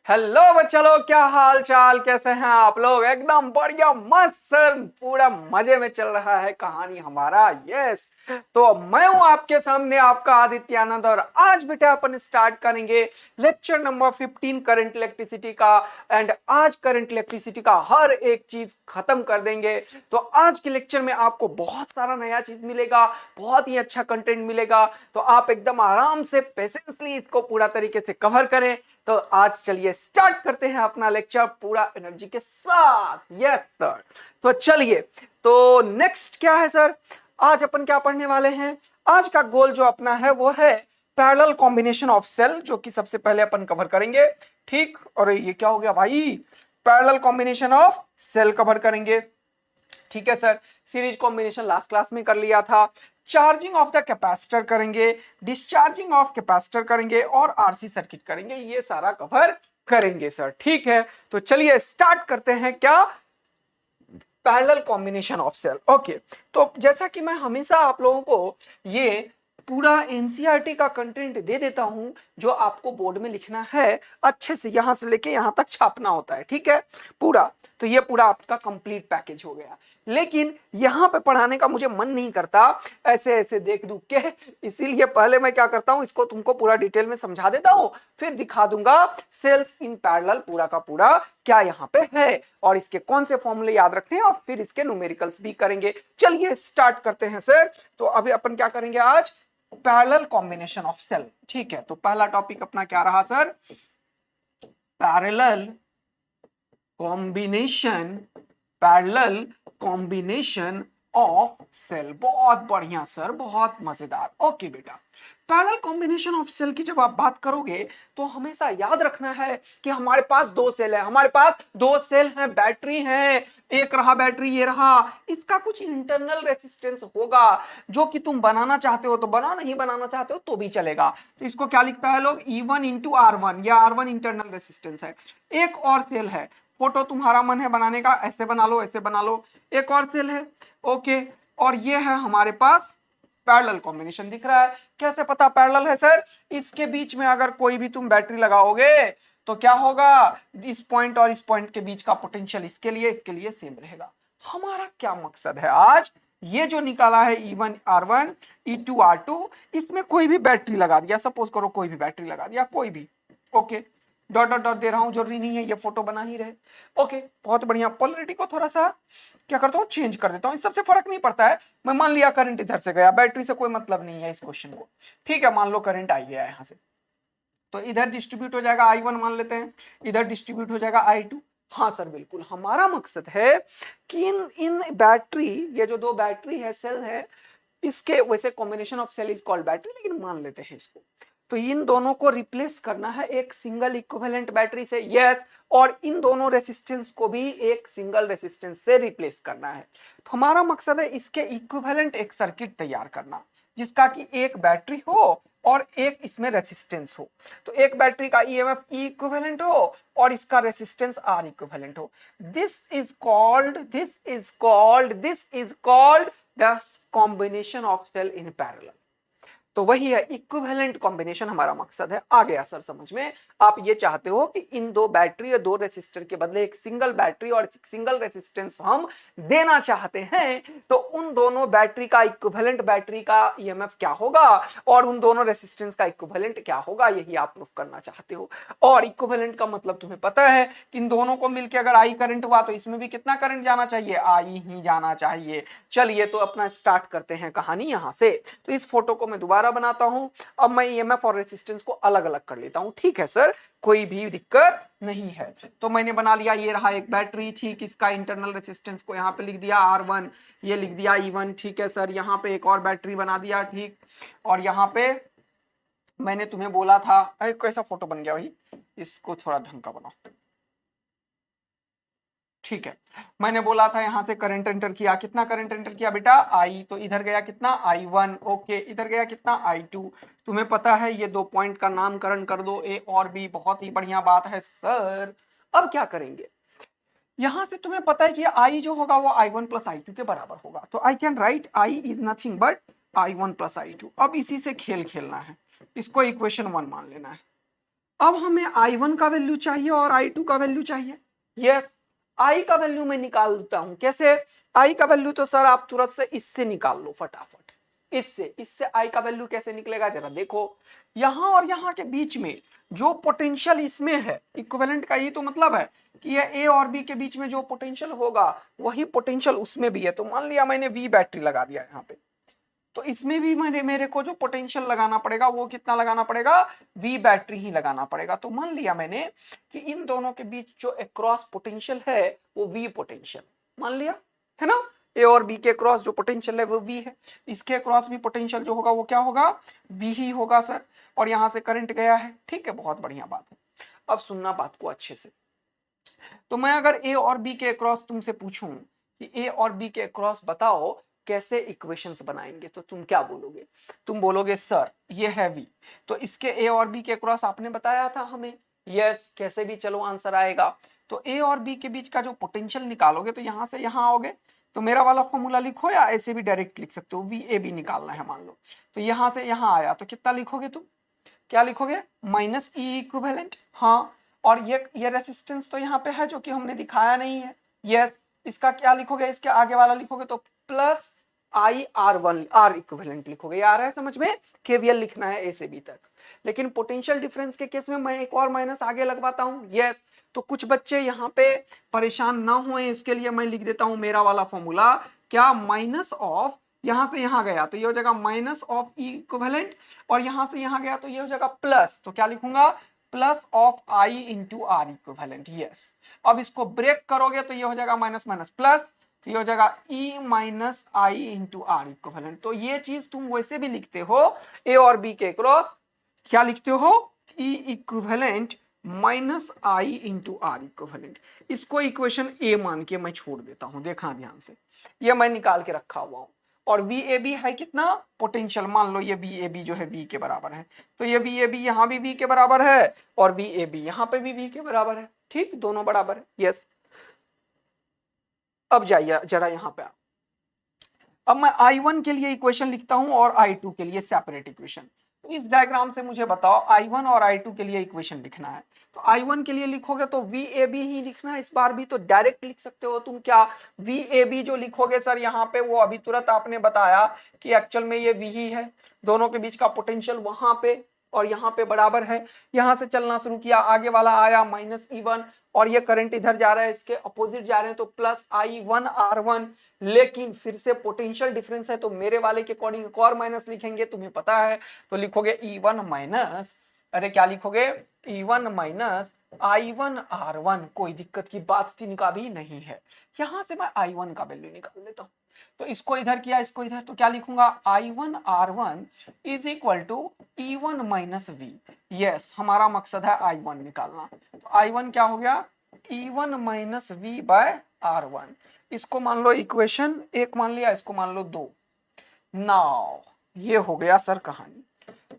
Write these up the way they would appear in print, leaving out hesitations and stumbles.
Hello बच्चा लोग, क्या हाल चाल, कैसे हैं आप लोग? एकदम बढ़िया मस्त सर, पूरा मजे में चल रहा है कहानी हमारा। यस, तो मैं हूं आपके सामने आपका आदित्य आनंद, और आज बेटा अपन स्टार्ट करेंगे लेक्चर नंबर 15 करंट इलेक्ट्रिसिटी का। एंड आज करंट इलेक्ट्रिसिटी का हर एक चीज खत्म कर देंगे। तो आज के लेक्चर में आपको बहुत सारा नया चीज मिलेगा, बहुत ही अच्छा कंटेंट मिलेगा। तो आप एकदम आराम से पेशेंसली इसको पूरा तरीके से कवर करें। तो आज चलिए स्टार्ट करते हैं अपना लेक्चर पूरा एनर्जी के साथ। यस सर, तो चलिए, तो नेक्स्ट क्या है सर? आज अपन क्या पढ़ने वाले हैं? आज का गोल जो अपना है वो है पैरेलल कॉम्बिनेशन ऑफ सेल, जो कि सबसे पहले अपन कवर करेंगे। ठीक, और ये क्या हो गया भाई? Parallel combination of cell cover करेंगे। ठीक है sir, series combination last class में कर लिया था। चार्जिंग ऑफ द कैपेसिटर करेंगे, डिस्चार्जिंग ऑफ कैपेसिटर करेंगे, और आरसी सर्किट करेंगे। ये सारा कवर करेंगे सर। ठीक है, तो चलिए स्टार्ट करते हैं। क्या? Parallel combination of cell. Okay, तो जैसा कि मैं हमेशा आप लोगों को ये पूरा एनसीईआरटी का कंटेंट दे देता हूं, जो आपको बोर्ड में लिखना है अच्छे से, यहां से लेके यहां तक छापना होता है। ठीक है, पूरा। तो ये पूरा आपका कंप्लीट पैकेज हो गया। लेकिन यहां पे पढ़ाने का मुझे मन नहीं करता, ऐसे ऐसे देख दूं के, इसीलिए पहले मैं क्या करता हूं, इसको तुमको पूरा डिटेल में समझा देता हूं, फिर दिखा दूंगा सेल्स इन पैरेलल पूरा का पूरा क्या यहां पे है, और इसके कौन से फॉर्मूले याद रखने हैं, और फिर इसके न्यूमेरिकल्स भी करेंगे। चलिए स्टार्ट करते हैं सर। तो अभी अपन क्या करेंगे आज? Parallel combination of cell. ठीक है, तो पहला टॉपिक अपना क्या रहा sir? Parallel combination, parallel combination of cell. बहुत बढ़िया सर, बहुत मजेदार। ओके बेटा, पैरेलल कॉम्बिनेशन ऑफ सेल की जब आप बात करोगे तो हमेशा याद रखना है कि हमारे पास दो सेल है, हमारे पास दो सेल हैं, बैटरी है, एक रहा बैटरी, ये रहा। इसका कुछ इंटरनल रेसिस्टेंस होगा, जो कि तुम बनाना चाहते हो तो बनाओ, नहीं बनाना चाहते हो तो भी चलेगा। तो इसको क्या लिखता है लोग? E1 इंटू R1, या R1 इंटरनल रेसिस्टेंस है। एक और सेल है, फोटो तुम्हारा मन है बनाने का, ऐसे बना लो, ऐसे बना लो। एक और सेल है। ओके, और ये है हमारे पास पैरेलल कॉम्बिनेशन। दिख रहा है? कैसे पता पैरेलल है सर? इसके बीच में अगर कोई भी तुम बैटरी लगाओगे तो क्या होगा? इस पॉइंट और इस पॉइंट के बीच का पोटेंशियल इसके लिए सेम रहेगा। हमारा क्या मकसद है आज? ये जो निकाला है E1 R1 E2 R2, इसमें कोई भी बैटरी लगा दिया, सपोज करो कोई भी बैटरी लगा दिया, कोई भी। ओके, डॉट डॉट डॉट दे रहा हूं, जरूरी नहीं है ये फोटो बना ही रहे। ओके, बहुत बढ़िया। पोलरिटी को थोड़ा सा क्या करता हूँ, चेंज कर देता हूँ, इस सबसे फर्क नहीं पड़ता है। मैं मान लिया करंट इधर से गया, बैटरी से कोई मतलब नहीं है इस क्वेश्चन को। ठीक है, मान लो करंट आई गया यहां से, तो इधर डिस्ट्रीब्यूट हो जाएगा I1 मान लेते हैं, इधर डिस्ट्रीब्यूट हो जाएगा I2। हाँ सर, बिल्कुल। हमारा मकसद है कि इन इन बैटरी, ये जो दो बैटरी है, सेल है, इसके वैसे combination of cell is called battery, लेकिन मान लेते हैं इसको। तो इन दोनों को रिप्लेस करना है एक सिंगल इक्विवेलेंट बैटरी से। यस, और इन दोनों रेसिस्टेंस को भी एक सिंगल रेसिस्टेंस से रिप्लेस करना है। तो हमारा मकसद है इसके इक्विवेलेंट एक सर्किट तैयार करना, जिसका कि एक बैटरी हो और एक इसमें रेसिस्टेंस हो। तो एक बैटरी का ईएमएफ E इक्विवेलेंट हो और इसका रेसिस्टेंस R इक्विवेलेंट हो। This is called the combination of cell in parallel. तो वही है इक्विवेलेंट कॉम्बिनेशन, हमारा मकसद है। आ गया सर समझ में? आप ये चाहते हो कि इन दो बैटरी और दो रेसिस्टर के बदले एक सिंगल बैटरी और एक सिंगल रेसिस्टेंस हम देना चाहते हैं, तो उन दोनों बैटरी का इक्विवेलेंट बैटरी का ईएमएफ क्या होगा और उन दोनों रेसिस्टेंस का इक्विवेलेंट क्या होगा, यही आप प्रूफ करना चाहते हो। और इक्विवेलेंट का मतलब तुम्हें पता है कि इन दोनों को मिलकर अगर आई करंट हुआ तो इसमें भी कितना करंट जाना चाहिए? आई ही जाना चाहिए। चलिए, तो अपना स्टार्ट करते हैं कहानी यहां से। तो इस फोटो को मैं दोबारा बनाता हूं। अब मैं ईएमएफ और रेसिस्टेंस को अलग अलग कर लेता हूं। ठीक है सर, कोई भी दिक्कत नहीं है। तो मैंने बना लिया, ये रहा एक बैटरी। ठीक, इसका इंटरनल रेसिस्टेंस को यहाँ पे लिख दिया R1, ये लिख दिया E1। ठीक है सर, यहाँ पे एक और बैटरी बना दिया। ठीक, और यहाँ पे मैंने तुम्हें बोला था, अरे कैसा फोटो बन गया भाई, इसको थोड़ा ढंग का बनाओ। ठीक है, मैंने बोला था यहां से करंट एंटर किया। कितना करंट एंटर किया बेटा? I। तो इधर गया कितना? I1। ओके, इधर गया कितना? I2। तुम्हें पता है ये दो पॉइंट का नामकरण कर दो, A और B। बहुत ही बढ़िया बात है सर। अब क्या करेंगे? यहां से तुम्हें पता है कि I जो होगा वो I1 प्लस I2 के बराबर होगा। तो I can write I is nothing but I1 plus I2। अब इसी से खेल खेलना है, इसको इक्वेशन 1 मान लेना है। अब हमें I1 का वैल्यू चाहिए और I2 का वैल्यू चाहिए। यस, I का वैल्यू मैं निकाल देता हूं। कैसे? I का वैल्यू तो सर आप तुरंत से इससे निकाल लो फटाफट। इससे I का वैल्यू कैसे निकलेगा जरा देखो। यहां और यहां के बीच में जो पोटेंशियल इसमें है इक्विवेलेंट का, ये तो मतलब है कि ये A और B के बीच में जो पोटेंशियल होगा वही पोटेंशियल उसमें भी है। तो मान लिया मैंने V बैटरी लगा दिया यहाँ पे, तो इसमें भी मेरे को जो पोटेंशियल लगाना पड़ेगा वो कितना लगाना पड़ेगा? V बैटरी ही लगाना पड़ेगा। तो मान लिया मैंने कि इन दोनों के बीच जो अक्रॉस पोटेंशियल है वो V पोटेंशियल मान लिया, है ना। A और B के क्रॉस जो पोटेंशियल है वो V है, इसके क्रॉस भी पोटेंशियल जो होगा वो क्या होगा? V ही होगा सर। और यहां से करंट गया है, ठीक है, बहुत बढ़िया बात है। अब सुनना बात को अच्छे से। तो मैं अगर A और B के क्रॉस तुमसे पूछूं कि A और B के क्रॉस बताओ कैसे इक्वेशंस बनाएंगे, तो तुम क्या बोलोगे? तुम बोलोगे सर ये है V, तो इसके A और B के क्रॉस आपने बताया था हमें। यस, कैसे भी चलो आंसर आएगा। तो A और B के बीच का जो पोटेंशियल निकालोगे तो यहां से यहां आओगे, तो मेरा वाला फॉर्मूला लिखो या ऐसे भी डायरेक्ट लिख सकते हो। VAB निकालना है मान लो, तो यहां से यहां आया तो कितना लिखोगे तुम? क्या लिखोगे? माइनस ई इक्विवेलेंट। हाँ, और ये रेसिस्टेंस तो यहाँ पे है जो कि हमने दिखाया नहीं है। यस, इसका क्या लिखोगे? इसके आगे वाला लिखोगे तो प्लस IR1 R इक्विवेलेंट लिखोगे। ये आ रहा है समझ में? केवीएल लिखना है A से B तक। लेकिन पोटेंशियल डिफरेंस के केस में मैं एक और माइनस आगे लगवाता हूँ। यस, तो कुछ बच्चे यहाँ पे परेशान ना हुए इसके लिए मैं लिख देता हूँ मेरा वाला फॉर्मूला। क्या? माइनस ऑफ, यहां से यहां गया तो ये हो जाएगा माइनस ऑफ ई इक्विवेलेंट, और यहां से यहां गया तो ये हो जाएगा प्लस, तो क्या लिखूंगा? Plus of I into R equivalent. Yes, अब इसको ब्रेक करोगे तो ये हो जाएगा माइनस माइनस प्लस, तो ये हो जाएगा E minus I into R equivalent. तो ये चीज तुम वैसे भी लिखते हो A और B के क्रॉस, क्या लिखते हो? E equivalent minus I into R equivalent. इसको इक्वेशन A मान के मैं छोड़ देता हूं, देखना ध्यान से, ये मैं निकाल के रखा हुआ हूं। और VAB है कितना? पोटेंशियल। मान लो ये VAB जो है V के बराबर है, तो ये VAB यहां भी V के बराबर है और VAB यहां पे भी V के बराबर है। ठीक, दोनों बराबर है। यस, अब जाइए जरा यहां पे। अब मैं I1 के लिए इक्वेशन लिखता हूं और I2 के लिए सेपरेट इक्वेशन। तो इस डायग्राम से मुझे बताओ I1 और I2 के लिए इक्वेशन लिखना है। तो I1 के लिए लिखोगे तो VAB ही लिखना है इस बार भी, तो डायरेक्ट लिख सकते हो तुम। क्या? VAB जो लिखोगे सर यहाँ पे, वो अभी तुरंत आपने बताया कि एक्चुअल में ये V ही है, दोनों के बीच का पोटेंशियल वहां पे और यहाँ पे बराबर है। यहां से चलना शुरू किया, आगे वाला आया माइनस E1, और ये करंट इधर जा रहा है, इसके अपोजिट जा रहे हैं, तो प्लस I1R1। लेकिन फिर से पोटेंशियल डिफरेंस है तो मेरे वाले के अकॉर्डिंग एक और माइनस लिखेंगे, तुम्हें पता है, तो लिखोगे E1 माइनस, अरे क्या लिखोगे? E1 minus I1R1। कोई दिक्कत की बात तिनका भी नहीं है। यहां से मैं I1 का वैल्यू निकाल लेता हूं, तो इसको इधर किया, इसको इधर, तो क्या लिखूंगा? I1R1 is equal to E1 minus V। Yes, हमारा मकसद है I1 निकालना, तो I1 क्या हो गया? E1 minus V bye R1। इसको मान लो इक्वेशन 1 मान लिया, इसको मान लो 2। नाउ ये हो गया सर कहानी।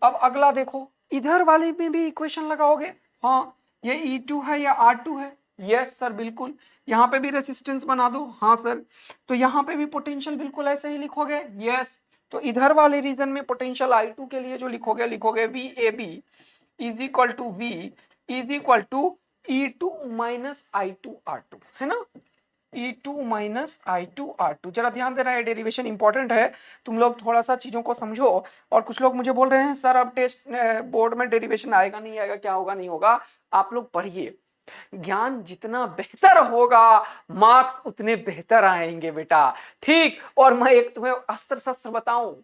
अब अगला देखो, इधर वाले में भी इक्वेशन लगाओगे। हाँ, ये E2 है या R2 है? यस सर बिल्कुल। यहाँ पे भी रेसिस्टेंस बना दो। हाँ सर। तो यहाँ पे भी पोटेंशियल बिल्कुल ऐसे ही लिखोगे। यस, तो इधर वाले रीजन में पोटेंशियल I2 के लिए जो लिखोगे, लिखोगे VAB is equal to V is equal to E2 minus I2R2, है ना। E2 minus I2R2। जरा ध्यान देना, है डेरिवेशन इंपॉर्टेंट है, तुम लोग थोड़ा सा चीजों को समझो। और कुछ लोग मुझे बोल रहे हैं सर अब टेस्ट बोर्ड में डेरिवेशन आएगा नहीं आएगा, क्या होगा नहीं होगा। आप लोग पढ़िए, ज्ञान जितना बेहतर होगा मार्क्स उतने बेहतर आएंगे बेटा। ठीक, और मैं एक तुम्हें अस्त्र शस्त्र बताऊं,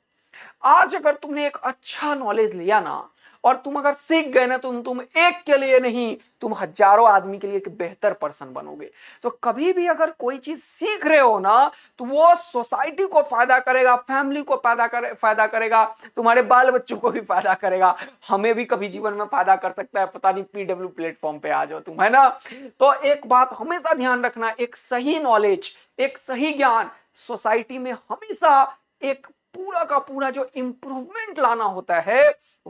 आज अगर तुमने एक अच्छा नॉलेज लिया ना और तुम अगर सीख गए ना, तुम एक के लिए नहीं, तुम हजारों आदमी के लिए एक बेहतर पर्सन बनोगे। तो कभी भी अगर कोई चीज सीख रहे हो ना, तो वो सोसाइटी को फायदा करेगा, फैमिली को फायदा करेगा, तुम्हारे बाल बच्चों को भी फायदा करेगा, हमें भी कभी जीवन में फायदा कर सकता है। पता नहीं PW प्लेटफॉर्म पे आ जाओ तुम, है ना। तो एक बात हमेशा ध्यान रखना, एक सही नॉलेज, एक सही ज्ञान सोसाइटी में हमेशा एक पूरा का पूरा जो इंप्रूवमेंट लाना होता है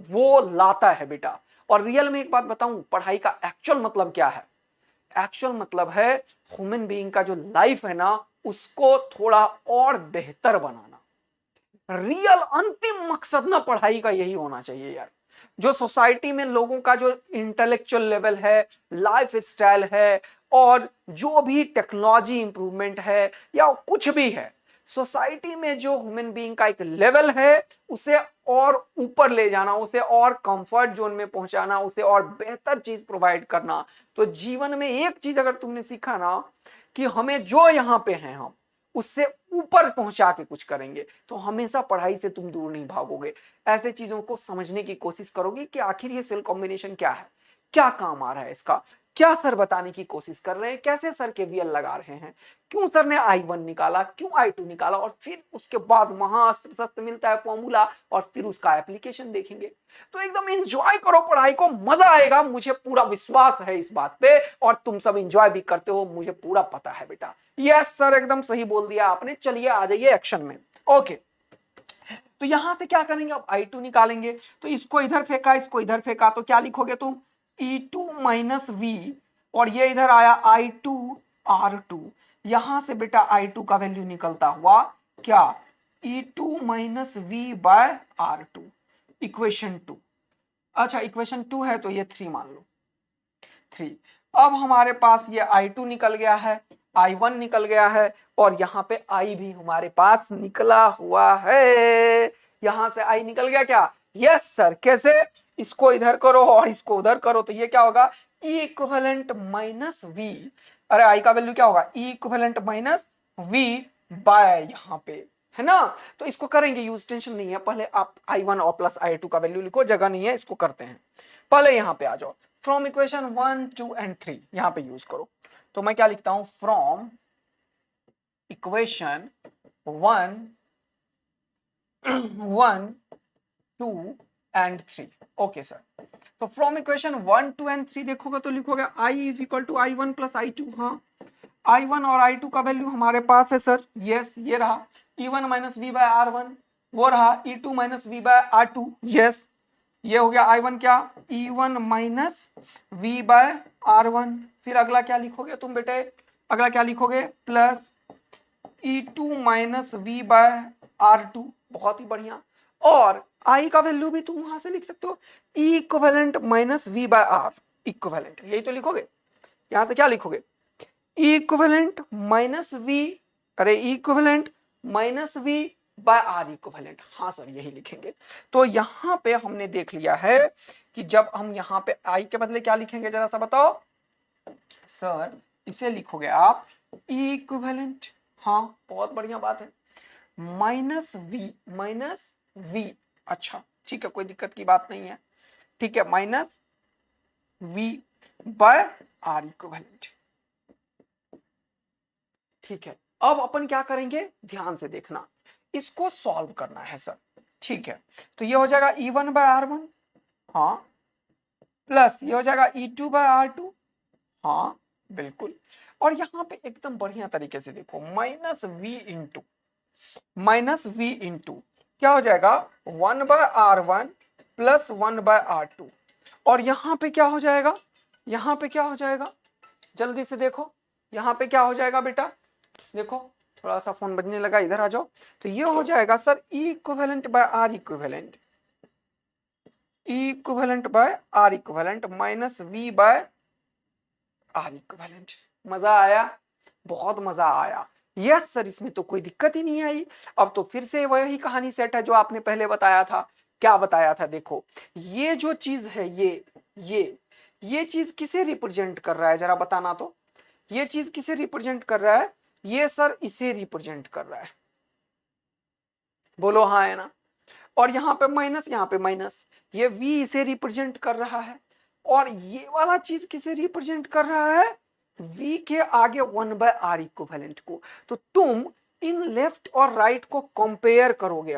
वो लाता है बेटा। और रियल में एक बात बताऊं, पढ़ाई का एक्चुअल मतलब क्या है? एक्चुअल मतलब है ह्यूमन बीइंग का जो लाइफ है ना, उसको थोड़ा और बेहतर बनाना। रियल अंतिम मकसद ना पढ़ाई का यही होना चाहिए यार। जो सोसाइटी में लोगों का जो इंटेलेक्चुअल लेवल है, लाइफ स्टाइल है, और जो भी टेक्नोलॉजी इंप्रूवमेंट है या कुछ भी है, सोसाइटी में जो ह्यूमन बीइंग का एक लेवल है उसे और ऊपर ले जाना, उसे और कंफर्ट जोन में पहुंचाना, उसे और बेहतर चीज प्रोवाइड करना। तो जीवन में एक चीज अगर तुमने सीखा ना कि हमें जो यहाँ पे हैं हम उससे ऊपर पहुंचा के कुछ करेंगे, तो हमेशा पढ़ाई से तुम दूर नहीं भागोगे। ऐसे चीजों को समझने की कोशिश करोगे कि आखिर ये सेल कॉम्बिनेशन क्या है, क्या काम आ रहा है इसका, क्या सर बताने की कोशिश कर रहे हैं, कैसे सर केवीएल लगा रहे हैं, क्यों सर ने I1 निकाला, क्यों I2 निकाला, और फिर उसके बाद महाअस्त्र शस्त्र मिलता है फॉर्मूला, और फिर उसका एप्लीकेशन देखेंगे। तो एकदम एंजॉय करो पढ़ाई को, मजा आएगा, मुझे पूरा विश्वास है इस बात पे, और तुम सब एंजॉय भी करते हो, मुझे पूरा पता है बेटा। यस सर, एकदम सही बोल दिया आपने। चलिए आ जाइए एक्शन में। ओके, तो यहां से क्या करेंगे, अब I2 निकालेंगे। तो इसको इधर फेंका, इसको इधर फेंका, तो क्या लिखोगे तुम, E2 माइनस वी, और ये इधर आया I2 R2। यहां से बेटा I2 का वैल्यू निकलता हुआ क्या, E2 minus V bye R2, equation 2। अच्छा, इक्वेशन 2 है तो ये 3 मान लो, 3। अब हमारे पास ये I2 निकल गया है, I1 निकल गया है, और यहाँ पे I भी हमारे पास निकला हुआ है। यहां से I निकल गया क्या, यस सर। कैसे, इसको इधर करो और इसको उधर करो, तो ये क्या होगा, E इक्विवेलेंट माइनस वी। अरे I का वैल्यू क्या होगा, E equivalent minus V by यहाँ पे, है ना। तो इसको करेंगे यूज, टेंशन नहीं है। पहले आप I1 और प्लस I2 का वैल्यू लिखो, जगह नहीं है, इसको करते हैं। पहले यहाँ पे आ जाओ, फ्रॉम इक्वेशन 1, 2 एंड 3 यहाँ पे यूज करो। तो मैं क्या लिखता हूं, from equation 1, 1, 2 and 3। Okay sir, तो फ्रॉम इक्वेशन 1, 2 एंड 3 देखोगे तो लिखोगे I is equal to I1 plus I2। हाँ, I1 और I2 का वैल्यू हमारे पास है सर, यस ये रहा, E1 minus V bye R1, वो रहा E2 minus V bye R2, yes ये हो गया I1 क्या, E1 minus V bye R1। फिर अगला क्या लिखोगे तुम बेटे, अगला क्या लिखोगे, plus E2 minus V bye R2, बहुत ही बढ़िया। और I का वैल्यू भी तुम वहां से लिख सकते हो, E equivalent minus V by R, equivalent यही तो लिखोगे। यहां से क्या लिखोगे, E इक्विवेलेंट माइनस वी, अरे E equivalent minus V by R equivalent, हाँ सर यही लिखेंगे। तो यहां पे हमने देख लिया है कि जब हम यहां पे I के बदले क्या लिखेंगे, जरा सा बताओ सर। इसे लिखोगे आप E इक्विवेलेंट, हाँ बहुत बढ़िया बात है, माइनस वी, अच्छा ठीक है, कोई दिक्कत की बात नहीं है, ठीक है, minus V by R equivalent. ठीक है, अब अपन क्या करेंगे, ध्यान से देखना, इसको सॉल्व करना है सर। ठीक है, तो ये हो जाएगा E1 बाय R1, हाँ, प्लस ये हो जाएगा E2 बाय R2, हाँ बिल्कुल, और यहां पे एकदम बढ़िया तरीके से देखो, माइनस वी इंटू क्या हो जाएगा, 1 by R1 plus 1 by R2, और यहां पे क्या हो जाएगा, यहां पे क्या हो जाएगा, जल्दी से देखो, यहां पे क्या हो जाएगा बेटा, देखो थोड़ा सा फोन बजने लगा, इधर आ जाओ। तो ये हो जाएगा sir E equivalent by R equivalent, E equivalent by R equivalent minus V by R equivalent. मजा आया, बहुत मजा आया। यस सर, इसमें तो कोई दिक्कत ही नहीं आई। अब तो फिर से वही कहानी सेट है जो आपने पहले बताया था। क्या बताया था, देखो ये जो चीज है, ये चीज किसे रिप्रेजेंट कर रहा है, जरा बताना तो, ये चीज किसे रिप्रेजेंट कर रहा है, ये सर इसे रिप्रेजेंट कर रहा है, बोलो हाँ है ना। और यहाँ पे माइनस, यहाँ पे माइनस, ये V इसे रिप्रेजेंट कर रहा है, और ये वाला चीज किसे रिप्रेजेंट कर रहा है, V के आगे 1 बाय R इक्विवेलेंट को। तो तुम इन लेफ्ट और राइट को कंपेयर करोगे,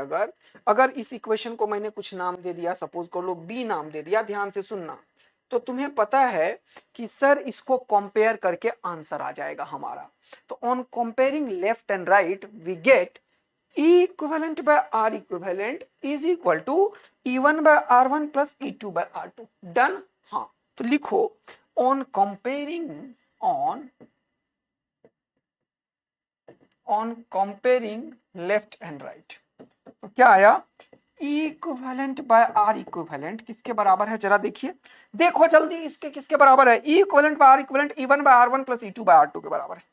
अगर इस इक्वेशन को मैंने कुछ नाम दे दिया, सपोज कर लो B नाम दे दिया, ध्यान से सुनना, तो तुम्हें पता है कि सर इसको कंपेयर करके आंसर आ जाएगा हमारा। तो on comparing left and right we get E equivalent by R equivalent is equal to E1 by R1 plus E2 by R2, done. हाँ, तो लिखो on comparing left and right, तो क्या आया, इक्विवेलेंट बाय आर इक्विवेलेंट किसके बराबर है जरा देखिए, देखो जल्दी, इसके किसके बराबर है? Equivalent by R equivalent E1 by R1 plus E2 by R2 के बराबर है।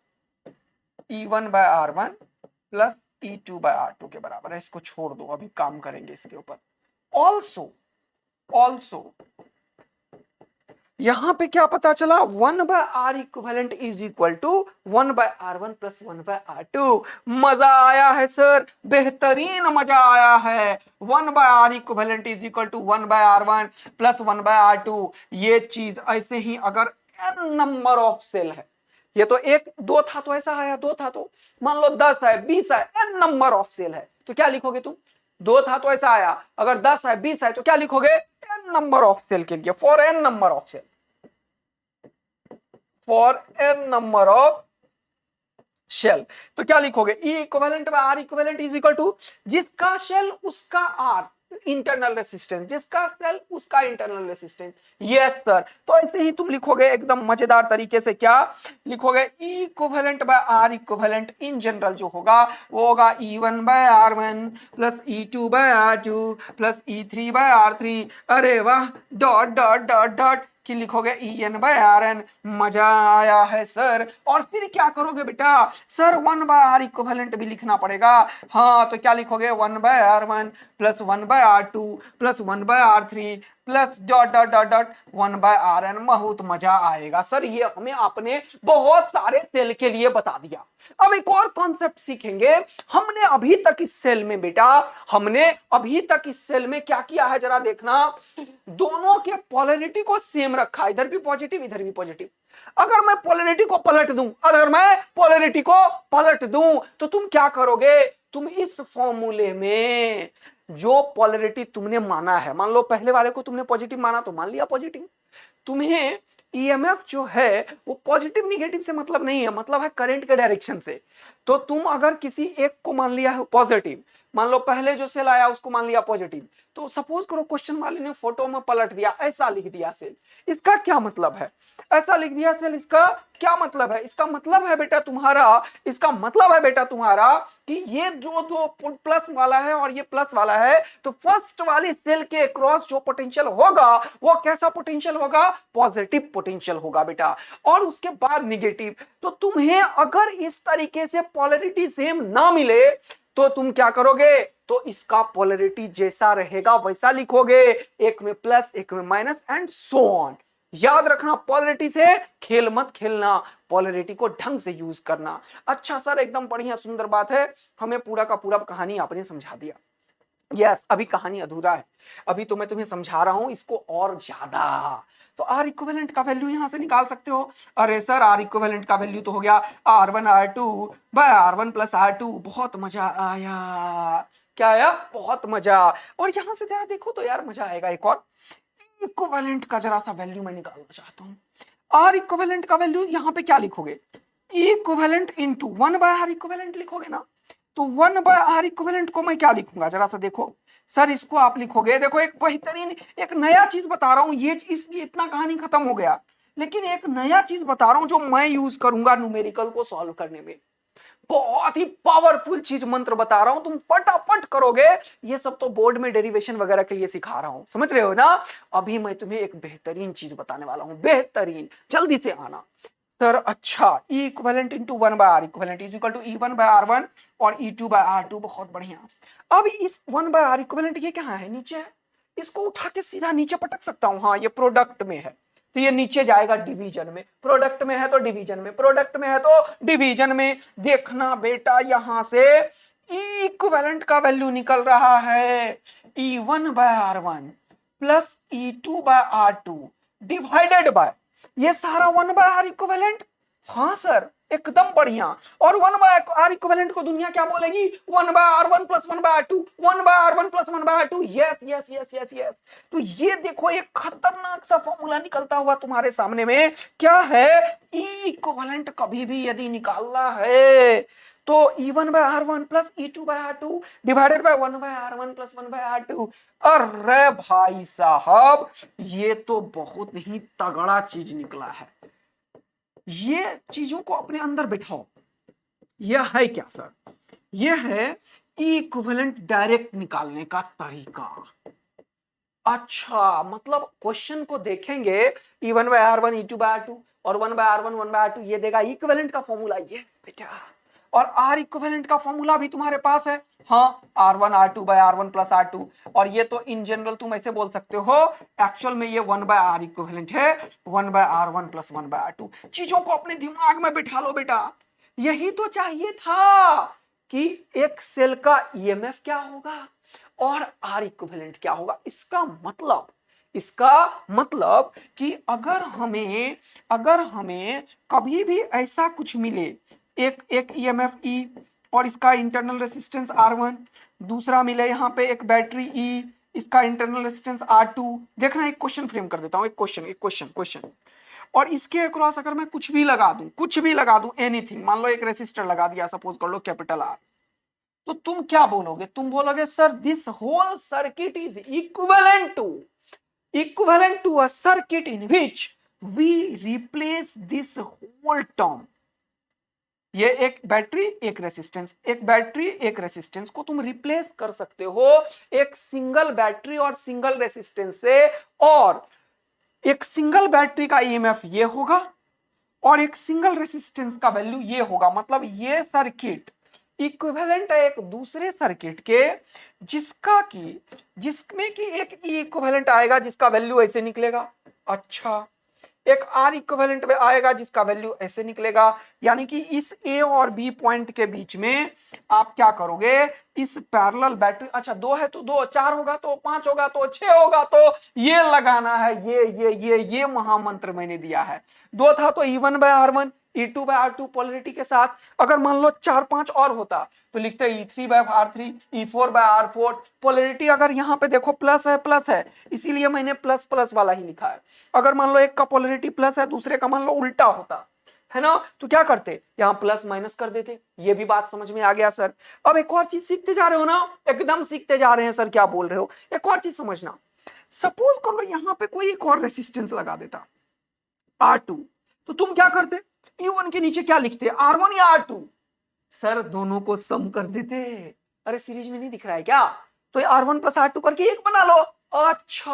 E1 by R1 plus E2 by R2 के बराबर है। इसको छोड़ दो, अभी काम करेंगे इसके ऊपर। ऑल्सो यहां पे क्या पता चला, 1 by R equivalent is equal to 1 by R1 plus 1 by R2। मजा आया है सर, बेहतरीन मजा आया है। 1 by R equivalent is equal to 1 by R1 plus 1 by R2। ये चीज ऐसे ही अगर n नंबर ऑफ सेल है, ये तो एक दो था तो ऐसा आया, दो था तो मान लो 10 है 20 है, n नंबर ऑफ सेल है तो क्या लिखोगे तुम? दो था तो ऐसा आया, अगर 10 है 20 है तो क्या लिखोगे? n नंबर ऑफ सेल के लिए, for n number of cell, for n number of cell. तो क्या लिखोगे? E equivalent by R equivalent is equal to जिसका शेल उसका R इंटरनल रेसिस्टेंस, जिसका सेल उसका इंटरनल रेसिस्टेंस। यस सर, तो ऐसे ही तुम लिखोगे एकदम मजेदार तरीके से। क्या लिखोगे? E equivalent by R equivalent in general जो होगा वो होगा E1 by R1 plus E2 by R2 plus E3 by R3। अरे वाह, डॉट डॉट डॉट डॉट कि लिखोगे En बाय Rn। मजा आया है सर। और फिर क्या करोगे बेटा? सर 1 बाय आर इक्विवेलेंट भी लिखना पड़ेगा। हाँ, तो क्या लिखोगे? 1 by R1 plus 1 by R2 plus 1 by R3 plus dot dot dot dot 1 by Rn। बहुत मजा आएगा सर। ये हमें आपने बहुत सारे सेल के लिए बता दिया। अब एक और कॉन्सेप्ट सीखेंगे। हमने अभी तक इस सेल में बेटा, हमने अभी तक इस सेल में क्या किया है जरा देखना, दोनों के पोलैरिटी को सेम रखा, इधर भी पॉजिटिव इधर भी पॉजिटिव। अगर मैं पोलैरिटी को पलट दूं, अगर मैं पोलैरिटी को पलट दूं तो तुम क्या करोगे? तुम इस फॉर्मूले में जो पोलैरिटी तुमने माना है, मान लो पहले वाले को तुमने पॉजिटिव माना तो मान लिया पॉजिटिव। तुम्हें ईएमएफ जो है वो पॉजिटिव निगेटिव से मतलब नहीं है, मतलब है करंट के डायरेक्शन से। तो तुम अगर किसी एक को मान लिया है पॉजिटिव, मान लो पहले जो सेल आया उसको मान लिया पॉजिटिव, तो सपोज करो क्वेश्चन वाले ने फोटो में पलट दिया, ऐसा लिख दिया सेल, इसका क्या मतलब है? ऐसा लिख दिया सेल, इसका क्या मतलब है? इसका मतलब है बेटा तुम्हारा, इसका मतलब है बेटा तुम्हारा कि ये जो दो प्लस वाला है और ये प्लस वाला है, तो फर्स्ट वाली सेल के क्रॉस जो पोटेंशियल होगा वो कैसा पोटेंशियल होगा? पॉजिटिव पोटेंशियल होगा बेटा। और उसके बाद निगेटिव। तो तुम्हें अगर इस तरीके से पोलैरिटी सेम ना मिले तो तुम क्या करोगे? तो इसका पोलैरिटी जैसा रहेगा वैसा लिखोगे, एक में प्लस एक में माइनस एंड सो ऑन। याद रखना, पोलैरिटी से खेल मत खेलना, पोलैरिटी को ढंग से यूज करना। अच्छा सर, एकदम बढ़िया सुंदर बात है, हमें पूरा का पूरा कहानी आपने समझा दिया। यस, अभी कहानी अधूरा है, अभी तो मैं तुम्हें समझा रहा हूं इसको और ज्यादा। तो आर इक्विवेलेंट का वैल्यू यहां से निकाल सकते हो। अरे सर, आर इक्विवेलेंट का वैल्यू तो हो गया R1 R2 bye R1 plus R2। बहुत मजा आया। क्या आया? बहुत मजा। और यहां से जरा देखो तो यार मजा आएगा। एक और इक्विवेलेंट का जरा सा वैल्यू मैं निकालना चाहता हूँ। आर इक्विवेलेंट का वैल्यू यहाँ पे क्या लिखोगे? Equivalent into 1 by R equivalent लिखोगे ना। तो 1 बाय आर इक्विवेलेंट को मैं क्या लिखूंगा जरा सा देखो। सर इसको आप लिखोगे, देखो एक बेहतरीन, एक नया चीज बता रहा हूं। ये इतना कहानी खत्म हो गया, लेकिन एक नया चीज बता रहा हूं जो मैं यूज करूंगा न्यूमेरिकल को सॉल्व करने में। बहुत ही पावरफुल चीज मंत्र बता रहा हूं, तुम फटाफट करोगे। ये सब तो बोर्ड में डेरिवेशन वगैरह के लिए सिखा रहा हूं, समझ रहे हो ना। अभी मैं तुम्हें एक बेहतरीन चीज बताने वाला हूं, बेहतरीन, जल्दी से आना। सर अच्छा, E equivalent into 1 by R equivalent is equal to E1 by R1 और E2 बाय R2। बहुत बढ़िया। अब इस 1 बाय आर इक्विवेलेंट ये कहाँ है? नीचे है। इसको उठा के सीधा नीचे पटक सकता हूं। हाँ, ये प्रोडक्ट में है तो ये नीचे जाएगा डिवीजन में। प्रोडक्ट में है तो डिवीजन में, प्रोडक्ट में है तो डिवीजन में। देखना बेटा, यहां से E इक्विवेलेंट का वैल्यू निकल रहा है E1 by R1 plus E2 by R2 divided by ये सारा 1 बाय आर इक्विवेलेंट। हाँ सर, एकदम बढ़िया। और 1 बाय आर इक्विवेलेंट को दुनिया क्या बोलेगी? 1 by R1 plus 1 by R2, 1 by R1 plus 1 by R2। Yes yes yes yes yes. तो ये देखो, एक खतरनाक सा फॉर्मूला निकलता हुआ तुम्हारे सामने में। क्या है? E इक्विवेलेंट कभी भी यदि निकालना है तो E1 by R1 plus E2 by R2 divided by 1 by R1 plus 1 by R2। अरे भाई साहब, ये तो बहुत ही तगड़ा चीज निकला है। ये चीजों को अपने अंदर बिठाओ। यह है क्या सर? यह है इक्विवेलेंट डायरेक्ट निकालने का तरीका। अच्छा, मतलब क्वेश्चन को देखेंगे E1/R1 E2/R2 और 1/R1 1/R2 ये देगा इक्विवेलेंट का फॉर्मूला। यस बेटा, और आर इक्विवेलेंट का फॉर्मूला भी तुम्हारे पास है। हाँ, R1 R2/R1 प्लस R2, और ये तो इन जनरल तुम ऐसे बोल सकते हो, एक्चुअल में ये 1/R इक्विवेलेंट है 1/R1 प्लस 1/R2। चीजों को अपने दिमाग में बिठा लो बेटा, यही तो चाहिए था कि एक सेल का ईएमएफ क्या होगा और आर इक्विवेलेंट क्या होगा। इसका मतलब कि अगर हमें कभी भी ऐसा कुछ मिले, एक ईएमएफ ई और इसका इंटरनल रेसिस्टेंस R1, दूसरा मिले यहाँ पे एक बैटरी ई, इसका इंटरनल रेसिस्टेंस R2। देखना, एक क्वेश्चन फ्रेम कर देता हूं, एक क्वेश्चन, और इसके अक्रॉस अगर मैं कुछ भी लगा दूं एनीथिंग, मान लो एक रेसिस्टर लगा दिया, सपोज कर लो कैपिटल R, तो तुम क्या बोलोगे? तुम बोलोगे sir this whole circuit is equivalent to a circuit in which we replace this whole term. ये एक बैटरी एक रेसिस्टेंस को तुम रिप्लेस कर सकते हो एक सिंगल बैटरी और सिंगल रेसिस्टेंस से, और एक सिंगल बैटरी का ईएमएफ ये होगा और एक सिंगल रेसिस्टेंस का वैल्यू ये होगा। मतलब ये सर्किट इक्विवेलेंट है एक दूसरे सर्किट के जिसमें कि एक ई इक्विवेलेंट आएगा जिसका वैल्यू ऐसे निकलेगा। अच्छा, एक आर इक्विवेलेंट में आएगा जिसका वैल्यू ऐसे निकलेगा। यानी कि इस ए और बी पॉइंट के बीच में आप क्या करोगे, इस पैरेलल बैटरी, अच्छा 2 है तो 2, 4 होगा तो 5 होगा तो 6 होगा तो ये लगाना है, ये महामंत्र मैंने दिया है। 2 था तो E1/R1 E2/R2 पोलरिटी के साथ, अगर मान लो 4 5 और होता तो लिखते E3/R3 E4/R4। पोलरिटी अगर यहाँ पे देखो प्लस है, इसीलिए मैंने प्लस प्लस वाला ही लिखा है। अगर मान लो एक का पोलरिटी प्लस है, दूसरे का मान लो उल्टा होता है ना, तो क्या करते, यहाँ प्लस माइनस कर देते। ये भी बात समझ में आ गया सर। अब एक और चीज सीखते जा रहे हो ना, एकदम सीखते जा रहे हैं सर, क्या बोल रहे हो। एक और चीज समझना, सपोज कर लो यहाँ पे कोई एक और रेसिस्टेंस लगा देता R2, तो तुम क्या करते, U1 के नीचे क्या लिखते, R1 या R2? सर दोनों को सम कर देते। अरे सीरीज में नहीं दिख रहा है क्या? तो R1 प्लस R2 करके एक बना लो। अच्छा,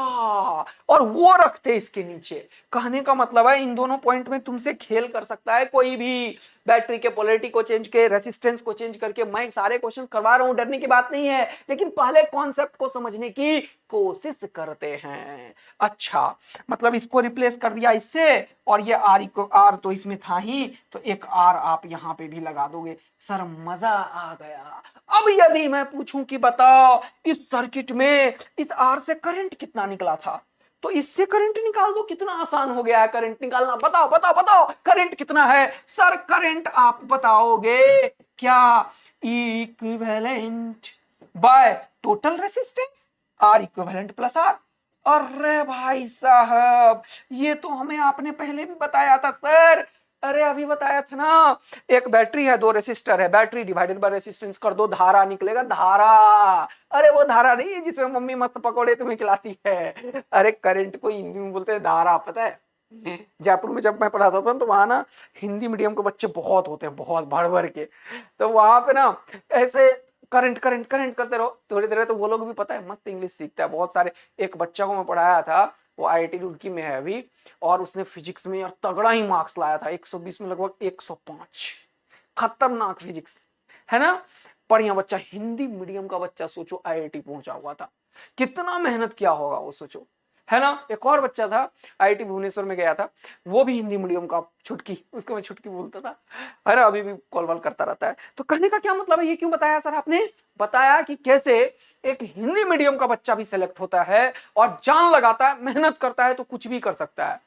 और वो रखते इसके नीचे। कहने का मतलब है इन दोनों पॉइंट में तुमसे खेल कर सकता है कोई भी, बैटरी के पोलैरिटी को चेंज के, रेसिस्टेंस को चेंज करके। मैं सारे क्वेश्चन करवा रहा हूं, डरने की बात नहीं है, लेकिन पहले कॉन्सेप्ट को समझने की कोशिश करते हैं। अच्छा, मतलब इसको रिप्लेस कर दिया इससे, और ये आर तो इसमें था ही, तो एक आर आप यहां पे भी लगा दोगे। सर मजा आ गया। अब यदि मैं पूछूं कि बताओ इस सर्किट में इस आर से करंट कितना निकला था, तो इससे करंट निकाल दो, कितना आसान हो गया है करंट निकालना। बताओ करंट कितना है? सर करंट आप बताओगे क्या, equivalent by total resistance R equivalent plus R. अरे भाई साहब, ये तो हमें आपने पहले भी बताया था सर। अरे अभी बताया था ना, एक बैटरी है 2 रेसिस्टर है, बैटरी डिवाइडेड बाय रेसिस्टेंस कर दो, धारा निकलेगा, धारा। अरे वो धारा नहीं है जिसमें मम्मी मस्त पकौड़े तुम्हें खिलाती है। अरे करंट को हिंदी में बोलते हैं धारा, पता है। जयपुर में जब मैं पढ़ाता था तो वहां ना हिंदी मीडियम के बच्चे बहुत होते हैं, बहुत भर भर के। तो वहां पे ना ऐसे करंट करते रहो, थोड़ी देर तो वो लोग भी पता है मस्त इंग्लिश सीखता है बहुत सारे। एक बच्चा को मैं पढ़ाया था, वो IIT रुड़की में है अभी, और उसने फिजिक्स में यार तगड़ा ही मार्क्स लाया था, 120 में लगभग 105। खतरनाक फिजिक्स है ना, बढ़िया बच्चा, हिंदी मीडियम का बच्चा। सोचो IIT पहुंचा हुआ था, कितना मेहनत किया होगा वो, सोचो, है ना। एक और बच्चा था IIT भुवनेश्वर में गया था, वो भी हिंदी मीडियम का, छुटकी, उसको मैं छुटकी बोलता था। अरे अभी भी कॉल वॉल करता रहता है। तो कहने का क्या मतलब है, ये क्यों बताया सर आपने? बताया कि कैसे एक हिंदी मीडियम का बच्चा भी सेलेक्ट होता है और जान लगाता है, मेहनत करता है, तो कुछ भी कर सकता है,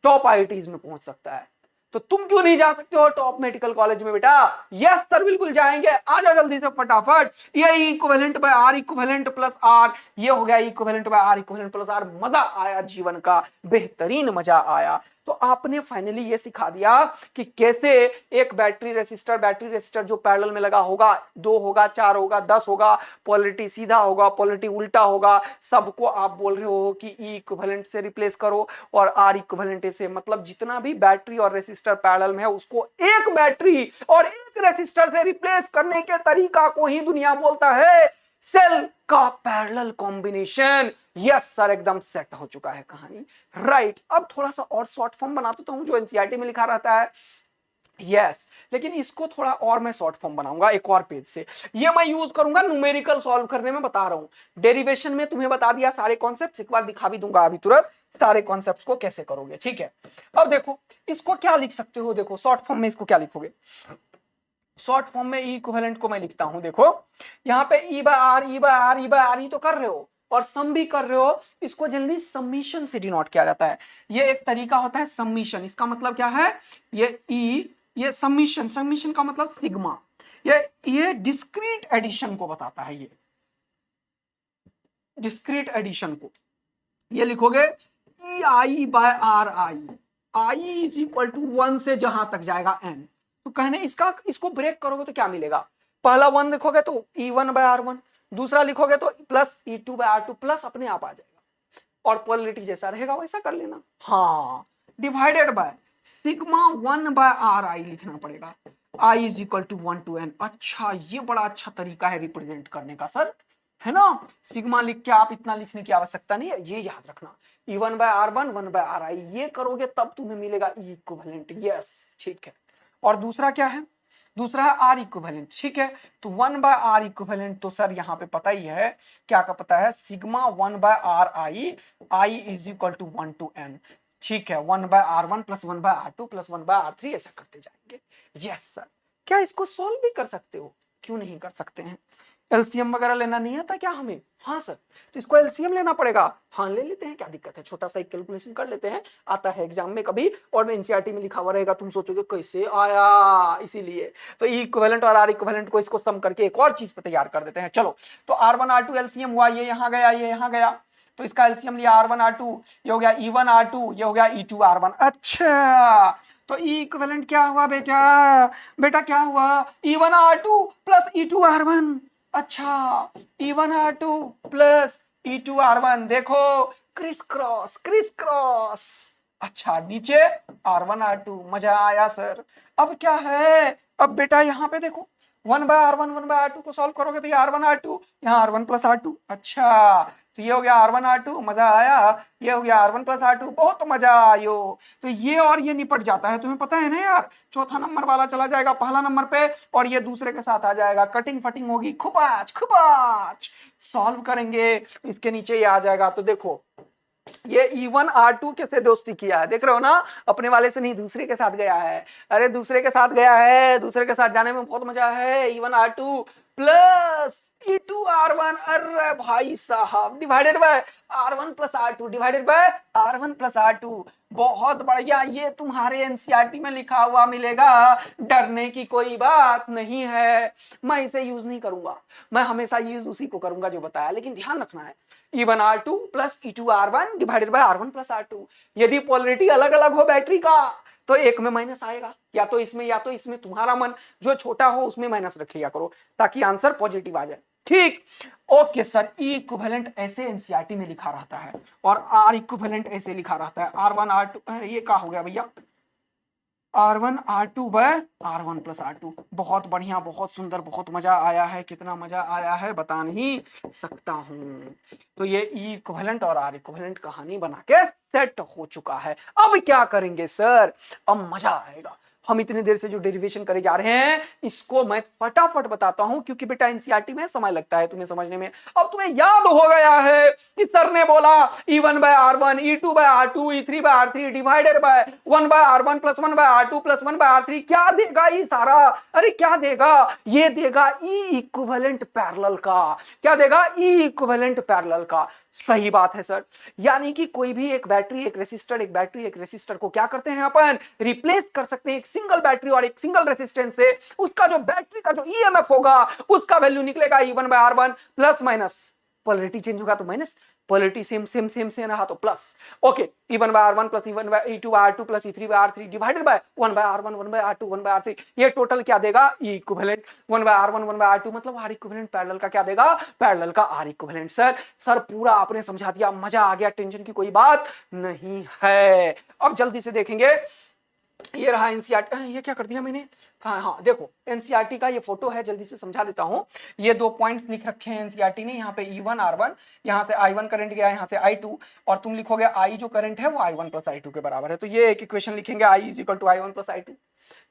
टॉप IITs में पहुंच सकता है। तो तुम क्यों नहीं जा सकते हो टॉप मेडिकल कॉलेज में बेटा? यस सर बिल्कुल जाएंगे, आ जाओ जल्दी से फटाफट। ये equivalent by R equivalent plus R, ये हो गया equivalent by R equivalent plus R. मजा आया, जीवन का बेहतरीन मजा आया। तो आपने फाइनली ये सिखा दिया कि कैसे एक बैटरी रेसिस्टर जो पैरेलल में लगा होगा, 2 होगा, 4 होगा, 10 होगा, पोलैरिटी सीधा होगा, पोलैरिटी उल्टा होगा, सबको आप बोल रहे हो कि ई इक्विवेलेंट से रिप्लेस करो और आर इक्विवेलेंट से, मतलब जितना भी बैटरी और रेसिस्टर पैरेलल में है उसको एक बैटरी और एक रेसिस्टर से रिप्लेस करने के तरीका को ही दुनिया बोलता है सेल का पैरेलल कॉम्बिनेशन। यस सर, एकदम सेट हो चुका है कहानी, राइट। अब थोड़ा सा और शॉर्ट फॉर्म बना देता हूं जो एनसीईआरटी में लिखा रहता है। यस, लेकिन इसको थोड़ा और मैं शॉर्ट फॉर्म बनाऊंगा एक और पेज से। ये मैं यूज करूंगा न्यूमेरिकल सॉल्व करने में, बता रहा हूं। डेरिवेशन में तुम्हें बता दिया सारे कॉन्सेप्ट्स, एक बार दिखा भी दूंगा अभी तुरंत सारे कॉन्सेप्ट्स को कैसे करोगे, ठीक है। अब देखो इसको क्या लिख सकते हो, देखो शॉर्ट फॉर्म में इसको क्या लिखोगे। शॉर्ट फॉर्म में ई इक्विवेलेंट को मैं लिखता हूं, देखो यहां पे ई बाय आर ही तो कर रहे हो और सम भी कर रहे हो। इसको जनरली समीशन से डिनोट किया जाता है। ये एक तरीका होता है समीशन। इसका मतलब क्या है, ये समीशन का मतलब सिग्मा। ये डिस्क्रीट एडिशन को बताता है। ये डिस्क्रीट एडिशन को ये लिखोगे E I by R I is equal to 1 से जहां तक जाएगा n। तो कहने इसको ब्रेक करोगे तो क्या मिलेगा, पहला 1 लिखोगे तो E1 बाय R1, दूसरा लिखोगे तो plus E2 by R2, plus अपने आप आ जाएगा और पोलैरिटी जैसा रहेगा वैसा कर लेना। हाँ, divided by sigma 1 by RI लिखना पड़ेगा, I is equal to 1 to n। अच्छा, ये बड़ा अच्छा तरीका है रिप्रेजेंट करने का सर, है ना। सिग्मा लिख के आप इतना लिखने की आवश्यकता नहीं है, ये याद रखना। E1 by R1 1 by RI, ये करोगे तब तुम्हें मिलेगा ई इक्विवेलेंट। यस, ठीक है। और दूसरा क्या है, दूसरा है आर इक्विवेलेंट, ठीक है। तो 1 बाय आर इक्विवेलेंट तो सर यहाँ पे पता ही है, क्या का पता है, sigma 1 by R I is equal to 1 to n, ठीक है। 1 by R1 plus 1 by R2 plus 1 by R3 ऐसा करते जाएंगे। यस सर, क्या इसको सॉल्व भी कर सकते हो, क्यों नहीं कर सकते हैं। एलसीएम वगैरह लेना नहीं आता क्या हमें, हाँ सर, तो इसको एलसीएम लेना पड़ेगा। हाँ ले लेते हैं, क्या दिक्कत है, छोटा सा एक कैलकुलेशन कर लेते हैं, आता है एग्जाम में कभी और एनसीईआरटी में लिखा हुआ रहेगा, तुम सोचोगे कैसे आया, इसीलिए तो ई इक्विवेलेंट और आर इक्विवेलेंट को इसको सम करके एक और चीज पे तैयार कर देते हैं। चलो, तो R1 R2 एलसीएम हुआ, ये यहाँ गया, ये यहाँ गया, तो इसका एलसीएम लिया R1 R2, ये हो गया E1 R2, ये हो गया E2 R1। अच्छा, तो ई इक्विवेलेंट क्या हुआ बेटा क्या हुआ, E1 R2 plus E2 R1। अच्छा, E1 R2 plus E2 R1, देखो क्रिस क्रॉस। अच्छा, नीचे R1 R2, मजा आया सर। अब क्या है, अब बेटा यहाँ पे देखो 1 बाय R1 1 बाय R2 को सॉल्व करोगे तो ये R1 R2, यहाँ R1 प्लस R2। अच्छा, तो ये हो गया R1 R2, मजा आया, ये हो गया R1 प्लस R2, बहुत मजा आयो। तो ये और ये निपट जाता है, तुम्हें पता है ना यार, चौथा नंबर वाला चला जाएगा पहला नंबर पे और ये दूसरे के साथ आ जाएगा, कटिंग फटिंग होगी, खुपाच सॉल्व करेंगे, इसके नीचे ये आ जाएगा। तो देखो ये E1 R2 कैसे दोस्ती किया है, देख रहे हो ना, अपने वाले से नहीं दूसरे के साथ गया है। अरे दूसरे के साथ गया है, दूसरे के साथ जाने में बहुत मजा है। E1 R2 plus E2 R1, अरे भाई साहब, divided by R1 plus R2, divided bye R1 plus R2। बहुत बढ़िया, ये तुम्हारे एनसीईआरटी में लिखा हुआ मिलेगा, डरने की कोई बात नहीं है। मैं इसे यूज नहीं करूंगा, मैं हमेशा यूज उसी को करूंगा जो बताया, लेकिन ध्यान रखना है E1 R2 plus E2 R1 divided by R1 plus R2। यदि पोलैरिटी अलग अलग हो बैटरी का तो एक में माइनस आएगा, या तो इसमें, तुम्हारा मन जो छोटा हो उसमें माइनस रख लिया करो ताकि आंसर पॉजिटिव आ जाए, ठीक। ओके सर, ई इक्विवेलेंट ऐसे एनसीईआरटी में लिखा रहता है और आर इक्विवेलेंट ऐसे लिखा रहता है, R1 R2, ये क्या हो गया भैया, R1 R2 bye R1 plus R2। बहुत बढ़िया, बहुत सुंदर, बहुत मजा आया है, कितना मजा आया है बता नहीं सकता हूं। तो ये ई इक्विवेलेंट और आर इक्विवेलेंट कहानी बना के सेट हो चुका है। अब क्या करेंगे सर, अब मजा आएगा। हम इतने देर से जो डेरिवेशन करे जा रहे हैं इसको मैं फटाफट बताता हूं, क्योंकि बेटा एनसीईआरटी में समय लगता है तुम्हें समझने में। अब तुम्हें याद हो गया है कि सर ने बोला E1 by R1, E2 by R2, E3 by R3 divided by 1 by R1 plus 1 by R2 plus 1 by R3। क्या देगा ये सारा, अरे क्या देगा, ये देगा ई इक्विवेलेंट पैरेलल का। क्या देगा, ई इक्विवेलेंट पैरेलल का। सही बात है सर, यानी कि कोई भी एक बैटरी एक रेसिस्टर को क्या करते हैं अपन, रिप्लेस कर सकते हैं एक सिंगल बैटरी और एक सिंगल रेसिस्टेंस से। उसका जो बैटरी का जो ईएमएफ होगा उसका वैल्यू निकलेगा E1 by R1 plus minus, polarity change होगा तो minus, polarity same same same same रहा तो plus, okay, E1/R1 plus E2/R2 plus E3/R3 divided by 1/R1 1/R2 1/R3, ये टोटल क्या देगा E इक्विवेलेंट 1/R1 1/R2 मतलब R equivalent parallel का क्या देगा, पैरेलल का R इक्विवेलेंट। सर पूरा आपने समझा दिया, मजा आ गया, टेंशन की कोई बात नहीं है। अब जल्दी से देखेंगे, ये रहा एनसीईआरटी, ये क्या कर दिया मैंने, हाँ देखो एनसीईआरटी का ये फोटो है, जल्दी से समझा देता हूं। ये 2 पॉइंट्स लिख रखे हैं एनसीईआरटी ने, यहाँ पे E1R1, यहाँ से I1 करंट गया, यहाँ से I2, और तुम लिखोगे I जो करंट है वो I1 प्लस I2 के बराबर है। तो ये एक इक्वेशन लिखेंगे, I is equal to I1 plus I2।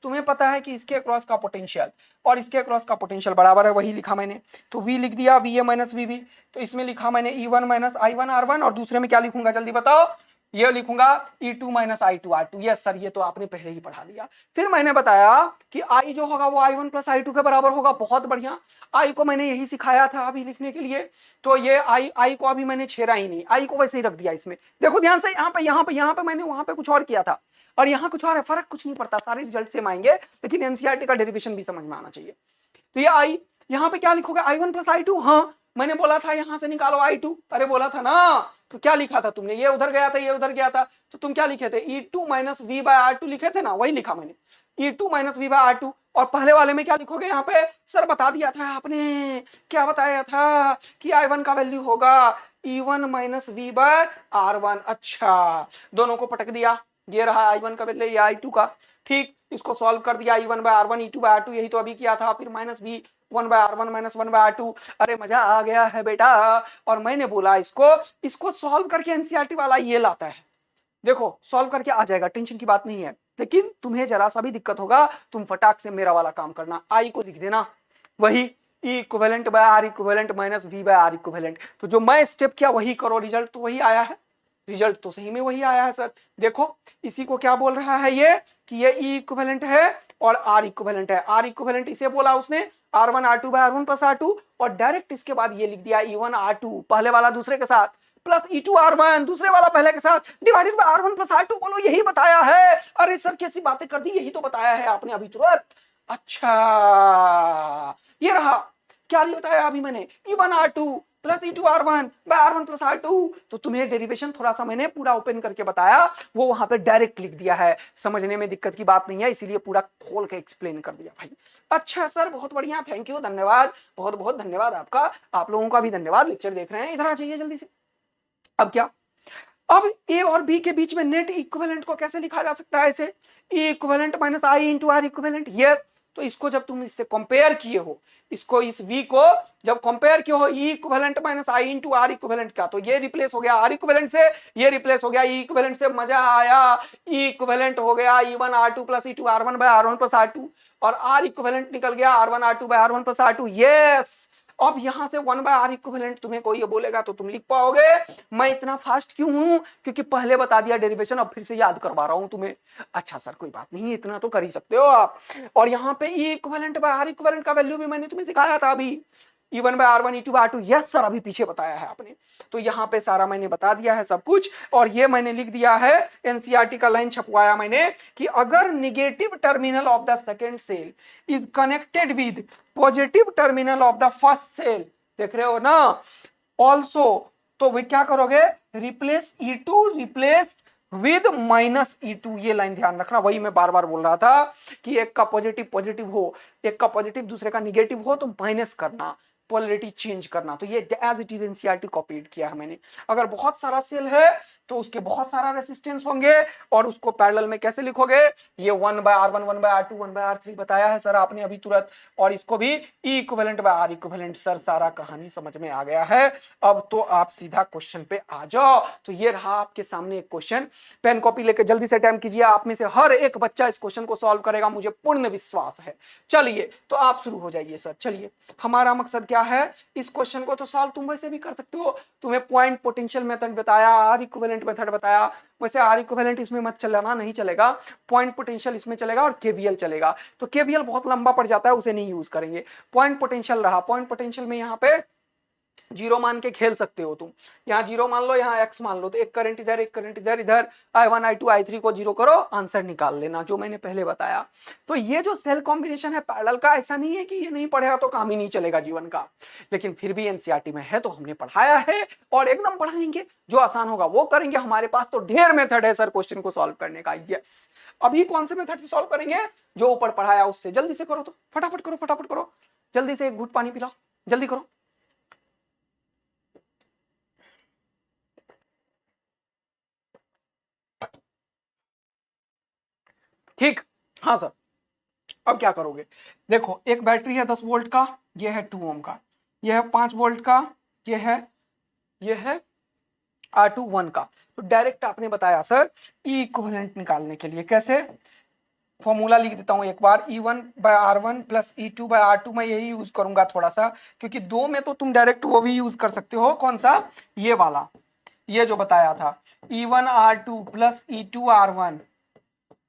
तुम्हें पता है कि इसके अक्रॉस का पोटेंशियल और इसके अक्रॉस का पोटेंशियल बराबर है, वही लिखा मैंने। तो V लिख दिया, VA माइनस VB। तो इसमें लिखा मैंने E1 माइनस I1R1, और दूसरे में क्या लिखूंगा जल्दी बताओ, ये लिखूंगा E2 minus I2R2। Yes sir, ये तो आपने पहले ही पढ़ा लिया। फिर मैंने बताया कि I जो होगा वो I1 प्लस I2 के बराबर होगा। बहुत बढ़िया, I को मैंने यही सिखाया था अभी लिखने के लिए। तो ये I को अभी मैंने छेड़ा ही नहीं, I को वैसे ही रख दिया इसमें। देखो ध्यान से, यहाँ पे मैंने वहां पे कुछ और किया था और यहाँ कुछ और है, फर्क कुछ नहीं पड़ता, सारे रिजल्ट सेम आएंगे, लेकिन एनसीईआरटी का डेरिवेशन भी समझ में आना चाहिए। तो ये I, यहाँ पे क्या लिखोगे I1 प्लस I2। हाँ मैंने बोला था यहां से निकालो I2, अरे बोला था ना। तो क्या लिखा था तुमने, ये उधर गया था ये उधर गया था, तो तुम क्या लिखे थे, E2 माइनस V/R2 लिखे थे ना, वही लिखा मैंने, E2 माइनस V/R2। और पहले वाले में क्या लिखोगे, यहाँ पे सर बता दिया था आपने, क्या बताया था कि I1 का वैल्यू होगा E1 माइनस V/R1। अच्छा, दोनों को पटक दिया, ये रहा I1 का वैल्यू, ये I2 का, ठीक, इसको सॉल्व कर दिया, E1/R1 E2/R2, यही तो अभी किया था, फिर minus V 1/R1 minus 1/R2। अरे मजा आ गया है बेटा। और मैंने बोला इसको सॉल्व करके एनसीईआरटी वाला ये लाता है, देखो सॉल्व करके आ जाएगा, टेंशन की बात नहीं है। लेकिन तुम्हें जरा सा भी दिक्कत होगा, तुम फटाक से मेरा वाला काम करना, I को लिख देना, वही E equivalent by R equivalent minus V by R equivalent. तो जो मैं स्टेप किया वही करो, रिजल्ट तो वही आया है, रिजल्ट तो सही में वही आया है सर। देखो इसी को क्या बोल रहा है ये, कि ये E इक्विवेलेंट है और R इक्विवेलेंट है। R इक्विवेलेंट इसे बोला उसने R1 R2 bye R1 plus R2, और डायरेक्ट इसके बाद ये लिख दिया E1 R2 पहले वाला दूसरे के साथ, प्लस E2 R1 दूसरे वाला पहले के साथ, divided by R1 plus R2। बोलो यही बताया है। अरे सर कैसी बातें कर दी, यही तो बताया है आपने अभी तुरंत। अच्छा ये रहा, क्या नहीं बताया अभी मैंने, E1 R2 plus E2 R1 bye R1 plus R2। तो तुम्हें डेरिवेशन थोड़ा सा मैंने पूरा ओपन करके बताया, वो वहां पे डायरेक्ट लिख दिया है, समझने में दिक्कत की बात नहीं है, इसीलिए पूरा खोल के एक्सप्लेन कर दिया भाई। अच्छा सर बहुत बढ़िया, थैंक यू, धन्यवाद, बहुत बहुत धन्यवाद आपका, आप लोगों का भी धन्यवाद। लेक्चर देख रहे हैं, इधर आ जाइए जल्दी से। अब क्या, अब ए और बी के बीच में नेट इक्विवेलेंट को कैसे लिखा जा सकता है, ऐसे E equivalent minus I into R equivalent. Yes, तो इसको जब तुम इससे कंपेयर किए हो, इसको इस V को जब कंपेयर किए हो E equivalent minus I into R equivalent का, तो ये रिप्लेस हो गया R इक्विवेलेंट से, ये रिप्लेस हो गया E इक्विवेलेंट से। मजा आया, E इक्विवेलेंट हो गया E1 R2 plus E2 R1 bye R1 plus R2, और R इक्विवेलेंट निकल गया R1 R2 bye R1 plus R2। Yes, अब यहां से 1 बाय R इक्विवेलेंट तुम्हें कोई ये बोलेगा तो तुम लिख पाओगे। मैं इतना फास्ट क्यों हूं, क्योंकि पहले बता दिया डेरिवेशन, अब फिर से याद करवा रहा हूं तुम्हें। अच्छा सर कोई बात नहीं, इतना तो कर ही सकते हो आप। और यहाँ पे E equivalent by R equivalent का वैल्यू भी मैंने तुम्हें सिखाया था अभी, E1 by R1 E2 by R2। Yes sir, अभी पीछे बताया है आपने, तो यहाँ पे सारा मैंने बता दिया है सब कुछ। और ये मैंने लिख दिया है, एनसीईआरटी का लाइन छपवाया मैंने, कि अगर negative terminal of the second cell is connected with positive terminal of the first cell, देख रहे हो ना, ऑल्सो, तो वे क्या करोगे, replace E2 replace with minus E2। ये लाइन ध्यान रखना, वही मैं बार बार बोल रहा था कि एक का पॉजिटिव पॉजिटिव हो, एक का पॉजिटिव दूसरे का निगेटिव हो, तो माइनस करना, पोलरिटी चेंज करना। तो ये as it is NCERT copied किया है मैंने। अगर बहुत सारा सेल है तो उसके बहुत सारा रेसिस्टेंस होंगे, और उसको पैरेलल में कैसे लिखोगे, ये 1 by R1 1 by R2 1 by R3 बताया है सर आपने अभी तुरंत, और इसको भी E equivalent by R equivalent. Sir सारा कहानी समझ में आ गया है, अब तो आप सीधा क्वेश्चन पे आ जाओ। तो ये रहा आपके सामने एक क्वेश्चन, पेन कॉपी लेके जल्दी से टाइम कीजिए, आप में से हर एक बच्चा इस क्वेश्चन को सॉल्व करेगा, मुझे पूर्ण विश्वास है। चलिए तो आप शुरू हो जाइए सर। चलिए, हमारा मकसद क्या है, इस क्वेश्चन को तो सॉल्व तुम वैसे भी कर सकते हो, तुम्हें पॉइंट पोटेंशियल मेथड बताया, R इक्विवेलेंट मेथड बताया, वैसे R इक्विवेलेंट इसमें मत चलाना, नहीं चलेगा, पॉइंट पोटेंशियल इसमें चलेगा और KVL चलेगा। तो KVL बहुत लंबा पड़ जाता है, उसे नहीं यूज करेंगे, पॉइंट पोटेंशियल रहा। पॉइंट पोटेंशियल में यहाँ पे जीरो मान के खेल सकते हो तुम, यहाँ जीरो मान लो, यहाँ एक्स मान लो, तो एक करंट इधर, एक करंट इधर, इधर I1 I2 I3 को जीरो करो, आंसर निकाल लेना, जो मैंने पहले बताया। तो ये जो सेल कॉम्बिनेशन है पैरेलल का, ऐसा नहीं है कि ये नहीं पढ़ेगा तो काम ही नहीं चलेगा जीवन का, लेकिन फिर भी एनसीईआरटी में है तो हमने पढ़ाया है और एकदम पढ़ाएंगे, जो आसान होगा वो करेंगे। हमारे पास तो ढेर मेथड है सर क्वेश्चन को सॉल्व करने का। यस, अभी कौन से मेथड से सॉल्व करेंगे? जो ऊपर पढ़ाया उससे। जल्दी से करो, तो फटाफट करो, फटाफट करो, जल्दी से एक घूंट पानी पिलाओ, जल्दी करो। ठीक, हाँ सर। अब क्या करोगे? देखो, एक बैटरी है 10 वोल्ट का, ये है 2 ओम का, ये है 5 वोल्ट का, ये है R2 1 का। तो डायरेक्ट आपने बताया सर ई इक्विवेलेंट निकालने के लिए कैसे, फॉर्मूला लिख देता हूं एक बार, E1/R1 प्लस E2/R2। मैं यही यूज करूंगा थोड़ा सा, क्योंकि दो में तो तुम डायरेक्ट वो भी यूज कर सकते हो। कौन सा? ये वाला, ये जो बताया था, E1R2 plus E2R1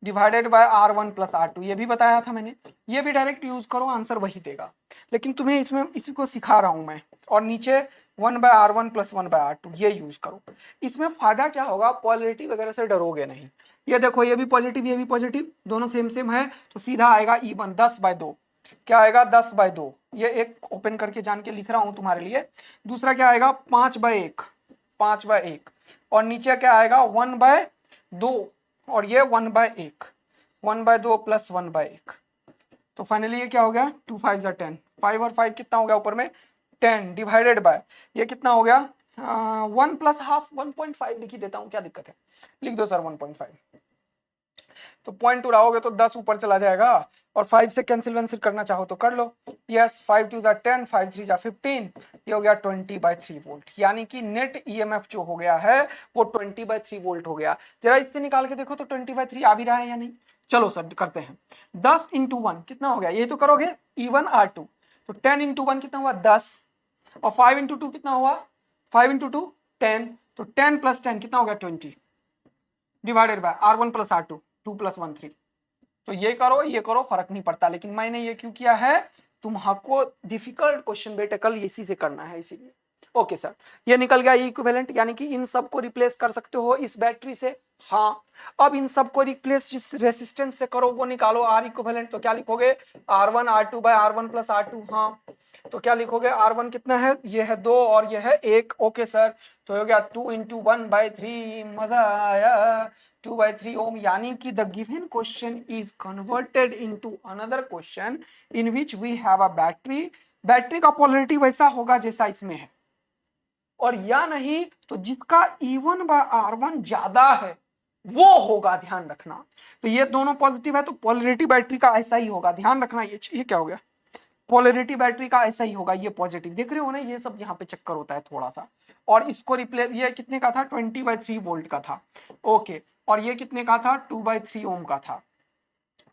divided by R1 plus R2, ये भी बताया था मैंने। ये भी डायरेक्ट यूज करो, आंसर वही देगा, लेकिन तुम्हें इसमें इसी को सिखा रहा हूं मैं। और नीचे 1/R1 प्लस 1/R2 ये यूज करो। इसमें फायदा क्या होगा, पोलैरिटी वगैरह से डरोगे नहीं। ये देखो, ये भी पॉजिटिव, ये भी पॉजिटिव, दोनों सेम सेम है, तो सीधा आएगा E1 10/2। क्या आएगा? 10/2। ये एक ओपन करके जान के लिख रहा हूं तुम्हारे लिए। दूसरा क्या आएगा? 5/1, 5/1। और नीचे क्या आएगा? 1/2, और ये 1/1, 1/2 प्लस 1/1। तो फाइनली ये क्या हो गया? 2 5 10, 5 और 5 कितना हो गया ऊपर में? 10 डिवाइडेड बाय ये कितना हो गया? 1 प्लस हाफ, 1.5 लिख ही देता हूँ, क्या दिक्कत है, लिख दो सर 1.5। तो पॉइंट उड़ाओगे तो 10 ऊपर चला जाएगा, और 5 से कैंसिल वैंसिल करना चाहो तो कर लो। यस, 5 2 10, 5 3 15, ये हो गया 20/3 वोल्ट। यानी कि नेट ईएमएफ जो हो गया है वो 20/3 वोल्ट हो गया। जरा इससे निकाल के देखो तो 20/3 आ भी रहा है या नहीं। चलो सर करते हैं। 10 × 1 कितना हो गया? ये तो करोगे E1R2, तो 10 × 1 कितना हुआ? 10, और 5 × 2 कितना हुआ? 5 × 2 10, तो 10 + 10 कितना हो गया? 20 divided by R1 plus R2, 2 + 1 3। तो ये करो, ये करो, फर्क नहीं पड़ता, लेकिन मैंने ये क्यों किया है, तुम्हारा डिफिकल्ट क्वेश्चन बेटे कल इसी से करना है, इसीलिए। ओके सर, ये निकल गया इक्विवेलेंट, यानी कि इन सब को रिप्लेस कर सकते हो इस बैटरी से। हाँ, अब इन सब को रिप्लेस जिस रेसिस्टेंस से करो वो निकालो R इक्विवेलेंट। तो क्या लिखोगे? R1 R2/R1 plus R2। हाँ, तो क्या लिखोगे? R1 कितना है? ये है 2 और ये है 1। ओके सर, तो हो गया 2 × 1/3। मजा आया, 2/3 ओम। यानी कि the given question is converted into another question in which we have a battery. Battery का पोलैरिटी वैसा होगा जैसा इसमें है, और या नहीं तो जिसका E1/R1 ज्यादा है वो होगा, ध्यान रखना। तो ये दोनों पॉजिटिव है तो पोलैरिटी बैटरी का ऐसा ही होगा, ध्यान रखना। ये क्या हो गया? पोलैरिटी बैटरी का ऐसा ही होगा, ये पॉजिटिव। देख रहे हो ना, ये सब यहाँ पे चक्कर होता है थोड़ा सा। और इसको रिप्लेस, ये कितने का था? 20/3 वोल्ट का था। ओके, और ये कितने का था? 2/3 ओम का था।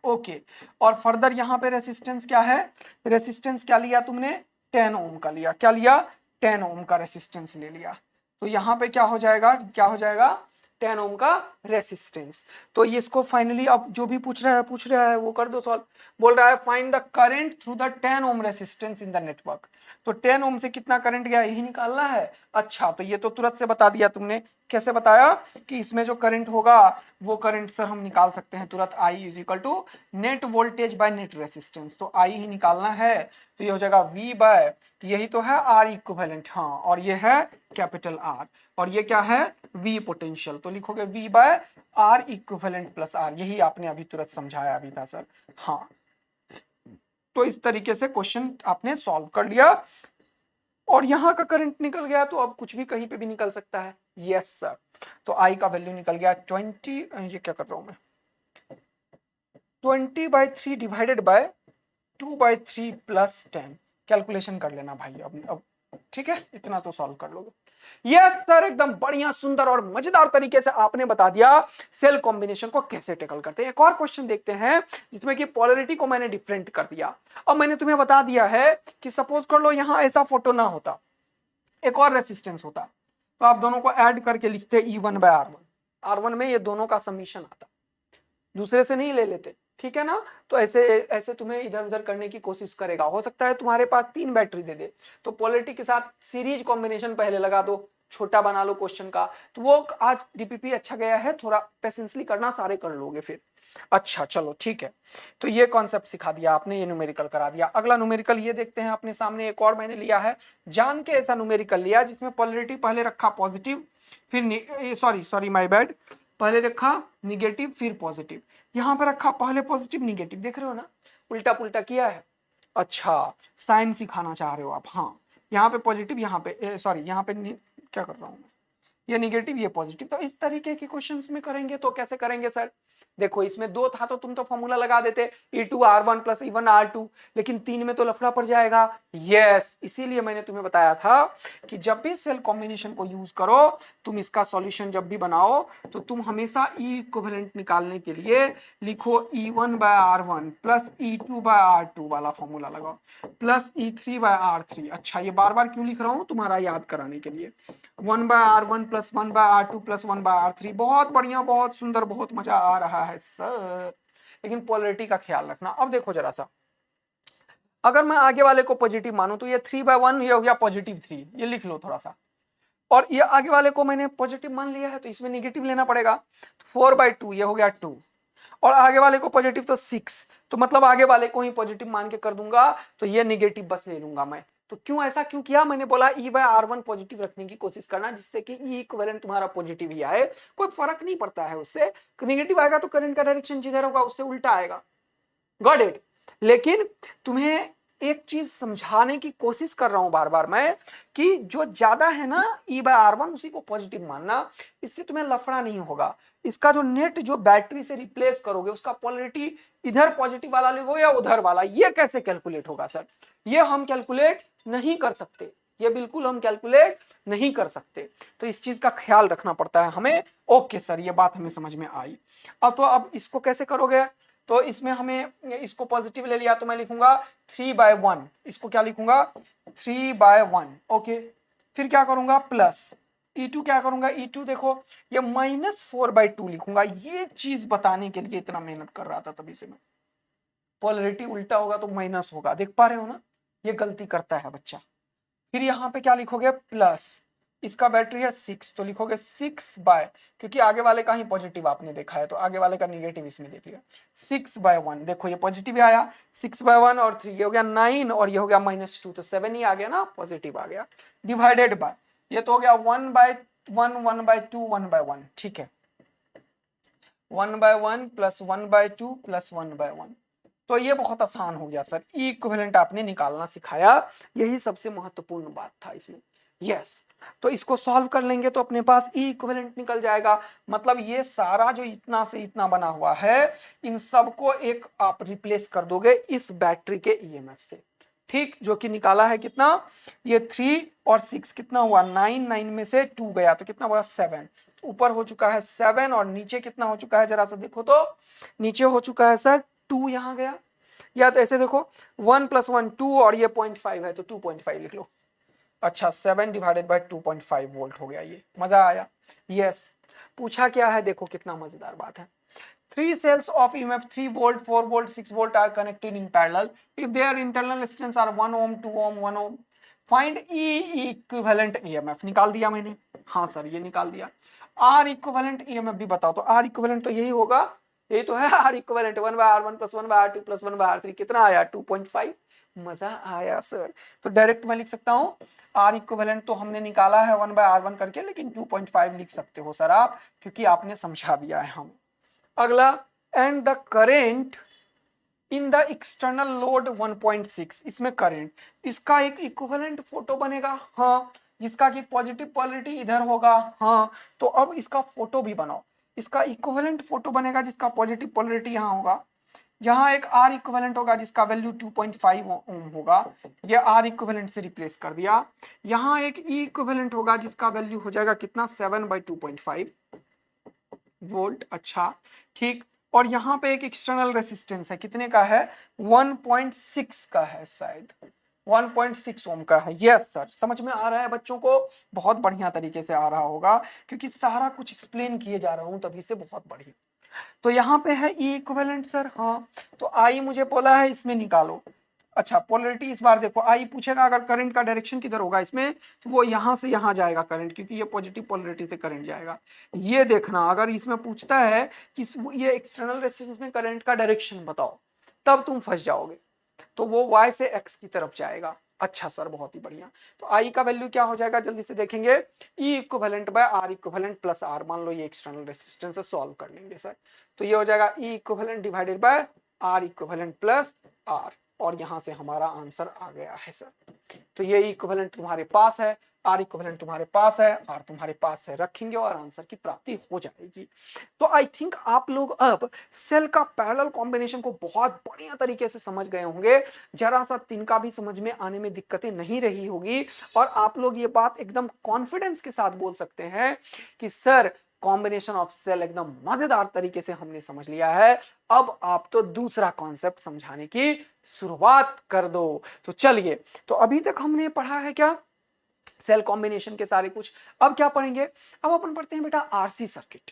ओके, और फर्दर यहाँ पे रेसिस्टेंस क्या है? रेसिस्टेंस क्या लिया तुमने? 10 ओम का लिया। क्या लिया? 10 ओम का रेसिस्टेंस ले लिया। तो यहाँ पे क्या हो जाएगा? क्या हो जाएगा? 10 ओम का रेसिस्टेंस। तो ये इसको फाइनली अब जो भी पूछ रहा है वो कर दो सॉल्व। बोल रहा है find the current through the 10 ohm resistance in the network. तो 10 ओम से कितना करंट गया यही निकालना है। अच्छा, तो ये तो तुरंत से बता दिया तुमने। कैसे बताया? कि इसमें जो करंट होगा वो करंट सर हम निकाल सकते हैं तुरंत, I = net voltage by net resistance. तो I ही निकालना है, तो ये हो जाएगा V बाय, यही तो है R इक्विवेलेंट। हाँ, और ये है कैपिटल R, और ये क्या है? V potential. तो लिखोगे V by R equivalent plus R। यही आपने अभी तुरंत समझाया अभी था सर। हाँ, तो इस तरीके से क्वेश्चन आपने सॉल्व कर लिया, और यहां का करंट निकल गया तो अब कुछ भी कहीं पे भी निकल सकता है। यस सर, तो I का वैल्यू निकल गया 20, ये क्या कर रहा हूं मैं, 20/3 डिवाइडेड बाय 2/3 प्लस 10। कैलकुलेशन कर लेना भाई अब ठीक है, इतना तो सॉल्व कर लोगे। यस सर, एकदम बढ़िया, सुंदर और मजेदार तरीके से आपने बता दिया सेल कॉम्बिनेशन को कैसे टैकल करते हैं। एक और क्वेश्चन देखते हैं जिसमें कि पोलैरिटी को मैंने डिफरेंट कर दिया। अब मैंने तुम्हें बता दिया है कि सपोज कर लो यहां ऐसा फोटो ना होता, एक और रेसिस्टेंस होता, तो आप दोनों को ऐड करके लिखते E1/R1। R1 में ये दोनों का समीशन आता, दूसरे से नहीं ले लेते। ठीक है ना। तो ऐसे ऐसे तुम्हें इधर उधर करने की कोशिश करेगा। हो सकता है तुम्हारे पास 3 बैटरी दे दे, तो पोलैरिटी के साथ सीरीज कॉम्बिनेशन पहले लगा दो, छोटा बना लो क्वेश्चन का। तो वो आज डीपीपी अच्छा गया है, थोड़ा पेशेंसली करना, सारे कर लोगे फिर। अच्छा चलो ठीक है, तो ये कॉन्सेप्ट सिखा दिया आपने, ये न्यूमेरिकल करा दिया। अगला न्यूमेरिकल ये देखते हैं अपने सामने, एक और मैंने लिया है, जान के ऐसा न्यूमेरिकल लिया जिसमें पोलैरिटी पहले रखा पॉजिटिव, फिर सॉरी माय बैड, पहले रखा निगेटिव फिर पॉजिटिव, यहाँ पे रखा पहले पॉजिटिव निगेटिव, देख रहे हो ना, उल्टा पुल्टा किया है। अच्छा साइन सिखाना चाह रहे हो आप, हाँ यहाँ पे पॉजिटिव, यहाँ पे सॉरी यहाँ पे क्या कर रहा हूँ मैं, ये निगेटिव ये पॉजिटिव। तो इस तरीके के क्वेश्चंस में करेंगे तो कैसे करेंगे सर, देखो इसमें 2 था तो तुम तो फॉर्मूला लगा देते E2R1 प्लस E1R2, लेकिन 3 में तो लफड़ा पड़ जाएगा। यस, इसीलिए मैंने तुम्हें बताया था कि जब भी सेल कॉम्बिनेशन को यूज करो, तुम इसका सॉल्यूशन जब भी बनाओ तो तुम हमेशा ई इक्विवेलेंट निकालने के लिए लिखो E1/R1 प्लस E2/R2 वाला फॉर्मूला लगाओ प्लस E3/R3। अच्छा ये बार बार क्यों लिख रहा हूं, तुम्हारा याद कराने के लिए। 1/R1 plus 1/R2 plus 1/R3, बहुत बढ़िया, बहुत सुंदर, बहुत मजा आ रहा है सर, लेकिन पोलैरिटी का ख्याल रखना। अब देखो जरा सा, अगर मैं आगे वाले को पॉजिटिव मानूं तो ये 3/1 ये हो गया +3, ये लिख लो थोड़ा सा, और ये आगे वाले को मैंने पॉजिटिव मान लिया है तो इसमें निगेटिव लेना पड़ेगा, 4/2 ये हो गया 2, और आगे वाले को पॉजिटिव तो 6, तो मतलब आगे वाले को ही पॉजिटिव मान के कर दूंगा, तो ये निगेटिव बस ले लूंगा मैं। तो क्यों ऐसा क्यों किया, मैंने बोला E/R1 पॉजिटिव रखने की कोशिश करना, जिससे कि ई इक्विवेलेंट तुम्हारा पॉजिटिव ही आए, कोई फर्क नहीं पड़ता है उससे, निगेटिव आएगा तो करंट का डायरेक्शन जिधर होगा उससे उल्टा आएगा, गॉट इट। लेकिन तुम्हें एक चीज समझाने की कोशिश कर रहा हूं बार बार मैं, कि जो ज्यादा है ना E/R1 उसी को पॉजिटिव मानना, इससे तुम्हें लफड़ा नहीं होगा। इसका जो नेट जो बैटरी से रिप्लेस करोगे उसका पोलैरिटी इधर पॉजिटिव वाला लिखो या उधर वाला, ये कैसे कैलकुलेट होगा सर, ये हम कैलकुलेट नहीं कर सकते, ये बिल्कुल हम कैलकुलेट नहीं कर सकते, तो इस चीज का ख्याल रखना पड़ता है हमें। ओके सर, ये बात हमें समझ में आई। अब इसको कैसे करोगे, तो इसमें हमें इसको पॉजिटिव ले लिया तो मैं लिखूंगा 3/1, इसको क्या लिखूंगा 3/1, ओके। फिर क्या करूंगा प्लस E2, क्या करूंगा E2 देखो ये -4/2 लिखूंगा, ये चीज बताने के लिए इतना मेहनत कर रहा था तभी से मैं, पोलैरिटी उल्टा होगा तो माइनस होगा, देख पा रहे हो ना, ये गलती करता है बच्चा। फिर यहाँ पे क्या लिखोगे प्लस, इसका बैटरी है 6 तो लिखोगे 6/, क्योंकि आगे वाले का ही पॉजिटिव आपने देखा है तो आगे वाले का निगेटिव इसमें देख लिया, 6/1, देखो ये पॉजिटिव आया 6/1 और 3, ये हो गया 9 और ये हो गया -2, तो 7 ही आ गया ना, पॉजिटिव आ गया, डिवाइडेड बाय, ये तो हो गया 1/1 1/2 1/1, ठीक है, 1/1 प्लस 1/2 प्लस 1/1, तो ये बहुत आसान हो गया सर, ई इक्विवेलेंट आपने निकालना सिखाया, यही सबसे महत्वपूर्ण बात था इसमें। यस, तो इसको सॉल्व कर लेंगे तो अपने पास ई इक्विवेलेंट निकल जाएगा, मतलब ये सारा जो इतना से इतना बना हुआ है इन सबको एक आप रिप्लेस कर दोगे इस बैटरी के ईएमएफ से, ठीक, जो कि निकाला है कितना, ये 3 और 6 कितना हुआ 9, 9 में से 2 गया तो कितना हुआ 7, ऊपर हो चुका है 7 और नीचे कितना हो चुका है जरा सा देखो तो, नीचे हो चुका है सर 2 यहाँ गया, या तो ऐसे देखो 1 + 1 2 और ये 0.5 है तो 2.5 लिख लो। अच्छा 7/2.5 वोल्ट हो गया, ये मजा आया। यस, पूछा क्या है देखो कितना मजेदार बात है, 3 cells of EMF 3 volt 4 volt 6 volt are connected in parallel if their internal resistance are 1 ohm 2 ohm 1 ohm, find E equivalent EMF, निकाल दिया मैंने, हाँ सर ये निकाल दिया। R equivalent EMF भी बताओ, तो R equivalent तो यही होगा, यही तो है R equivalent 1/R1 plus 1/R2 plus 1/R3, कितना आया 2.5, मजा आया सर। तो डायरेक्ट मैं लिख सकता हूँ R इक्विवेलेंट तो हमने निकाला है 1/R1 करके, लेकिन 2.5 लिख सकते हो सर आप, क्योंकि आपने समझा दिया है हम। अगला, and the current in the external load 1.6, इसमें करंट, इसका एक इक्विवेलेंट फोटो बनेगा, हाँ, जिसका कि पॉजिटिव पोलैरिटी इधर होगा, हाँ, तो अब इसका फोटो भी बनाओ, इसका इक्विवेलेंट फोटो बनेगा जिसका पॉजिटिव पोलैरिटी यहाँ होगा, यहाँ एक R इक्विवेलेंट होगा जिसका वैल्यू 2.5 ओम होगा, ये R इक्विवेलेंट से रिप्लेस कर दिया, यहाँ एक E इक्विवेलेंट होगा जिसका वैल्यू हो जाएगा कितना 7/2.5 वोल्ट, अच्छा ठीक, और यहाँ पे एक एक्सटर्नल रेसिस्टेंस है, कितने का है 1.6 का है, शायद 1.6 ओम का है। यस सर, समझ में आ रहा है बच्चों को, बहुत बढ़िया तरीके से आ रहा होगा क्योंकि सारा कुछ एक्सप्लेन किए जा रहा हूं तभी से, बहुत बढ़िया। तो यहाँ पे है ई इक्विवेलेंट सर, हाँ। तो आई मुझे बोला है इसमें निकालो। अच्छा पोलरिटी इस बार देखो, आई पूछेगा अगर करंट का डायरेक्शन किधर होगा इसमें, तो वो यहां से यहां जाएगा करंट, क्योंकि ये पॉजिटिव पोलरिटी से करंट जाएगा। ये देखना अगर इसमें पूछता है कि ये एक्सटर्नल रेजिस्टेंस में करंट का डायरेक्शन बताओ, तब तुम फंस जाओगे। तो वो y से x की तरफ जाएगा। अच्छा सर बहुत ही बढ़िया। तो I का वैल्यू क्या हो जाएगा जल्दी से देखेंगे, E equivalent by R equivalent plus R, मान लो ये एक्सटर्नल रेजिस्टेंस है, सॉल्व कर लेंगे सर। तो ये हो जाएगा E equivalent divided by R equivalent plus R, और यहां से हमारा आंसर आ गया है सर। तो ये इक्विवेलेंट तुम्हारे पास है, आर इक्विवेलेंट तुम्हारे पास है, आर तुम्हारे पास है, रखेंगे और आंसर की प्राप्ति हो जाएगी। तो आई थिंक आप लोग अब सेल का पैरेलल कॉम्बिनेशन को बहुत बढ़िया तरीके से समझ गए होंगे, जरा सा तिनका भी समझ में आने में दिक्कतें नहीं रही होगी, और आप लोग ये बात एकदम कॉन्फिडेंस के साथ बोल सकते हैं कि सर कॉम्बिनेशन ऑफ सेल एकदम मजेदार तरीके से हमने समझ लिया है, अब आप तो दूसरा कॉन्सेप्ट समझाने की शुरुआत कर दो। तो चलिए, तो अभी तक हमने पढ़ा है क्या सेल कॉम्बिनेशन के सारे कुछ, अब क्या पढ़ेंगे, अब अपन पढ़ते हैं बेटा आरसी सर्किट,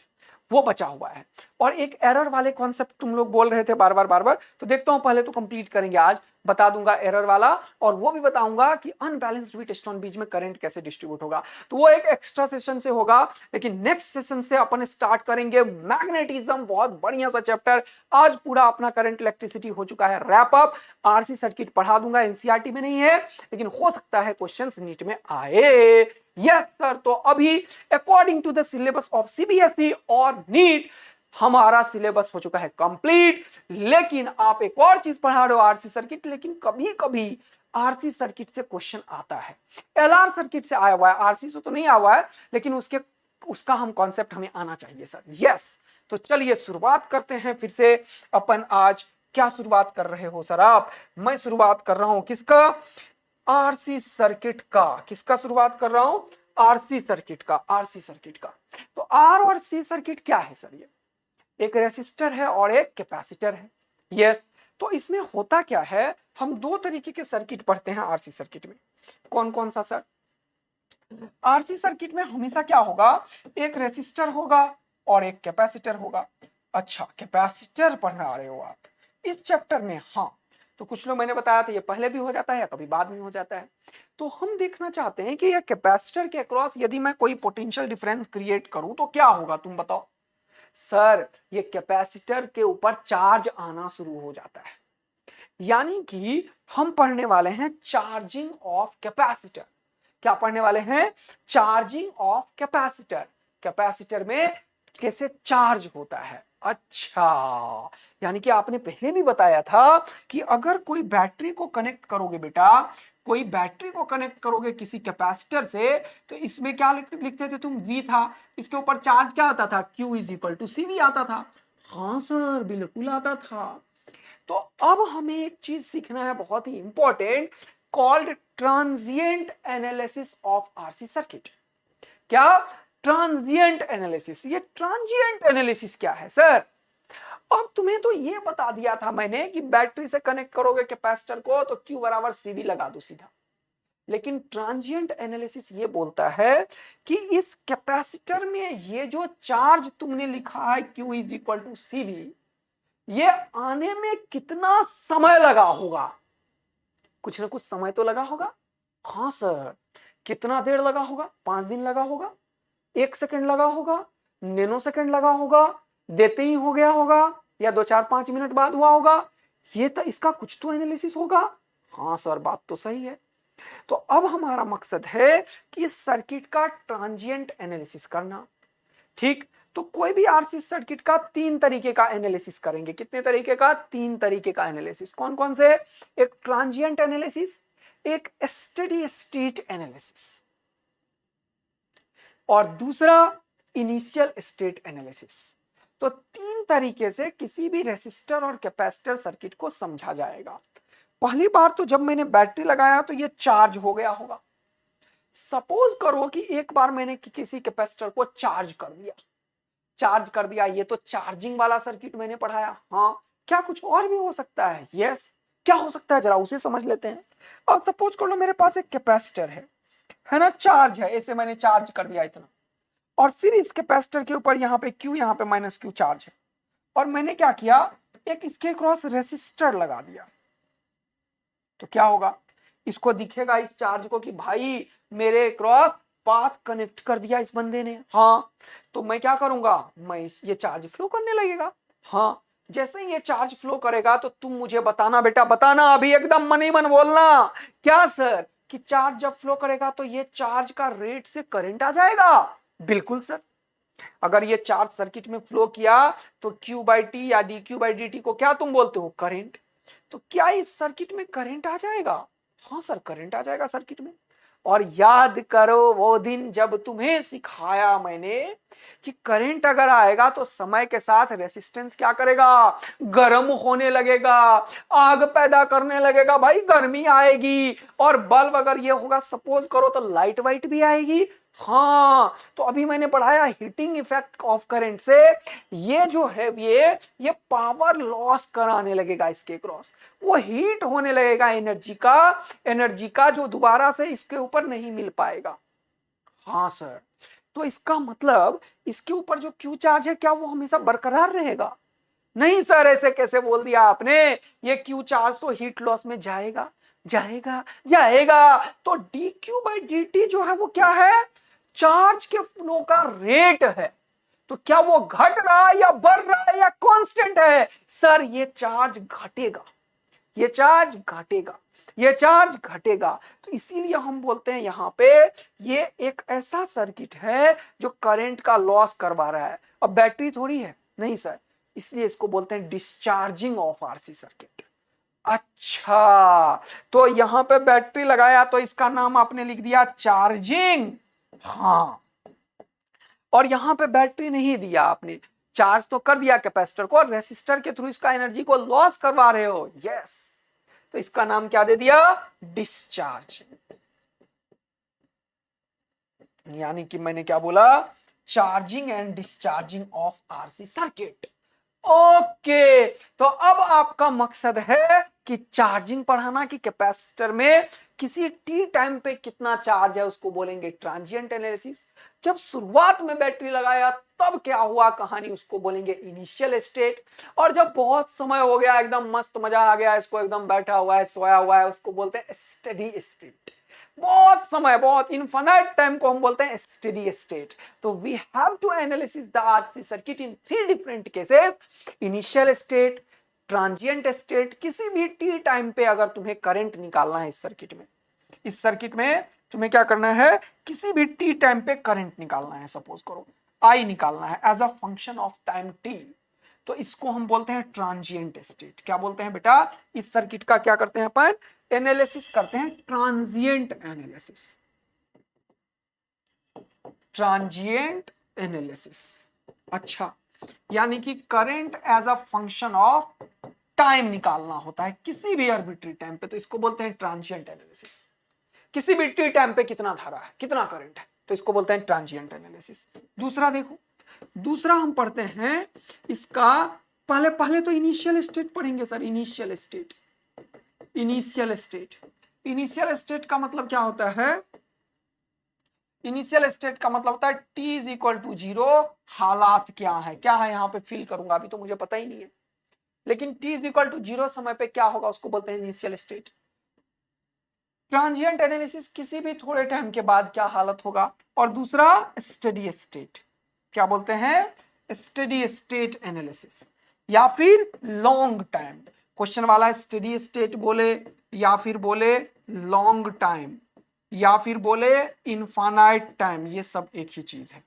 वो बचा हुआ है। और एक एरर वाले कॉन्सेप्ट तुम लोग बोल रहे थे बार बार, तो देखता हूं पहले तो कंप्लीट करेंगे आज, बता दूंगा एरर वाला, और वो भी बताऊंगा कि अनबैलेंस्ड वीट स्टोन बीच में करंट कैसे डिस्ट्रीब्यूट होगा। तो वो एक एक्स्ट्रा सेशन से होगा, लेकिन नेक्स्ट सेशन से अपन स्टार्ट करेंगे मैग्नेटिज्म, बहुत बढ़िया सा चैप्टर। आज पूरा अपना करंट इलेक्ट्रिसिटी हो चुका है रैप अप, आरसी सर्किट पढ़ा दूंगा, एनसीईआरटी में नहीं है लेकिन हो सकता है क्वेश्चंस नीट में आए। यस सर, तो अभी according to the syllabus of CBSE और नीट हमारा सिलेबस हो चुका है कंप्लीट, लेकिन आप एक और चीज पढ़ा रहे हो आरसी सर्किट, लेकिन कभी कभी आरसी सर्किट से क्वेश्चन आता है, एलआर सर्किट से आया हुआ है, आरसी से तो नहीं आया हुआ है, लेकिन उसका हम कॉन्सेप्ट हमें आना चाहिए सर। यस, तो चलिए शुरुआत करते हैं फिर से। अपन आज क्या शुरुआत कर रहे हो सर आप, मैं शुरुआत कर रहा हूं किसका, आरसी सर्किट का। किसका शुरुआत कर रहा हूं, आरसी सर्किट का, आरसी सर्किट का। तो आर और सी सर्किट क्या है सर, ये एक रेसिस्टर है और एक कैपेसिटर है। यस, तो इसमें होता क्या है, हम दो तरीके के सर्किट पढ़ते हैं आरसी सर्किट में। कौन कौन सा सर, आरसी सर्किट में हमेशा क्या होगा, एक रेसिस्टर होगा और एक कैपेसिटर होगा। अच्छा कैपेसिटर पढ़ना रहे हो आप इस चैप्टर में, हाँ। तो कुछ लोग मैंने बताया था ये पहले भी हो जाता है या कभी बाद में हो जाता है। तो हम देखना चाहते हैं कि ये कैपेसिटर के अक्रॉस यदि मैं कोई पोटेंशियल डिफरेंस क्रिएट करूं तो क्या होगा, तुम बताओ। सर ये कैपेसिटर के ऊपर चार्ज आना शुरू हो जाता है, यानी कि हम पढ़ने वाले हैं चार्जिंग ऑफ कैपेसिटर। क्या पढ़ने वाले हैं, चार्जिंग ऑफ कैपेसिटर, कैपेसिटर में कैसे चार्ज होता है। अच्छा, यानी कि आपने पहले भी बताया था कि अगर कोई बैटरी को कनेक्ट करोगे बेटा, कोई बैटरी को कनेक्ट करोगे किसी कैपेसिटर से, तो इसमें क्या लिखते थे तुम, V था, इसके ऊपर चार्ज क्या आता था, Q is equal to CV आता था। हाँ सर बिल्कुल आता था। तो अब हमें एक चीज सीखना है बहुत ही important, called transient analysis of RC circuit. क्या, ट्रांजिएंट एनालिसिस। ये ट्रांजिएंट एनालिसिस क्या है सर, अब तुम्हें तो ये बता दिया था मैंने कि बैटरी से कनेक्ट करोगे कैपेसिटर को तो Q बराबर CV लगा दो सीधा, लेकिन ट्रांजिएंट एनालिसिस ये बोलता है कि इस कैपेसिटर में ये जो चार्ज तुमने लिखा है Q is equal to CV, ये आने में कितना समय लगा होगा, कुछ ना कुछ समय तो लगा होगा। हाँ सर, कितना देर लगा होगा, 5 दिन लगा होगा, 1 सेकंड लगा होगा, नैनो सेकंड लगा होगा, देते ही हो गया होगा, या 2-4-5 मिनट बाद हुआ होगा, ये तो इसका कुछ तो एनालिसिस होगा। हाँ सर बात तो सही है। तो अब हमारा मकसद है कि इस सर्किट का ट्रांजिएंट एनालिसिस करना, ठीक। तो कोई भी आरसी सर्किट का 3 तरीके का एनालिसिस करेंगे। कितने तरीके का, 3 तरीके का एनालिसिस। कौन कौन से, एक ट्रांजिएंट एनालिसिस, एक स्टेडी स्टेट एनालिसिस, और दूसरा इनिशियल स्टेट एनालिसिस। तो 3 तरीके से किसी भी रेसिस्टर और कैपेसिटर सर्किट को समझा जाएगा। पहली बार तो जब मैंने बैटरी लगाया तो ये चार्ज हो गया होगा। सपोज करो कि एक बार मैंने किसी कैपेसिटर को चार्ज कर दिया, ये तो चार्जिंग वाला सर्किट मैंने पढ़ाया। हाँ, क्या कुछ और भी हो सकता है, यस, क्या हो सकता है जरा उसे समझ लेते हैं। अब सपोज कर लो मेरे पास एक कैपेसिटर है ना, चार्ज है, ऐसे मैंने चार्ज कर दिया इतना, और फिर इस कैपेसिटर के ऊपर यहाँ पे Q, यहाँ पे -Q चार्ज है। और मैंने क्या किया, एक इसके क्रॉस रेसिस्टर लगा दिया, तो क्या होगा, इसको दिखेगा इस चार्ज को कि भाई मेरे क्रॉस पाथ कनेक्ट कर दिया इस बंदे ने। हाँ, तो मैं क्या करूंगा, मैं ये चार्ज फ्लो करने लगेगा। हाँ, जैसे ही ये चार्ज फ्लो करेगा तो तुम मुझे बताना बेटा, बताना अभी, एकदम मन ही मन बोलना। क्या सर, कि चार्ज जब फ्लो करेगा तो ये चार्ज का रेट से करंट आ जाएगा? बिल्कुल सर। अगर ये चार्ज सर्किट में फ्लो किया तो Q बाई टी या dQ बाई dt को क्या तुम बोलते हो, करंट। तो क्या इस सर्किट में करंट आ जाएगा? हाँ सर, करंट आ जाएगा सर्किट में। और याद करो वो दिन जब तुम्हें सिखाया मैंने कि करंट अगर आएगा तो समय के साथ रेसिस्टेंस क्या करेगा, गर्म होने लगेगा, आग पैदा करने लगेगा, भाई गर्मी आएगी। और बल्ब अगर ये होगा सपोज करो तो लाइट वाइट भी आएगी। हाँ, तो अभी मैंने पढ़ाया हीटिंग इफेक्ट ऑफ करंट से ये जो है ये पावर लॉस कराने लगेगा इसके क्रॉस, वो हीट होने लगेगा एनर्जी का जो दोबारा से इसके ऊपर नहीं मिल पाएगा। हाँ सर, तो इसका मतलब इसके ऊपर जो क्यू चार्ज है क्या वो हमेशा बरकरार रहेगा? नहीं सर, ऐसे कैसे बोल दिया आपने, ये क्यू चार्ज तो हीट लॉस में जाएगा जाएगा जाएगा। तो D Q by D T जो है वो क्या है, चार्ज के फ्लो का रेट है। तो क्या वो घट रहा है या बढ़ रहा है या कांस्टेंट है? सर ये चार्ज घटेगा, ये चार्ज घटेगा, ये चार्ज घटेगा। तो इसीलिए हम बोलते हैं यहां पे ये एक ऐसा सर्किट है जो करंट का लॉस करवा रहा है। अब बैटरी थोड़ी है, नहीं सर, इसलिए इसको बोलते हैं डिस्चार्जिंग ऑफ आरसी सर्किट। अच्छा, तो यहां पे बैटरी लगाया तो इसका नाम आपने लिख दिया चार्जिंग। हाँ, और यहां पे बैटरी नहीं दिया आपने, चार्ज तो कर दिया कैपेसिटर को, और रेसिस्टर के थ्रू इसका एनर्जी को लॉस करवा रहे हो। यस, तो इसका नाम क्या दे दिया, डिस्चार्ज। यानी कि मैंने क्या बोला, charging and discharging of RC circuit. Okay, तो अब आपका मकसद है कि चार्जिंग पढ़ाना, कि कैपेसिटर में किसी टी टाइम पे कितना चार्ज है उसको बोलेंगे ट्रांजिएंट एनालिसिस। जब शुरुआत में बैटरी लगाया तब क्या हुआ कहानी उसको बोलेंगे इनिशियल स्टेट। और जब बहुत समय हो गया, एकदम मस्त मजा आ गया, इसको एकदम बैठा हुआ है सोया हुआ है, उसको बोलते हैं स्टेडी स्टेट। बहुत समय, बहुत इनफाइनाइट टाइम को हम बोलते हैं स्टेडी स्टेट। तो we have to analysis the RC circuit in 3 different cases, initial state, transient state. किसी भी टी टाइम पे अगर तुम्हें करंट निकालना है इस सर्किट में तुम्हें क्या करना है, किसी भी टी टाइम पे करंट निकालना है, सपोज करो आई निकालना है as a function of time t, तो इसको हम बोलते हैं ट्रांजिएंट स्टेट। क्या बोलते हैं बेटा, इस सर्किट का क्या करते हैं अपन, एनालिसिस करते हैं, ट्रांजिएंट एनालिसिस, ट्रांजिएंट एनालिसिस। अच्छा, यानी कि current as a function of time निकालना होता है किसी भी आर्बिट्री टाइम पे, तो इसको बोलते हैं ट्रांजिएंट एनालिसिस। किसी भी टी टाइम पे कितना धारा है, कितना करंट है, तो इसको बोलते हैं ट्रांजिएंट एनालिसिस। दूसरा देखो, दूसरा हम पढ़ते हैं इसका, पहले तो इनिशियल स्टेट पढ़ेंगे sir. Initial state, initial state, initial state का मतलब क्या होता है, इनिशियल स्टेट का मतलब होता है t इज इक्वल टू 0, हालात क्या है यहाँ पे फिल करूंगा, अभी तो मुझे पता ही नहीं है, लेकिन t इज इक्वल टू 0 समय पे क्या होगा उसको बोलते हैं इनिशियल स्टेट। ट्रांजिएंट एनालिसिस, किसी भी थोड़े टाइम के बाद क्या हालत होगा। और दूसरा स्टेडी स्टेट, क्या बोलते हैं, स्टेडी स्टेट एनालिसिस, या फिर लॉन्ग टाइम। क्वेश्चन वाला स्टेडी स्टेट बोले, या फिर बोले लॉन्ग टाइम, या फिर बोले इनफाइनाइट टाइम, ये सब एक ही चीज है।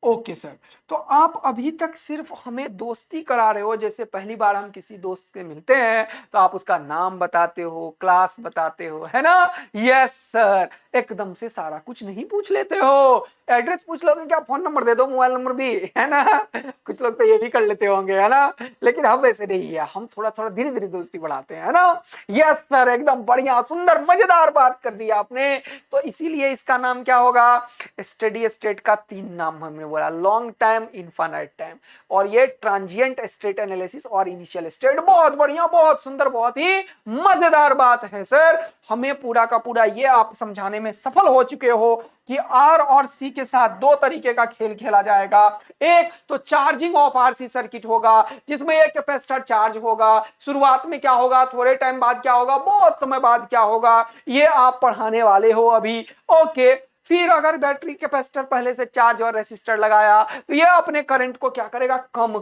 ओके सर, तो आप अभी तक सिर्फ हमें दोस्ती करा रहे हो, जैसे पहली बार हम किसी दोस्त से मिलते हैं तो आप उसका नाम बताते हो, क्लास बताते हो, है ना। यस सर, एकदम से सारा कुछ नहीं पूछ लेते हो, एड्रेस पूछ लोगे क्या, फोन नंबर दे दो, मोबाइल नंबर भी, है ना। कुछ लोग तो ये भी कर लेते होंगे, है ना, लेकिन हम वैसे नहीं है, हम थोड़ा थोड़ा धीरे धीरे दोस्ती बढ़ाते हैं, है ना। यस सर, एकदम बढ़िया, सुंदर, मजेदार बात कर दी आपने। तो इसीलिए इसका नाम क्या होगा, स्टेडी स्टेट का 3 नाम हमने बोला, लॉन्ग टाइम, इनफाइनाइट टाइम, और ये ट्रांजिएंट स्टेट एनालिसिस और इनिशियल स्टेट। बहुत बढ़िया, बहुत सुंदर, बहुत ही मजेदार बात है सर। हमें पूरा का पूरा ये आप समझाने में में सफल हो चुके हो कि आर और सी के साथ दो तरीके का खेल खेला जाएगा। एक तो चार्जिंग ऑफ आरसी सर्किट होगा जिसमें एक कैपेसिटर चार्ज होगा। शुरुआत में क्या होगा, थोड़े टाइम बाद क्या होगा, बहुत समय बाद क्या होगा, ये आप पढ़ाने वाले हो अभी। ओके, फिर अगर बैटरी कैपेसिटर पहले से चार्ज और रेसिस्टर लगाया तो ये अपने करंट को क्या करेगा, कम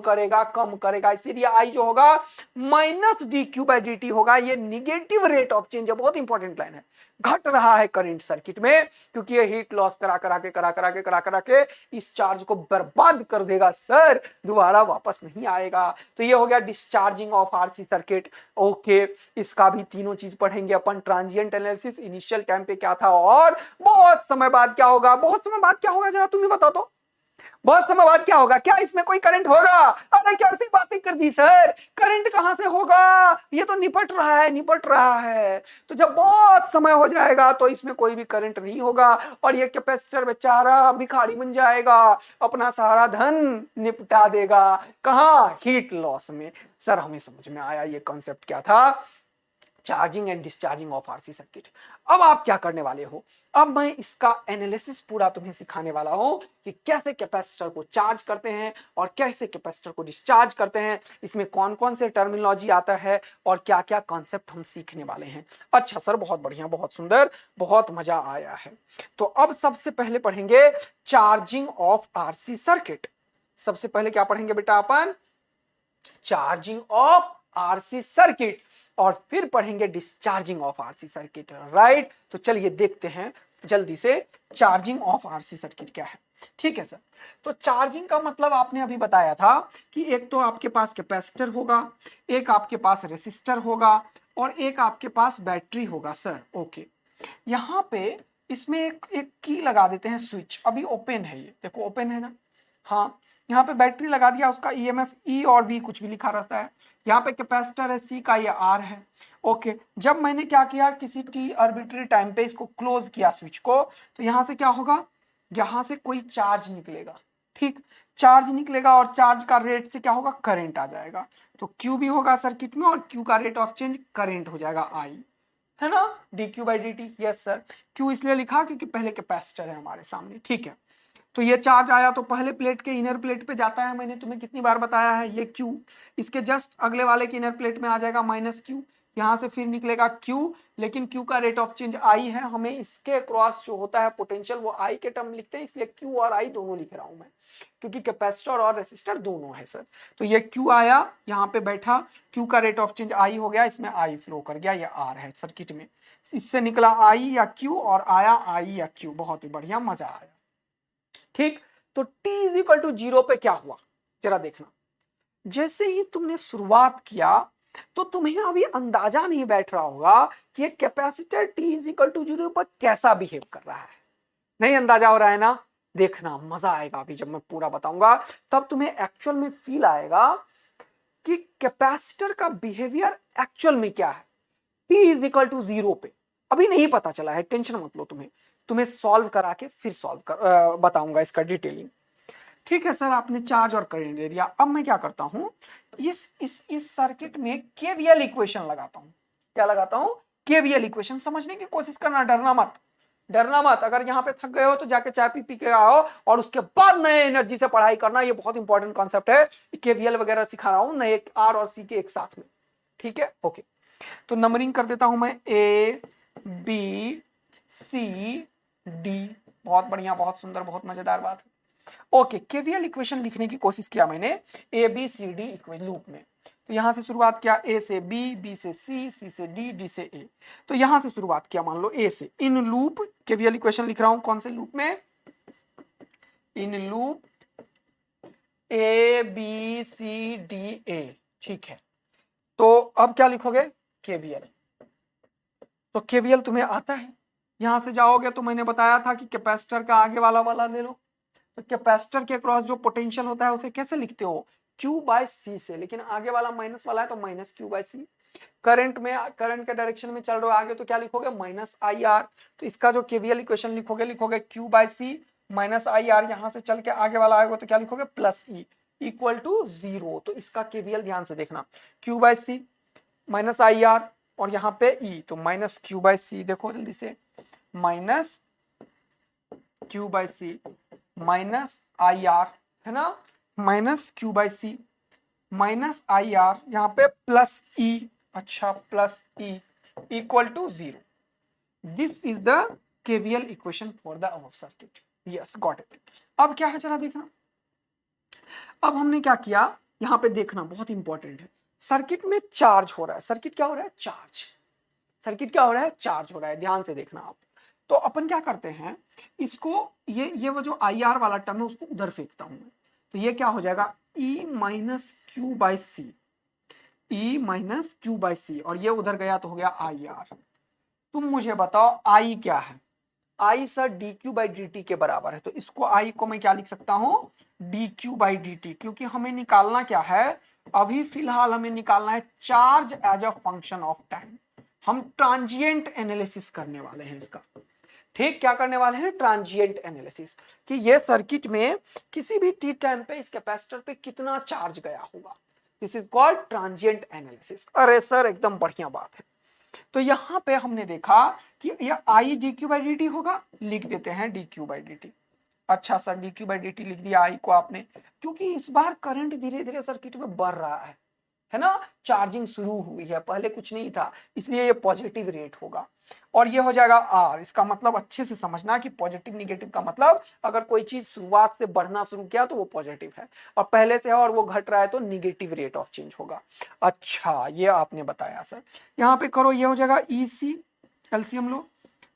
करेगा। इसीलिए आई जो होगा minus D Q by D T होगा। ये निगेटिव रेट ऑफ चेंज है, बहुत इंपॉर्टेंट लाइन है। घट रहा है करंट सर्किट में क्योंकि ये हीट लॉस करा के इस चार्ज को बर्बाद कर देगा सर, दोबारा वापस नहीं आएगा। तो ये हो गया discharging of RC circuit. Okay, इसका भी तीनों चीज पढ़ेंगे अपन, ट्रांजिएंट एनालिसिस, इनिशियल टाइम पे क्या था और बहुत समय बाद क्या होगा। बहुत समय बाद क्या होगा जरा तुम ही बताओ तो, बहुत समय बाद क्या होगा, क्या इसमें कोई करंट होगा? अरे कैसी बातें कर दी सर, करंट कहां से होगा, ये तो निपट रहा है। तो जब बहुत समय हो जाएगा तो इसमें कोई भी करंट नहीं होगा और ये कैपेसिटर बेचारा भिखारी बन जाएगा, अपना सारा धन निपटा देगा। कहां? हीट लॉस में। सर हमें समझ में आया ये कॉन्सेप्ट क्या था, charging and discharging of RC circuit. अब आप क्या करने वाले हो, अब मैं इसका एनालिसिस पूरा तुम्हें सिखाने वाला हूं कि कैसे कैपेसिटर को चार्ज करते हैं और कैसे कैपेसिटर को डिस्चार्ज करते हैं, इसमें कौन कौन से टर्मिनोलॉजी आता है और क्या क्या कॉन्सेप्ट हम सीखने वाले हैं। अच्छा सर, बहुत बढ़िया, बहुत सुंदर, बहुत मजा आया है। तो अब सबसे पहले पढ़ेंगे चार्जिंग ऑफ आरसी सर्किट। सबसे पहले क्या पढ़ेंगे बेटा अपन, चार्जिंग ऑफ आरसी सर्किट, और फिर पढ़ेंगे discharging of RC circuit. Right, तो चलिए देखते हैं जल्दी से चार्जिंग ऑफ आरसी सर्किट क्या है। ठीक है सर, तो चार्जिंग का मतलब आपने अभी बताया था कि एक तो आपके पास कैपेसिटर होगा, एक आपके पास रेसिस्टर होगा और एक आपके पास बैटरी होगा सर। ओके, यहां पे इसमें एक की लगा देते हैं, स्विच अभी ओपन है, ये देखो ओपन है ना। हाँ, यहाँ पे बैटरी लगा दिया, उसका ईएमएफ ई और वी कुछ भी लिखा रहता है। यहाँ पे कैपेसिटर है सी का, ये आर है। ओके, जब मैंने क्या किया, किसी टी आर्बिट्री टाइम पे इसको क्लोज किया स्विच को, तो यहाँ से क्या होगा, यहाँ से कोई चार्ज निकलेगा। ठीक, चार्ज निकलेगा और चार्ज का रेट से क्या होगा, करंट आ जाएगा। तो क्यू भी होगा सर्किट में और क्यू का रेट ऑफ चेंज करंट हो जाएगा आई, है ना, D Q by D T. Yes sir, Q इसलिए लिखा क्योंकि पहले कैपेसिटर है हमारे सामने। ठीक है, तो ये चार्ज आया तो पहले प्लेट के इनर प्लेट पे जाता है, मैंने तुम्हें कितनी बार बताया है, ये Q, इसके जस्ट अगले वाले के इनर प्लेट में आ जाएगा माइनस Q, यहां से फिर निकलेगा Q, लेकिन Q का रेट ऑफ चेंज I है, हमें इसके क्रॉस जो होता है पोटेंशियल वो I के टर्म लिखते हैं, इसलिए Q और I दोनों लिख रहा हूं मैं क्योंकि कैपेसिटर और रेसिस्टर दोनों है सर। तो ये Q आया, यहाँ पे बैठा, Q का रेट ऑफ चेंज I हो गया, इसमें I फ्लो कर गया, ये R है सर्किट में, इससे निकला I या Q और आया I या Q। बहुत ही बढ़िया, मजा आया। ठीक, तो t इज इक्वल टू 0 पे क्या हुआ जरा देखना, जैसे ही तुमने शुरुआत किया तो तुम्हें अभी अंदाजा नहीं बैठ रहा होगा कि ये capacitor t is equal to 0 पर कैसा बिहेव कर रहा है। नहीं अंदाजा हो रहा है ना, देखना मजा आएगा अभी जब मैं पूरा बताऊंगा, तब तुम्हें एक्चुअल में फील आएगा कि कैपेसिटर का बिहेवियर एक्चुअल में क्या है। t इज इक्वल टू 0 पे अभी नहीं पता चला है, टेंशन मत लो, तुम्हें सॉल्व करा के फिर बताऊंगा इसका डिटेलिंग। ठीक है सर, आपने चार्ज और करंट दे दिया। अब मैं क्या करता हूं, इस सर्किट में केवीएल इक्वेशन लगाता हूं। क्या लगाता हूं, केवीएल इक्वेशन। समझने की कोशिश करना, डरना मत। अगर यहाँ पे थक गए हो तो जाके चाय पी के आओ और उसके बाद नए एनर्जी से पढ़ाई करना, ये बहुत इंपॉर्टेंट कॉन्सेप्ट है। केवीएल वगैरह सिखा रहा हूं नए आर और सी के एक साथ में। ठीक है, ओके, तो नंबरिंग कर देता हूं मैं, ए बी सी डी। बहुत बढ़िया, बहुत सुंदर, बहुत मजेदार बात है। ओके, केवीएल इक्वेशन लिखने की कोशिश किया मैंने A B C D loop में। तो यहां से शुरुआत किया, ए से बी, बी से सी, सी से डी, डी से ए। तो यहां से शुरुआत किया, मान लो ए से। इन लूप केवीएल इक्वेशन लिख रहा हूं, कौन से लूप में, in loop A B C D A. ठीक है, तो अब क्या लिखोगे, केवीएल। तो केवीएल तुम्हें आता है, यहां से जाओगे तो मैंने बताया था कि कैपेसिटर का आगे वाला ले लो। तो कैपेसिटर के क्रॉस जो पोटेंशियल होता है उसे कैसे लिखते हो, Q बाय सी से, लेकिन आगे वाला माइनस वाला है तो minus Q by C. Current के डायरेक्शन में चल रहे हो आगे तो क्या लिखोगे, माइनस आई आर। तो इसका जो केवीएल इक्वेशन लिखोगे Q by C minus I R, यहां से चल के आगे वाला आएगा तो क्या लिखोगे, प्लस ई इक्वल टू 0। तो इसका केवीएल ध्यान से देखना, Q by C minus I R और यहाँ पे ई, तो माइनस Q बाय सी। देखो जल्दी से, minus Q by C minus I R, है ना, minus Q by C minus I R, यहाँ पे प्लस ई, अच्छा plus E equal to 0. This is the KVL equation for the above circuit. Yes, got it. अब क्या है जरा देखना. अब हमने क्या किया, यहां पे देखना बहुत इंपॉर्टेंट है. सर्किट में चार्ज हो रहा है. सर्किट क्या हो रहा है, चार्ज. सर्किट क्या हो रहा है, चार्ज हो रहा है. ध्यान से देखना आप. तो अपन क्या करते हैं, इसको ये वो जो आई आर वाला टर्म है उसको उधर फेंकता हूं मैं. तो ये क्या हो जाएगा, E minus Q by C, E minus Q by C, और ये उधर गया तो हो गया आई आर. तुम मुझे बताओ आई क्या है. I sir D Q by D T के बराबर है. तो इसको आई को मैं क्या लिख सकता हूं, D Q by D T, क्योंकि हमें निकालना क्या है, अभी फिलहाल हमें निकालना है charge as a function of time. हम ट्रांजिएंट एनालिसिस करने वाले हैं इसका. ठीक, क्या करने वाले हैं, ट्रांजिएंट एनालिसिस, कि ये सर्किट में किसी भी टी टाइम पे इस कैपेसिटर पे कितना चार्ज गया होगा. This is called transient analysis. अरे सर एकदम बढ़िया बात है. तो यहां पे हमने देखा कि ये I D Q by D T होगा, लिख देते हैं D Q by D T. अच्छा sir D Q by D T लिख दिया आई को आपने, क्योंकि इस बार करंट धीरे धीरे सर्किट में बढ़ रहा है ना, चार्जिंग शुरू हुई है, पहले कुछ नहीं था, इसलिए ये पॉजिटिव रेट होगा. और ये हो जाएगा आर. इसका मतलब अच्छे से समझना कि पॉजिटिव निगेटिव का मतलब, अगर कोई चीज शुरुआत से बढ़ना शुरू किया तो वो पॉजिटिव है, और पहले से है और वो घट रहा है तो निगेटिव रेट ऑफ चेंज होगा. अच्छा ये आपने बताया सर. यहाँ पे करो, ये हो जाएगा ई सी, एलसीएम लो,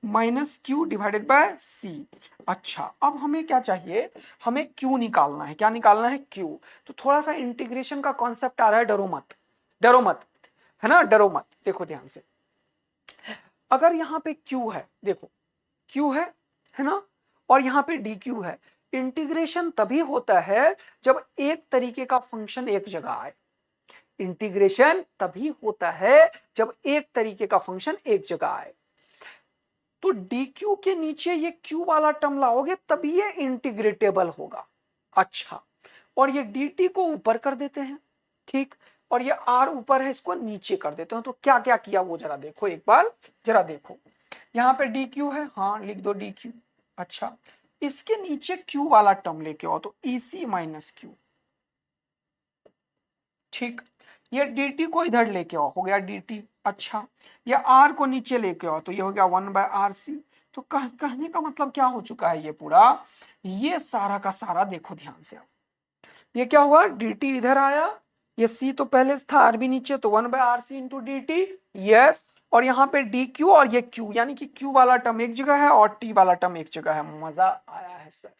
minus Q divided by C. अच्छा अब हमें क्या चाहिए, हमें क्यू निकालना है. क्या निकालना है, क्यू. तो थोड़ा सा इंटीग्रेशन का कॉन्सेप्ट आ रहा है, डरो मत, डरो मत, है ना, डरो मत. देखो ध्यान से, अगर यहाँ पे Q है, देखो Q है ना, और यहाँ पे dq है. इंटीग्रेशन तभी होता है जब एक तरीके का फंक्शन एक जगह आए. इंटीग्रेशन तभी होता है जब एक तरीके का फंक्शन एक जगह आए. तो dq के नीचे ये q वाला टर्म लाओगे तभी ये इंटीग्रेटेबल होगा. अच्छा, और ये dt को ऊपर कर देते हैं, ठीक, और ये r ऊपर है, इसको नीचे कर देते हैं. तो क्या क्या किया वो जरा देखो एक बार, जरा देखो. यहाँ पे dq है, हाँ लिख दो dq. अच्छा, इसके नीचे q वाला टर्म लेके आओ तो ec माइनस क्यू. ठीक, ये dt को इधर लेके आओ, हो गया dt. अच्छा, ये r को नीचे लेके आओ तो ये हो गया 1/RC. तो कहने का मतलब क्या हो चुका है, ये पूरा, ये सारा का सारा देखो ध्यान से. ये क्या हुआ, dt इधर आया, ये c तो पहले था, r भी नीचे, तो 1/RC इंटू dt. यस, और यहाँ पे dq और ये q, यानी कि q वाला टर्म एक जगह है और t वाला टर्म एक जगह है. मजा आया है सर.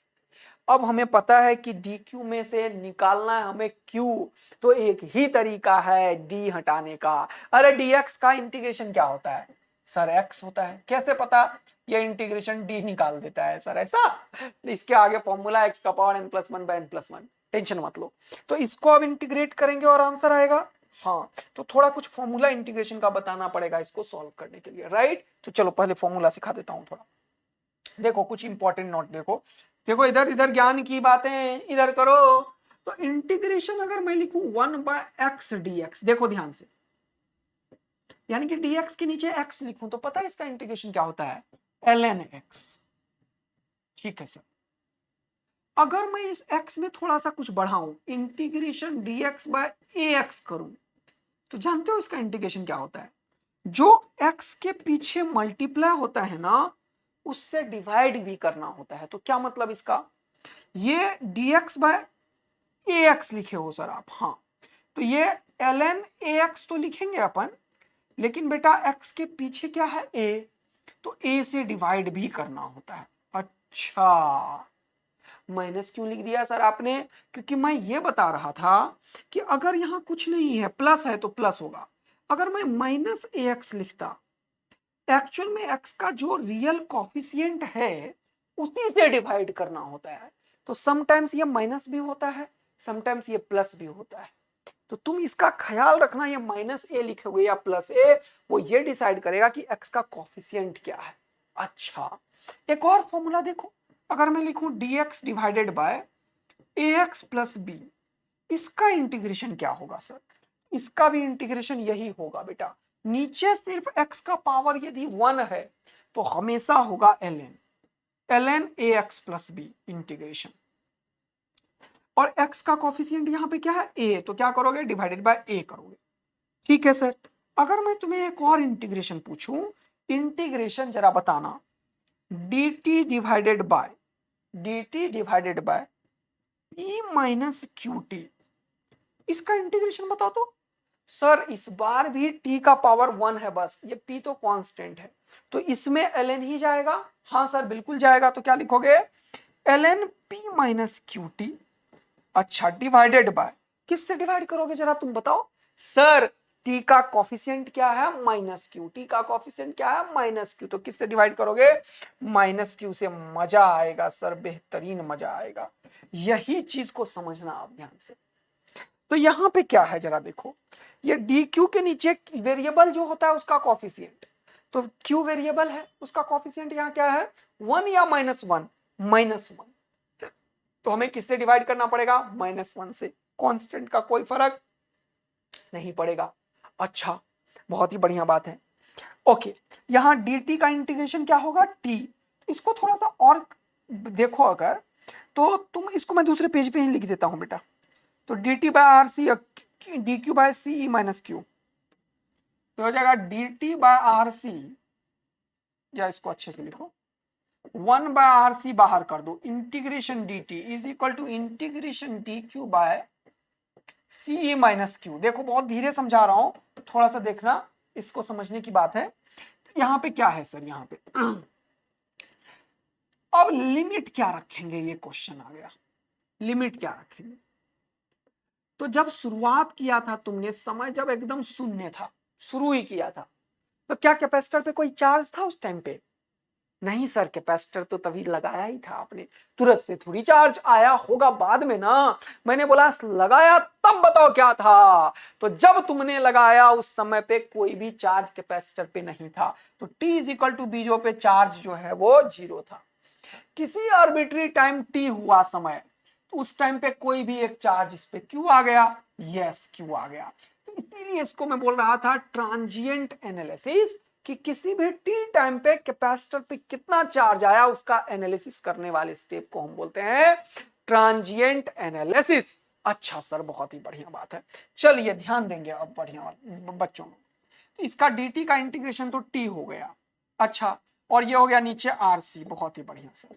अब हमें पता है कि dq में से निकालना है हमें q, तो एक ही तरीका है d हटाने का. अरे dx का इंटीग्रेशन क्या होता है सर, x होता है. कैसे पता, ये इंटीग्रेशन d निकाल देता है सर, ऐसा. इसके आगे फॉर्मूला x का पावर n+1/n+1, टेंशन मत लो. तो इसको अब इंटीग्रेट करेंगे और आंसर आएगा. हाँ, तो थोड़ा कुछ फॉर्मूला इंटीग्रेशन का बताना पड़ेगा इसको सॉल्व करने के लिए, राइट. तो चलो पहले फॉर्मूला सिखा देता हूँ थोड़ा. देखो कुछ इंपॉर्टेंट नोट देखो, देखो इधर इधर ज्ञान की बातें इधर करो. तो इंटीग्रेशन अगर मैं लिखूं 1/x dx, देखो ध्यान से, यानी कि dx के नीचे x लिखूं तो पता है इसका इंटीग्रेशन क्या होता है, ln x. ठीक है सर. अगर मैं इस x में थोड़ा सा कुछ बढ़ाऊं, इंटीग्रेशन dx/ax करूं, तो जानते हो इसका इंटीग्रेशन क्या होता है, जो x के पीछे मल्टीप्लाई होता है ना, उससे डिवाइड भी करना होता है. तो क्या मतलब इसका, ये dx/ax लिखे हो सर आप, हाँ, तो ये ln ax तो लिखेंगे अपन, लेकिन बेटा x के पीछे क्या है, a, तो a से डिवाइड भी करना होता है. अच्छा, माइनस क्यों लिख दिया सर आपने, क्योंकि मैं ये बता रहा था कि अगर यहां कुछ नहीं है, प्लस है तो प्लस होगा. अगर मैं -ax लिखता, एक्चुअल में x का जो रियल कॉफिशिएंट है उसी से डिवाइड करना होता है. तो समटाइम्स ये माइनस भी होता है, समटाइम्स ये प्लस भी होता है. तो तुम इसका ख्याल रखना, ये -a लिखोगे या +a, वो ये डिसाइड करेगा कि x का कॉफिशिएंट क्या है. अच्छा, एक और फॉर्मूला देखो, अगर मैं लिखूं dx divided by ax + b, इसका इंटीग्रेशन क्या होगा सर, इसका भी इंटीग्रेशन यही होगा बेटा. नीचे सिर्फ x का पावर यदि 1 है तो हमेशा होगा ln ax plus b integration, और x का कॉफिशिएंट यहाँ पे क्या है a, तो क्या करोगे डिवाइडेड बाय a करोगे। ठीक है सर, अगर मैं तुम्हें एक और इंटीग्रेशन पूछूं, इंटीग्रेशन जरा बताना dt divided by p minus Q T, इसका इंटीग्रेशन बताओ तो। सर इस बार भी t का पावर 1 है बस, ये p तो कांस्टेंट है, तो इसमें ln ही जाएगा। हाँ सर बिल्कुल जाएगा, तो क्या लिखोगे ln p minus Q T, अच्छा डिवाइडेड बाय, किससे डिवाइड करोगे जरा तुम बताओ। सर t का कॉफिशिएंट क्या है माइनस क्यू, t का कॉफिशिएंट क्या है माइनस क्यू, तो किससे डिवाइड करोगे माइनस क्यू से। मजा आएगा सर, बेहतरीन मजा आएगा, यही चीज को समझना आप ध्यान से। तो यहां पे क्या है जरा देखो, ये डी क्यू के नीचे वेरिएबल जो होता है उसका कॉफिशिएंट, तो क्यू वेरिएबल है, उसका कॉफिशिएंट यहाँ क्या है 1 या -1, -1, तो हमें किससे डिवाइड करना पड़ेगा -1 से, कांस्टेंट का कोई फर्क नहीं पड़ेगा। अच्छा बहुत ही बढ़िया बात है। ओके, यहां dt का इंटीग्रेशन क्या होगा t, इसको थोड़ा सा और देखो अगर, तो तुम इसको मैं दूसरे पेज पे ही लिख देता हूं बेटा, तो dt by R C D Q by C E minus Q, तो हो जाएगा dt बाय आर सी, या इसको अच्छे से लिखो 1 बाय आर सी बाहर कर दो, integration dt is equal to integration d Q by C E minus Q. देखो बहुत धीरे समझा रहा हूं, थोड़ा सा देखना, इसको समझने की बात है। यहां पे क्या है सर, यहां पे अब लिमिट क्या रखेंगे, ये क्वेश्चन आ गया, लिमिट क्या रखेंगे। तो जब शुरुआत किया था तुमने, समय जब एकदम शून्य था, शुरू ही किया था, तो क्या कैपेसिटर पे कोई चार्ज था उस टाइम पे? नहीं सर, कैपेसिटर तो तभी लगाया ही था आपने, तुरंत से थोड़ी चार्ज आया होगा बाद में ना। मैंने बोला लगाया तब बताओ क्या था, तो जब तुमने लगाया उस समय पे कोई भी चार्ज कैपेसिटर पे नहीं था, तो t इज इक्वल टू बीजो पे चार्ज जो है वो 0 था। किसी आर्बिट्री टाइम t हुआ समय, तो उस टाइम पे कोई भी एक चार्ज इस पे q आ गया, यस q आ गया। तो इसीलिए इसको मैं बोल रहा था ट्रांजिएंट एनालिसिस, कि किसी भी t टाइम पे कैपेसिटर पे कितना चार्ज आया उसका एनालिसिस करने वाले स्टेप को हम बोलते हैं ट्रांजिएंट एनालिसिस। अच्छा सर बहुत ही बढ़िया बात है, चलिए ध्यान देंगे अब बढ़िया बच्चों में। तो इसका dt का इंटीग्रेशन तो t हो गया, अच्छा, और ये हो गया नीचे rc, बहुत ही बढ़िया सर।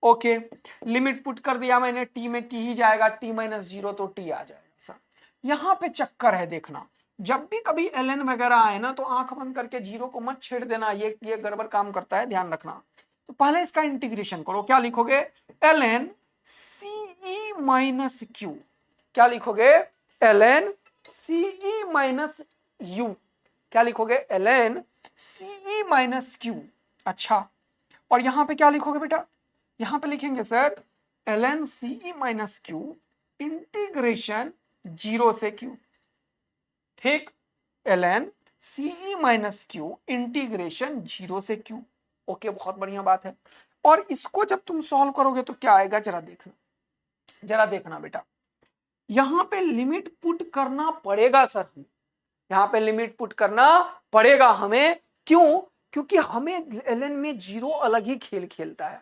ओके, लिमिट पुट कर दिया मैंने, t में t ही जाएगा, t माइनस 0 तो t आ जाएगा सर। यहां पे चक्कर है देखना, जब भी कभी ln वगैरह आए ना, तो आंख बंद करके 0 को मत छेड़ देना, ये गड़बड़ काम करता है, ध्यान रखना। तो पहले इसका इंटीग्रेशन करो, क्या लिखोगे ln ce माइनस क्यू, क्या लिखोगे ln ce माइनस u, क्या लिखोगे ln ce माइनस क्यू। अच्छा, और यहां पे क्या लिखोगे बेटा, यहां पे लिखेंगे sir ln ce minus Q integration 0 से q, ठीक, ln ce minus Q integration 0 से q। ओके बहुत बढ़िया बात है। और इसको जब तुम सॉल्व करोगे तो क्या आएगा जरा देखना, जरा देखना बेटा, यहां पे लिमिट पुट करना पड़ेगा सर, हमें यहां पे लिमिट पुट करना पड़ेगा हमें, क्यों? क्योंकि हमें ln में 0 अलग ही खेल खेलता है,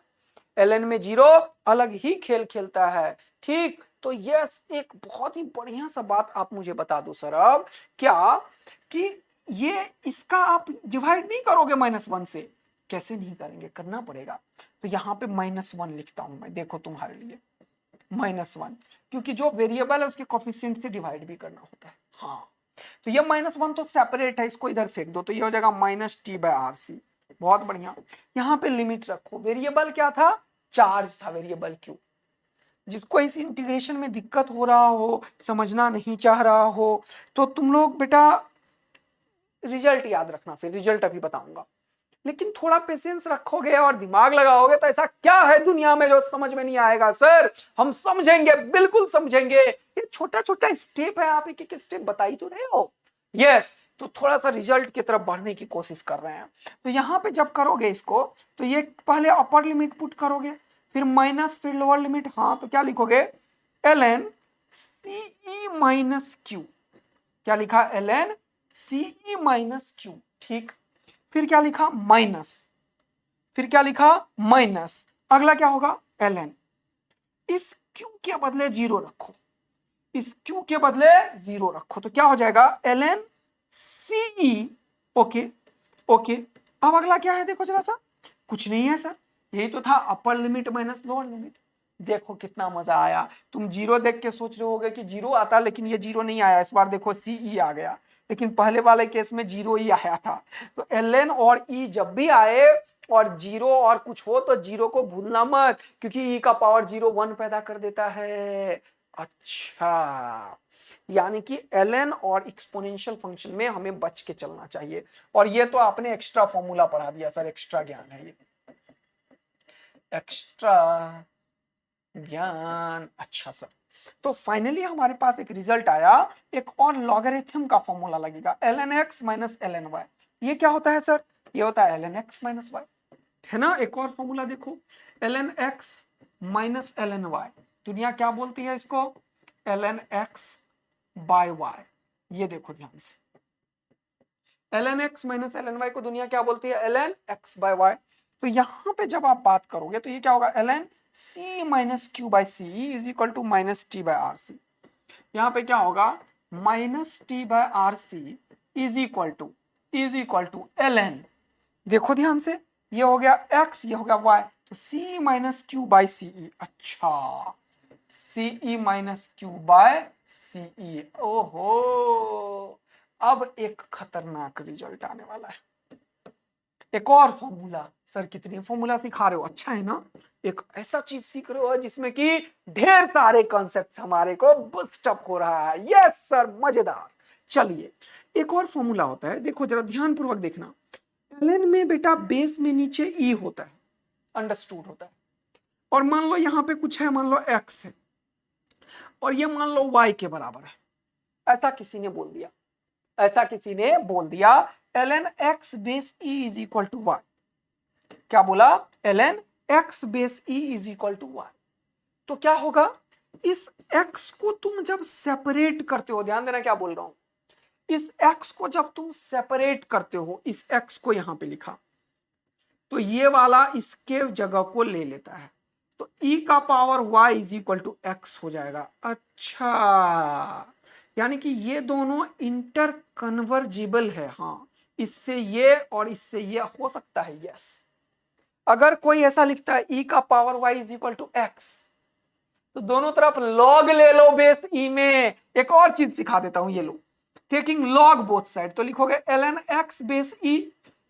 ln में 0 अलग ही खेल खेलता है, ठीक। तो यस, एक बहुत ही बढ़िया सा बात आप मुझे बता दो सर, अब क्या कि ये इसका आप डिवाइड नहीं करोगे -1 से, कैसे नहीं करेंगे, करना पड़ेगा। तो यहां पे -1 लिखता हूं मैं, देखो तुम्हारे लिए -1, क्योंकि जो वेरिएबल है उसके कोफिशिएंट से डिवाइड भी करना होता है। हाँ, तो ये -1 तो सेपरेट है, इसको इधर फेंक दो, तो ये हो जाएगा -t/rc। बहुत बढ़िया, यहां पे लिमिट रखो, वेरिएबल क्या था, चार्ज था वेरिएबल क्यू। जिसको इस इंटीग्रेशन में दिक्कत हो रहा हो, समझना नहीं चाह रहा हो, तो तुम लोग बेटा रिजल्ट याद रखना, फिर रिजल्ट अभी बताऊंगा, लेकिन थोड़ा पेशेंस रखोगे और दिमाग लगाओगे तो ऐसा क्या है दुनिया में जो समझ में नहीं आएगा सर, हम समझेंगे, बिल्कुल समझेंगे। ये छोटा छोटा स्टेप है, आप एक स्टेप बता ही तो रहे हो, यस। तो थोड़ा सा रिजल्ट की तरफ बढ़ने की कोशिश कर रहे हैं। तो यहां पे जब करोगे इसको, तो ये पहले अपर लिमिट पुट करोगे, फिर माइनस, फिर लोअर लिमिट, हाँ, तो क्या लिखोगे ln ce माइनस क्यू, क्या लिखा ln ce माइनस क्यू, ठीक। फिर क्या लिखा माइनस, फिर क्या लिखा माइनस, अगला क्या होगा ln, इस q के बदले जीरो रखो, इस q के बदले जीरो रखो, तो क्या हो जाएगा ln ce। ओके ओके, अब अगला क्या है देखो जरा सा, कुछ नहीं है सर, यही तो था upper limit minus lower limit. देखो कितना मजा आया, तुम जीरो देख के सोच रहे होगे कि जीरो आता, लेकिन ये जीरो नहीं आया, इस बार देखो सीई आ गया, लेकिन पहले वाले केस में जीरो ही आया था। तो ln और e जब भी आए और जीरो और कुछ हो तो जीरो को भूलना मत, क्योंकि e का पावर जीरो 1 पैदा कर देता है। अच्छा, यानी कि ln और एक्सपोनेंशियल फंक्शन में हमें बच के चलना चाहिए। और ये तो आपने एक्स्ट्रा फॉर्मूला पढ़ा दिया सर, एक्स्ट्रा ज्ञान है ये, एक्स्ट्रा ज्ञान। अच्छा सर, तो फाइनली हमारे पास एक रिजल्ट आया, एक और लॉगरिथम का फॉर्मूला लगेगा ln x minus ln y। ये क्या होता है सर, ये होता है ln x माइनस y, है ना। एक और फॉर्मूला देखो ln x minus ln y, दुनिया क्या बोलती है इसको, ln x बाय y। ये देखो ध्यान से, ln x minus ln y को दुनिया क्या बोलती है, ln x बाय y। तो यहां पे जब आप बात करोगे तो ये क्या होगा, ln c minus Q by C is equal to minus T by R C. यहाँ पे क्या होगा, minus T by R C is equal to ln, देखो ध्यान से, ये हो गया x, ये हो गया y, तो c माइनस क्यू बाई सी। अच्छा, सी माइनस क्यू बाय सी। ओहो, अब एक खतरनाक रिजल्ट आने वाला है। एक और फॉर्मूला, सर कितने फॉर्मूला सिखा रहे हो, अच्छा है ना, एक ऐसा चीज सीख रहे हो जिसमें कि ढेर सारे कॉन्सेप्ट्स हमारे को बूस्ट अप हो रहा है। यस सर, मजेदार। चलिए, एक और फॉर्मूला होता है, देखो जरा ध्यान पूर्वक देखना, ln में बेटा बेस में नीचे e होता है, अंडरस्टूड होता है, और मान लो यहाँ पे कुछ है, मान लो x है, और ये मान लो y के बराबर है, ऐसा किसी ने बोल दिया, ऐसा किसी ने बोल दिया ln x base e is equal to y। क्या बोला, ln x base e is equal to y। तो क्या होगा, इस x को तुम जब सेपरेट करते हो, ध्यान देना क्या बोल रहा हूं, इस x को जब तुम सेपरेट करते हो, इस x को यहां पे लिखा, तो ये वाला इसके जगह को ले लेता है, तो e का power y is equal to x हो जाएगा। अच्छा, यानी कि ये दोनों इंटर कन्वर्जिबल है, हाँ, इससे ये और इससे ये हो सकता है। यस, अगर कोई ऐसा लिखता है e का power y is equal to x, तो दोनों तरफ log ले लो बेस e में। एक और चीज सिखा देता हूं, ये लो, टेकिंग log बोथ साइड, तो लिखोगे ln x बेस e,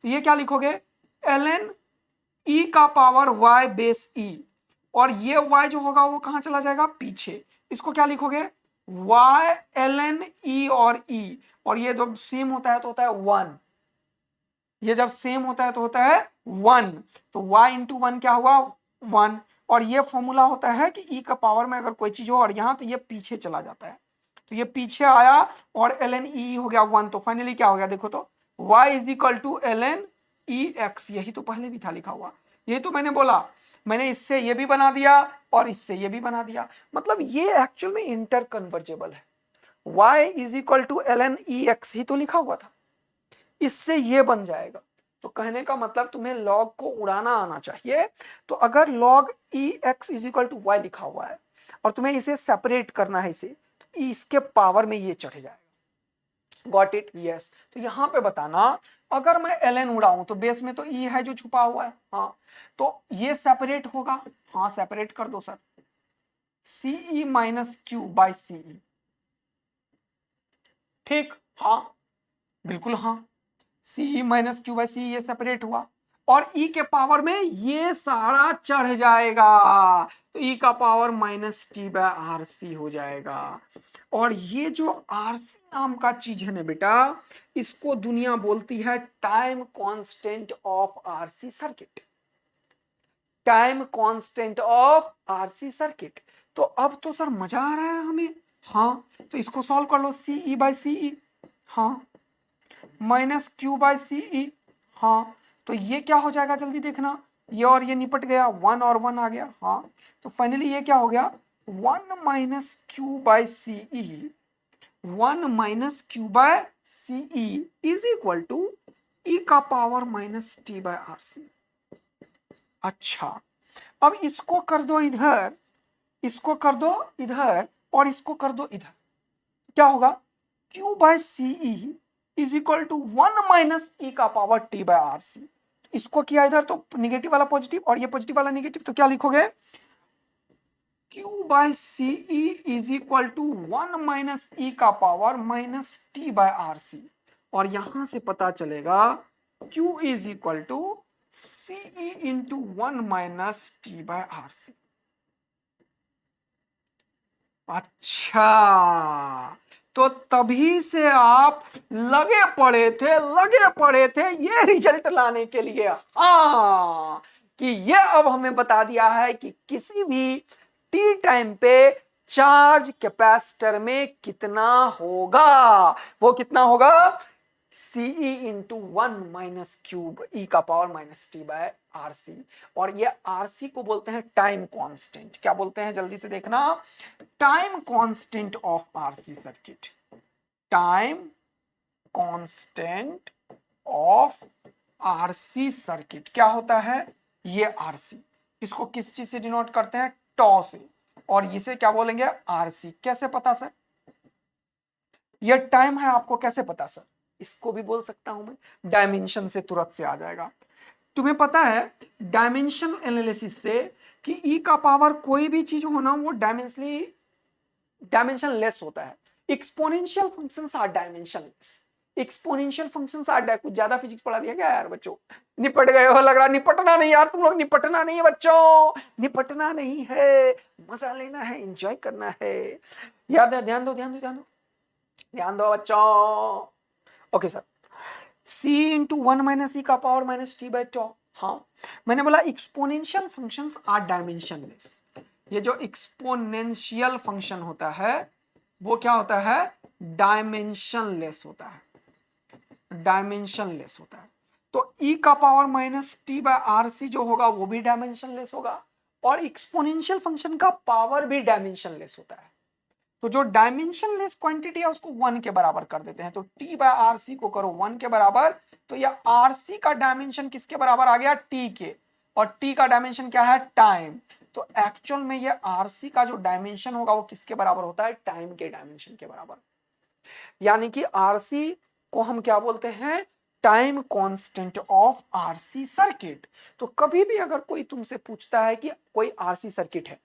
तो ये क्या लिखोगे, ln e का पावर y बेस e, और ये y जो होगा वो कहां चला जाएगा, पीछे, इसको क्या लिखोगे, y ln e और e, और ये जब सेम होता है तो होता है 1, ये जब सेम होता है तो होता है 1, तो y इंटू 1 क्या हुआ, 1, और ये फॉर्मूला होता है कि e का पावर में अगर कोई चीज हो और यहां, तो ये पीछे चला जाता है, तो ये पीछे आया और ln e हो गया 1, तो फाइनली क्या हो गया, देखो तो y is equal to ln e x, यही तो पहले भी था लिखा हुआ, यही तो मैंने बोला, मैंने इससे ये भी बना दिया और इससे ये भी बना दिया, मतलब ये एक्चुअल में इंटर कन्वर्जेबल है। y is equal to ln e x ही तो लिखा हुआ था, इससे ये बन जाएगा। तो कहने का मतलब तुम्हें लॉग को उड़ाना आना चाहिए, तो अगर log e x is equal to y लिखा हुआ है और तुम्हें इसे सेपरेट करना है, इसे इसके पावर में ये चढ़ जाएगा। Got it, yes. तो यहां पे बताना, अगर मैं ln उड़ाऊं तो बेस में तो e है जो छुपा हुआ है, हाँ, तो ये सेपरेट होगा, हाँ सेपरेट कर दो sir, ce minus Q by C, ठीक, हाँ बिल्कुल, हाँ, C minus Q by C ये सेपरेट हुआ, और e के पावर में ये सारा चढ़ जाएगा, तो e का power minus T by R C हो जाएगा। और ये जो आर सी नाम का चीज है ना बेटा, इसको दुनिया बोलती है time constant of RC circuit, time constant of RC circuit. तो अब तो सर मजा आ रहा है हमें, हाँ, तो इसको सॉल्व कर लो, सी ई बाई सी ई, हाँ, माइनस क्यू बाई सी ई, हाँ, तो ये क्या हो जाएगा, जल्दी देखना, ये और ये निपट गया, 1 और 1 आ गया, हाँ, तो फाइनली ये क्या हो गया, 1 minus Q by C E, 1 minus Q by C E is equal to E का power minus T by R C. अच्छा, अब इसको कर दो इधर, इसको कर दो इधर और इसको कर दो इधर, क्या होगा? Q by C E is equal to 1 minus ई का power T by R C. इसको किया इधर तो निगेटिव वाला पॉजिटिव और ये पॉजिटिव वाला निगेटिव, तो क्या लिखोगे? Q by C E is equal to 1 minus ई का power minus T by R C, और यहां से पता चलेगा Q is equal to C E into 1 minus T by R C. अच्छा, तो तभी से आप लगे पड़े थे ये रिजल्ट लाने के लिए, हाँ, कि ये अब हमें बता दिया है कि किसी भी टी टाइम पे चार्ज कैपेसिटर में कितना होगा। वो कितना होगा? CE into 1 minus cube e का power minus T by RC, और ये आरसी को बोलते हैं टाइम कांस्टेंट। क्या बोलते हैं? जल्दी से देखना, time constant of RC circuit. Time constant of RC circuit क्या होता है? ये आरसी, इसको किस चीज से डिनोट करते हैं? टॉ से, और इसे क्या बोलेंगे? आरसी। कैसे पता सर? ये टाइम है, आपको कैसे पता सर? इसको भी बोल सकता हूं मैं, डायमेंशन से तुरंत से आ जाएगा। तुम्हें पता है डायमेंशन एनालिसिस से कि ई का पावर कोई भी चीज हो ना, वो डायमेंशन लेस होता है। Exponential functions are dimensionless. Exponential functions are, कुछ ज्यादा फिजिक्स पढ़ा दिया क्या यार बच्चों? निपट गए हो लग रहा। निपटना नहीं यार, तुम लोग निपटना नहीं है बच्चों, निपटना नहीं है, मजा लेना है, एंजॉय करना है। याद है? ध्यान दो ध्यान दो ध्यान दो ध्यान दो बच्चों। Okay sir, c into 1 minus ई का power minus T by tau. हाँ, मैंने बोला एक्सपोनेंशियल फंक्शंस आर डायमेंशनलेस। ये जो एक्सपोनेंशियल फंक्शन होता है वो क्या होता है? डायमेंशनलेस होता है, डायमेंशनलेस होता है। तो e का power minus T by R C जो होगा वो भी डायमेंशनलेस होगा, और एक्सपोनेंशियल फंक्शन का पावर भी डायमेंशनलेस होता है। तो जो डायमेंशनलेस क्वांटिटी है उसको 1 के बराबर कर देते हैं। तो t बाय आर सी को करो 1 के बराबर, तो ये आर सी का डायमेंशन किसके बराबर आ गया? t के, और t का डायमेंशन क्या है? टाइम। तो एक्चुअल में ये आर सी का जो डायमेंशन होगा वो किसके बराबर होता है? टाइम के डायमेंशन के बराबर। यानी कि आर सी को हम क्या बोलते हैं? Time constant of RC circuit. तो कभी भी अगर कोई तुमसे पूछता है कि कोई आरसी सर्किट है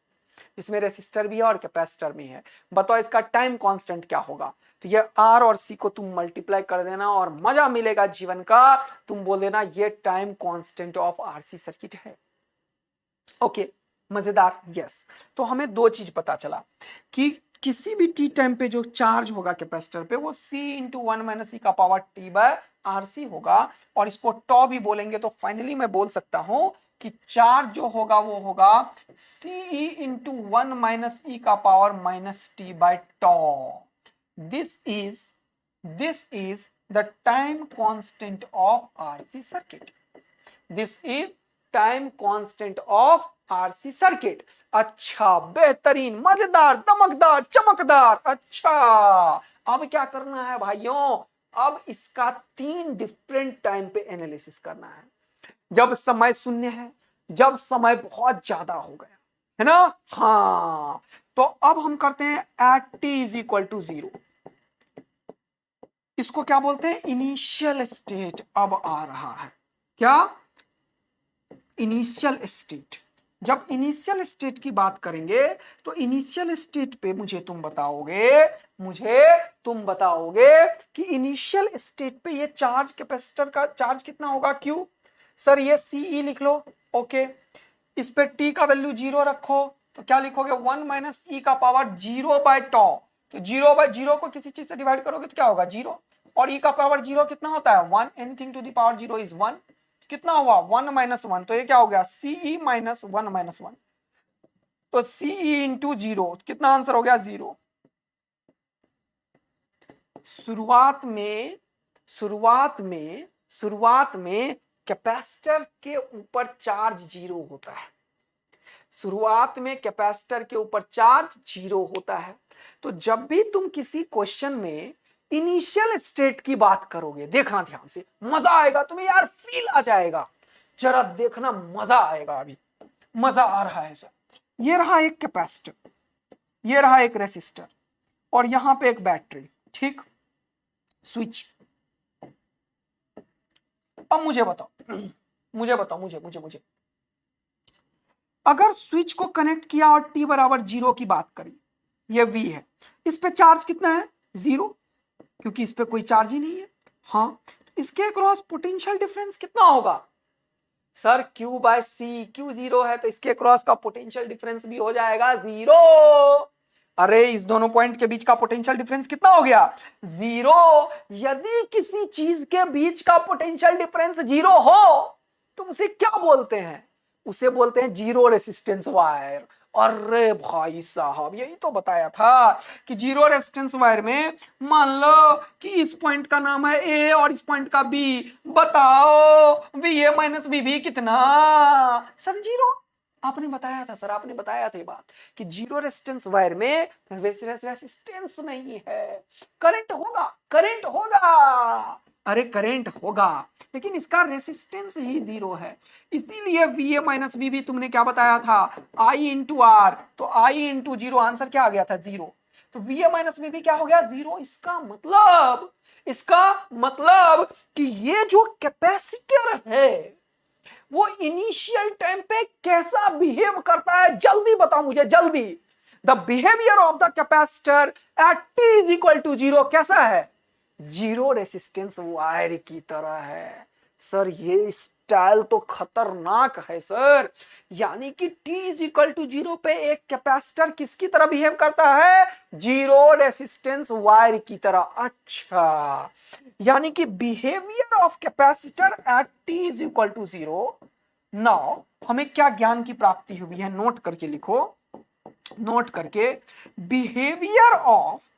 जिसमें रेसिस्टर भी है और कैपेसिटर भी है, बताओ इसका टाइम कांस्टेंट क्या होगा? तो ये आर और सी को तुम मल्टीप्लाई कर देना और मजा मिलेगा जीवन का। तुम बोल देना ये time constant of RC circuit है। ओके, मजेदार। यस, तो हमें दो चीज पता चला कि किसी भी टी टाइम पे जो चार्ज होगा कैपेसिटर पे वो c इंटू 1 माइनस ई का power T by R C होगा, और इसको टॉ भी बोलेंगे। तो फाइनली मैं बोल सकता हूं कि चार्ज जो होगा वो होगा सीई इंटू 1 माइनस ई का power minus T by tau. This is the time constant of RC circuit. This is time constant of RC circuit. अच्छा, बेहतरीन, मजेदार, दमकदार, चमकदार। अच्छा, अब क्या करना है भाइयों? अब इसका 3 डिफरेंट टाइम पे एनालिसिस करना है। जब समय शून्य है, जब समय बहुत ज्यादा हो गया है ना, हाँ, तो अब हम करते हैं at T is equal to 0। इसको क्या बोलते हैं? इनिशियल स्टेट अब आ रहा है। क्या? Initial state. जब इनिशियल स्टेट की बात करेंगे तो इनिशियल स्टेट पे मुझे तुम बताओगे कि इनिशियल स्टेट पे ये चार्ज कैपेसिटर का चार्ज कितना होगा? क्यू। सर ये सीई लिख लो। ओके, इस पे टी का वैल्यू 0 रखो, तो क्या लिखोगे? 1 माइनस ई का पावर 0 बाय टॉ। तो 0 बाय 0 को किसी चीज से डिवाइड करोगे तो क्या होगा? 0, और ई का पावर 0 कितना होता है? 1। Anything to the power 0 is 1। कितना हुआ? 1 माइनस 1, तो ये क्या हो गया? CE minus 1 minus 1। तो सीई इंटू 0 कितना आंसर हो गया? 0। शुरुआत में कैपेसिटर के ऊपर चार्ज 0 होता है। शुरुआत में कैपेसिटर के ऊपर चार्ज 0 होता है। तो जब भी तुम किसी क्वेश्चन में इनिशियल स्टेट की बात करोगे, देखना ध्यान से, मजा आएगा तुम्हें यार, फील आ जाएगा। जरा देखना, मजा आएगा, अभी मजा आ रहा है सर। ये रहा एक कैपेसिटर, ये रहा एक रेसिस्टर, और यहां पे एक बैटरी, ठीक। स्विच। अब मुझे बताओ, मुझे अगर स्विच को कनेक्ट किया और t बराबर 0 की बात करें, ये V है, इस पे चार्ज कितना है? 0, क्योंकि इस पे कोई चार्ज ही नहीं है। हाँ, इसके क्रॉस पोटेंशियल डिफरेंस कितना होगा? Sir Q by C, Q 0 है तो इसके क्रॉस का पोटेंशियल डिफरेंस भी हो जाएगा 0। अरे इस दोनों पॉइंट के बीच का पोटेंशियल डिफरेंस कितना हो गया? 0। यदि किसी चीज के बीच का पोटेंशियल डिफरेंस 0 हो तो उसे क्या बोलते हैं? उसे बोलते हैं जीरो रेसिस्टेंस वायर। अरे भाई साहब, यही तो बताया था कि जीरो रेजिस्टेंस वायर में मान लो कि इस पॉइंट का नाम है ए और इस पॉइंट का बी, बताओ वी ए माइनस बी भी कितना? Sir zero. आपने बताया था सर, आपने बताया था ये बात कि जीरो रेजिस्टेंस वायर में रेजिस्टेंस नहीं है, करंट होगा, करंट होगा। अरे करंट होगा लेकिन इसका रेसिस्टेंस ही 0 है, इसीलिए VA माइनस बी भी तुमने क्या बताया था? I into R. तो I इंटू 0, आंसर क्या आ गया था? 0। तो VA माइनस बी भी क्या हो गया? 0। इसका मतलब कि ये जो कैपेसिटर है वो इनिशियल टाइम पे कैसा बिहेव करता है? जल्दी बताओ मुझे, जल्दी। The behaviour of the capacitor at t is equal to 0 कैसा है? जीरो रेसिस्टेंस वायर की तरह है। सर ये स्टाइल तो खतरनाक है सर, यानी कि t इज इक्वल टू 0 पे एक कैपेसिटर किसकी तरह बिहेव करता है? जीरो रेसिस्टेंस वायर की तरह। अच्छा, यानी कि behaviour of capacitor at t is equal to 0। Now हमें क्या ज्ञान की प्राप्ति हुई है? नोट करके लिखो, नोट करके। बिहेवियर ऑफ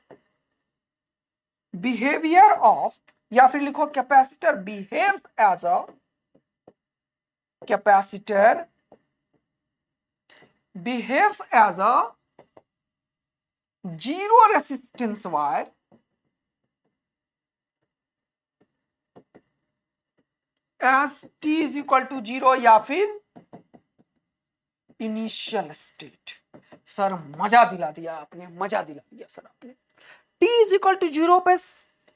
या फिर लिखो capacitor behaves as a, capacitor behaves as a zero resistance wire as t is equal to 0 या फिर इनिशियल स्टेट। सर मजा दिला दिया आपने, मजा दिला दिया सर आपने। t इज इक्वल टू 0 पे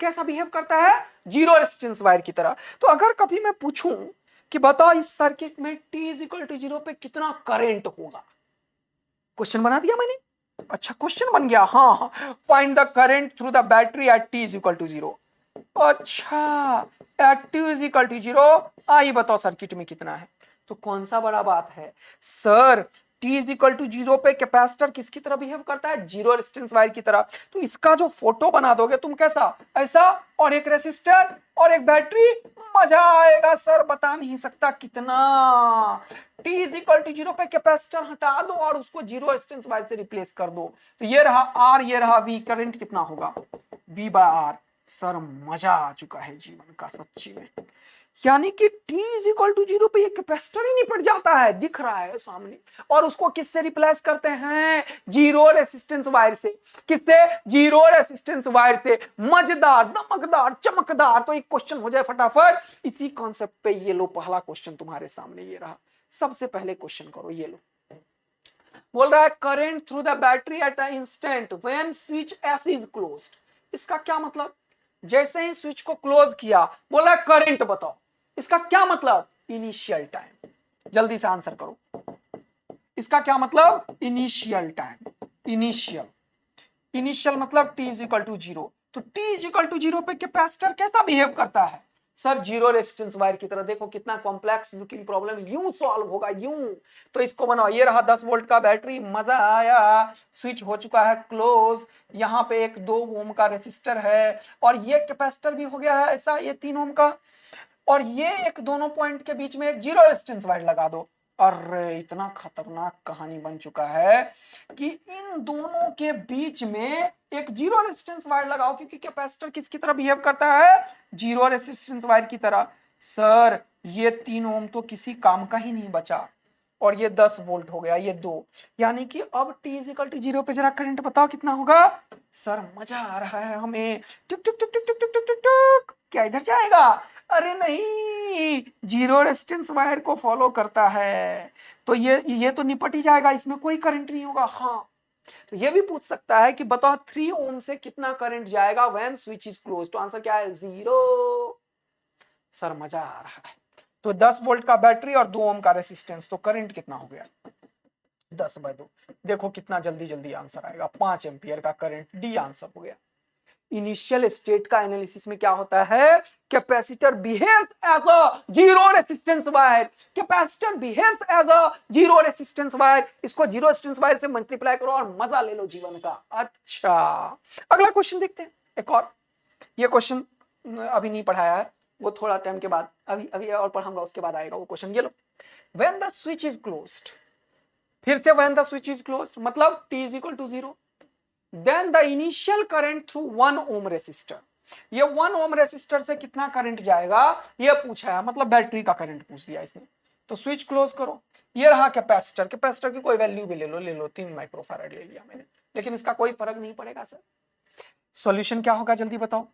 कैसा बिहेव करता है? जीरो रेजिस्टेंस वायर की तरह। तो अगर कभी मैं पूछूं कि बताओ इस सर्किट में t इज इक्वल टू 0 पे कितना करंट होगा? क्वेश्चन बना दिया मैंने। अच्छा क्वेश्चन बन गया। हाँ, find the current through the battery at t is equal to 0। अच्छा, at t is equal to 0, आइए बताओ सर्किट में कितना है? तो कौन सा बड़ा बात है sir? t is equal to 0 पे कैपेसिटर किसकी तरह बिहेव करता है? जीरो रेजिस्टेंस वायर की तरह। तो इसका जो फोटो बना दोगे तुम कैसा? ऐसा, और एक रेसिस्टर और एक बैटरी, मजा आएगा सर, बता नहीं सकता कितना। t इज इक्वल टू 0 पे कैपेसिटर हटा दो और उसको जीरो रेजिस्टेंस वायर से रिप्लेस कर दो, तो ये रहा R, ये रहा V। करंट कितना होगा? V by R। सर मजा आ चुका है जीवन का सच्ची में, यानी कि t इज इक्वल टू 0 पे ये कैपेसिटर ही निपट जाता है, दिख रहा है सामने। और उसको किससे रिप्लेस करते हैं? जीरो रेसिस्टेंस वायर से। किससे? जीरो रेसिस्टेंस वायर से। मजेदार, दमकदार, चमकदार। तो एक क्वेश्चन हो जाए फटाफट इसी कॉन्सेप्ट पे। ये लो पहला क्वेश्चन तुम्हारे सामने, ये रहा। सबसे पहले क्वेश्चन करो, ये लो। बोल रहा है current through the battery at the instant when switch S is closed. इसका क्या मतलब? जैसे ही स्विच को क्लोज किया, बोला करंट बताओ, इसका क्या मतलब? Initial time. जल्दी से आंसर करो, इसका क्या मतलब? Initial time. इनिशियल मतलब t इज इक्वल टू 0। तो t इज इक्वल टू 0 पे कैपेसिटर कैसा बिहेव करता है? सर जीरो रेजिस्टेंस वायर की तरह। देखो कितना कॉम्प्लेक्स लुकिंग प्रॉब्लम, यूं सॉल्व होगा, यूं। तो इसको बनाओ, ये रहा 10 वोल्ट का बैटरी, मजा आया। स्विच हो चुका है क्लोज, यहाँ पे एक 2 ओम का रेसिस्टर है और ये कैपेसिटर भी हो गया है ऐसा, ये 3 ओम का, और ये एक दोनों पॉइंट के बीच में एक जीरो रेजिस्टेंस वायर लगा दो। अरे इतना खतरनाक कहानी बन चुका है कि इन दोनों के बीच में एक जीरो रेजिस्टेंस वायर लगाओ, क्योंकि कैपेसिटर किसकी तरह बिहेव करता है? जीरो रेजिस्टेंस वायर की तरह। सर ये 3 ओम तो किसी काम का ही नहीं बचा, और ये 10 वोल्ट हो गया, ये 2, यानी कि अब t इज इक्वल टू 0 पे जरा करंट बताओ कितना होगा? सर मजा आ रहा है हमें। टुक टुक टुक टुक टुक टुक टुक टुक। क्या इधर जाएगा? अरे नहीं, जीरो रेजिस्टेंस वायर को फॉलो करता है, तो ये तो निपट ही जाएगा, इसमें कोई करंट नहीं होगा। हाँ, तो ये भी पूछ सकता है कि बताओ 3 ओम से कितना करंट जाएगा व्हेन स्विच इज क्लोज, तो आंसर क्या है? 0। सर मजा आ रहा है। तो 10 वोल्ट का बैटरी और 2 ओम का रेसिस्टेंस, तो करंट कितना हो गया? 10/2। देखो कितना जल्दी जल्दी आंसर आएगा, 5 एम्पियर का करंट, डी आंसर हो गया। इनिशियल स्टेट का एनालिसिस में क्या होता है? Capacitor behaves as a zero resistance wire, capacitor behaves as a zero resistance wire. इसको जीरो रेजिस्टेंस वायर से मल्टीप्लाई करो और मजा ले लो जीवन का। अच्छा, अगला क्वेश्चन देखते हैं, एक और। ये क्वेश्चन अभी नहीं पढ़ाया है, वो थोड़ा टाइम के बाद, अभी और पढ़ाऊंगा, उसके बाद आएगा वो क्वेश्चन। ये लो, when the switch is closed, फिर से when the switch is closed मतलब t is equal to 0, then the initial current through 1 ohm resistor, ये 1 ohm रेसिस्टर से कितना करंट जाएगा ये पूछा है, मतलब बैटरी का करंट पूछ दिया इसने। तो स्विच क्लोज करो, ये रहा कैपेसिटर, कैपेसिटर की कोई वैल्यू भी ले लो 3 माइक्रोफैराड ले लिया मैंने, लेकिन इसका कोई फर्क नहीं पड़ेगा सर। सॉल्यूशन क्या होगा जल्दी बताओ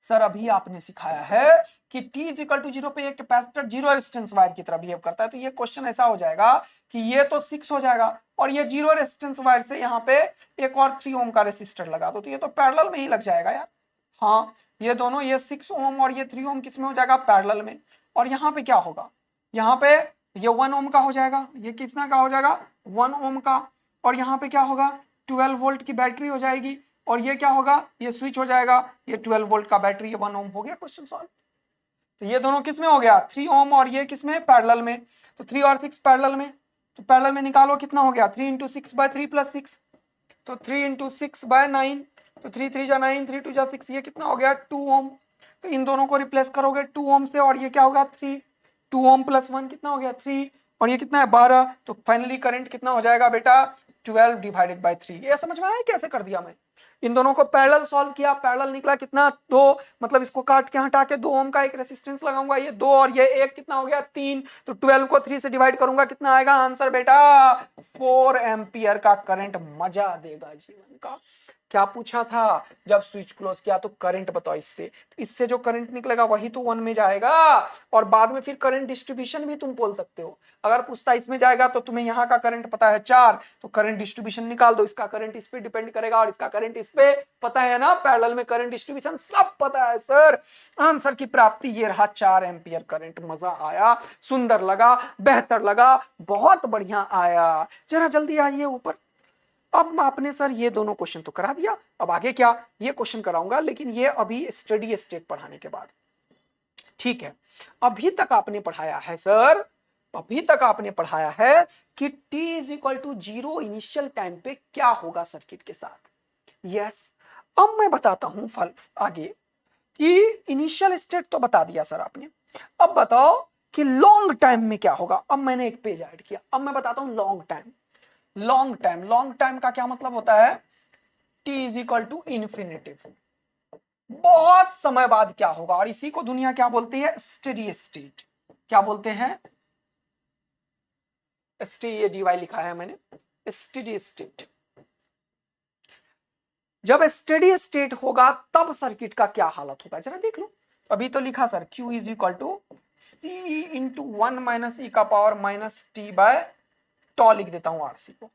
सर। अभी आपने सिखाया है कि t इज इक्वल टू 0 पे ये कैपेसिटर जीरो रेजिस्टेंस वायर की तरह बिहेव करता है, तो ये क्वेश्चन ऐसा हो जाएगा कि ये तो 6 हो जाएगा और ये जीरो रेजिस्टेंस वायर से यहाँ पे एक और 3 ओम का रेसिस्टर लगा दो, तो ये तो पैरेलल में ही लग जाएगा यार। हाँ, ये दोनों, ये 6 ओम और ये 3 ओम किस में हो जाएगा? पैरेलल में। और यहाँ पे क्या होगा? यहाँ पे ये 1 ओम का हो जाएगा, ये कितना का हो जाएगा? 1 ओम का। और यहाँ पे क्या होगा? 12 वोल्ट की बैटरी हो जाएगी, और ये क्या होगा? ये स्विच हो जाएगा, ये 12 वोल्ट का बैटरी, ये 1 ओम हो गया। Question solve. तो ये दोनों किस में हो गया? 3 ओम, और ये किस में? पैरेलल में। तो 3 और 6 पैरेलल में, तो पैरेलल में निकालो कितना हो गया? 3 × 6/3 + 6, तो 3 × 6/9, तो 3 3 जा 9, 3 2 जा 6, ये कितना हो गया? 2 ओम। तो इन दोनों को रिप्लेस करोगे 2 ओम से, और ये क्या होगा? 3, 2 ओम + 1 कितना हो गया? 3, और ये कितना है? 12। तो फाइनली करंट कितना हो जाएगा बेटा? 12/3। ये समझ में आया कैसे कर दिया मैं? इन दोनों को पैरेलल सॉल्व किया, पैरेलल निकला कितना? 2, मतलब इसको काट के हटा के 2 ओम का एक रेसिस्टेंस लगाऊंगा, ये 2 और ये 1 कितना हो गया? 3। तो 12 को 3 से डिवाइड करूंगा, कितना आएगा आंसर बेटा? 4 एम्पियर का करंट। मजा देगा जीवन का। क्या पूछा था? जब स्विच क्लोज किया तो करंट बताओ इससे जो करंट निकलेगा वही तो 1 में जाएगा, और बाद में फिर करंट डिस्ट्रीब्यूशन भी तुम बोल सकते हो। अगर पूछता इसमें जाएगा तो तुम्हें यहाँ का करंट पता है 4, तो करंट डिस्ट्रीब्यूशन निकाल दो, इसका करंट इस पे डिपेंड करेगा और इसका करंट इस पे, पता है ना? पैरेलल में करंट डिस्ट्रीब्यूशन सब पता है सर। आंसर की प्राप्ति ये रहा, 4 एम्पियर करंट। मजा आया, सुंदर लगा, बेहतर लगा, बहुत बढ़िया आया। जरा जल्दी आइए ऊपर। अब आपने सर ये दोनों क्वेश्चन तो करा दिया, अब आगे क्या? ये क्वेश्चन कराऊंगा, लेकिन ये अभी स्टडी स्टेट पढ़ाने के बाद। ठीक है, अभी तक आपने पढ़ाया है सर, अभी तक आपने पढ़ाया है कि t is equal to 0 initial time पे क्या होगा सर्किट के साथ। यस, अब मैं बताता हूं फल आगे कि इनिशियल स्टेट तो बता दिया सर आपने, अब बताओ कि लॉन्ग टाइम में क्या होगा। अब मैंने एक पेज ऐड किया, अब मैं बताता हूं लॉन्ग टाइम। लॉन्ग टाइम का क्या मतलब होता है? t is equal to infinitive, बहुत समय बाद क्या होगा, और इसी को दुनिया क्या बोलती है? Steady state. क्या बोलते हैं? STEADY लिखा है मैंने, स्टेडी स्टेट। जब स्टेडी स्टेट होगा तब सर्किट का क्या हालत होगा, जरा देख लो। अभी तो लिखा sir Q is equal to C × 1 - e⁻t/τ लिख देता हूं RC को।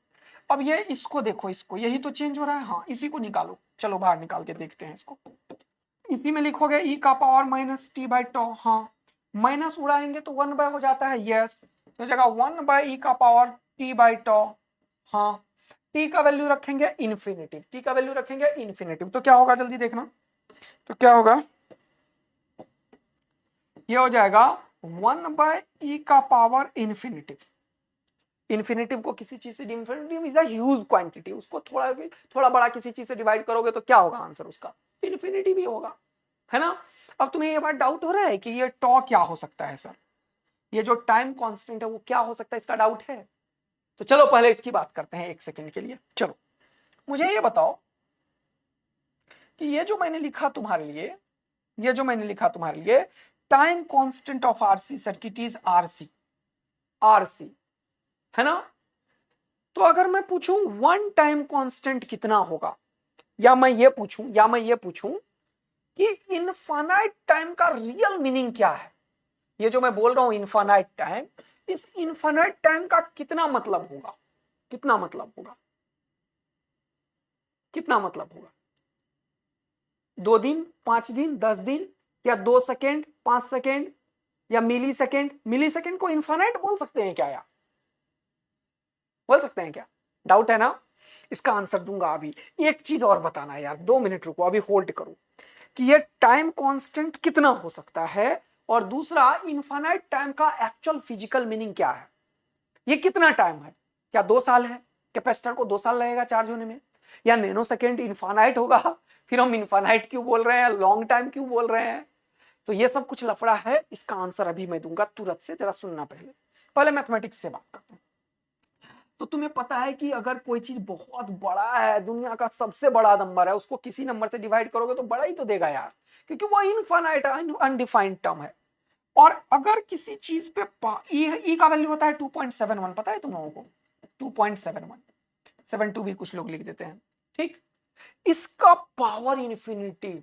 अब ये इसको देखो, इसको, यही तो चेंज हो रहा है। हाँ, इसी को निकालो, चलो बाहर निकाल के देखते हैं इसको। इसी में लिखोगे e⁻t/τ। हाँ, माइनस उड़ाएंगे तो 1 हो जाता है। यस, तो जगह 1/e⁻t/τ। हाँ, t का वैल्यू रखेंगे इन्फिनिटिव, t का वैल्यू रखेंगे इन्फिनिटिव, तो क्या होगा जल्दी देखना। तो क्या होगा? ये हो जाएगा 1/e⁻∞। इन्फिनिटिव को किसी चीज से, infinitive is a huge quantity, उसको थोड़ा बड़ा किसी चीज से डिवाइड करोगे तो क्या होगा आंसर उसका? इन्फिनिटी भी होगा, है ना? अब तुम्हें ये बात डाउट हो रहा है कि ये टॉ क्या हो सकता है सर, ये जो टाइम कांस्टेंट है वो क्या हो सकता है, इसका डाउट है? तो चलो पहले इसकी बात करते हैं 1 सेकंड के लिए। चलो मुझे ये बताओ कि ये जो मैंने लिखा तुम्हारे लिए, time constant of RC circuit is RC, है ना? तो अगर मैं पूछूं वन टाइम कांस्टेंट कितना होगा, या मैं ये पूछूं कि इनफाइनाइट टाइम का रियल मीनिंग क्या है। ये जो मैं बोल रहा हूं इनफाइनाइट टाइम, इस इनफाइनाइट टाइम का कितना मतलब होगा, कितना मतलब होगा, कितना मतलब होगा? 2 दिन, 5 दिन, 10 दिन, या 2 सेकेंड, 5 सेकेंड, या मिली सेकेंड? मिली सेकेंड को इनफाइनाइट बोल सकते हैं क्या यार? बोल सकते हैं क्या? डाउट है ना? इसका आंसर दूंगा अभी। एक चीज और बताना है यार, 2 मिनट रुको, अभी होल्ड करो, कि ये टाइम कांस्टेंट कितना हो सकता है, और दूसरा इनफाइनाइट टाइम का एक्चुअल फिजिकल मीनिंग क्या है। ये कितना टाइम है? क्या 2 साल है? कैपेसिटर को 2 साल लगेगा चार्ज होने में? या नैनो सेकेंड इनफाइनाइट होगा? फिर हम इनफाइनाइट क्यों बोल रहे हैं, लॉन्ग टाइम क्यों बोल रहे हैं? तो ये सब कुछ लफड़ा है, इसका आंसर अभी मैं दूंगा तुरंत से, जरा सुनना पहले। पहले मैथमेटिक्स से बात करते हैं। तो तुम्हें पता है कि अगर कोई चीज बहुत बड़ा है, दुनिया का सबसे बड़ा नंबर है, उसको किसी नंबर से डिवाइड करोगे तो बड़ा ही तो देगा यार, क्योंकि वो इनफाइनाइट अनडिफाइंड टर्म है। और अगर किसी चीज पे ई का वैल्यू होता है 2.71, पता है तुम लोगों को? 2.71, 72 भी कुछ लोग लिख देते हैं, ठीक। इसका पावर इन्फिनिटी,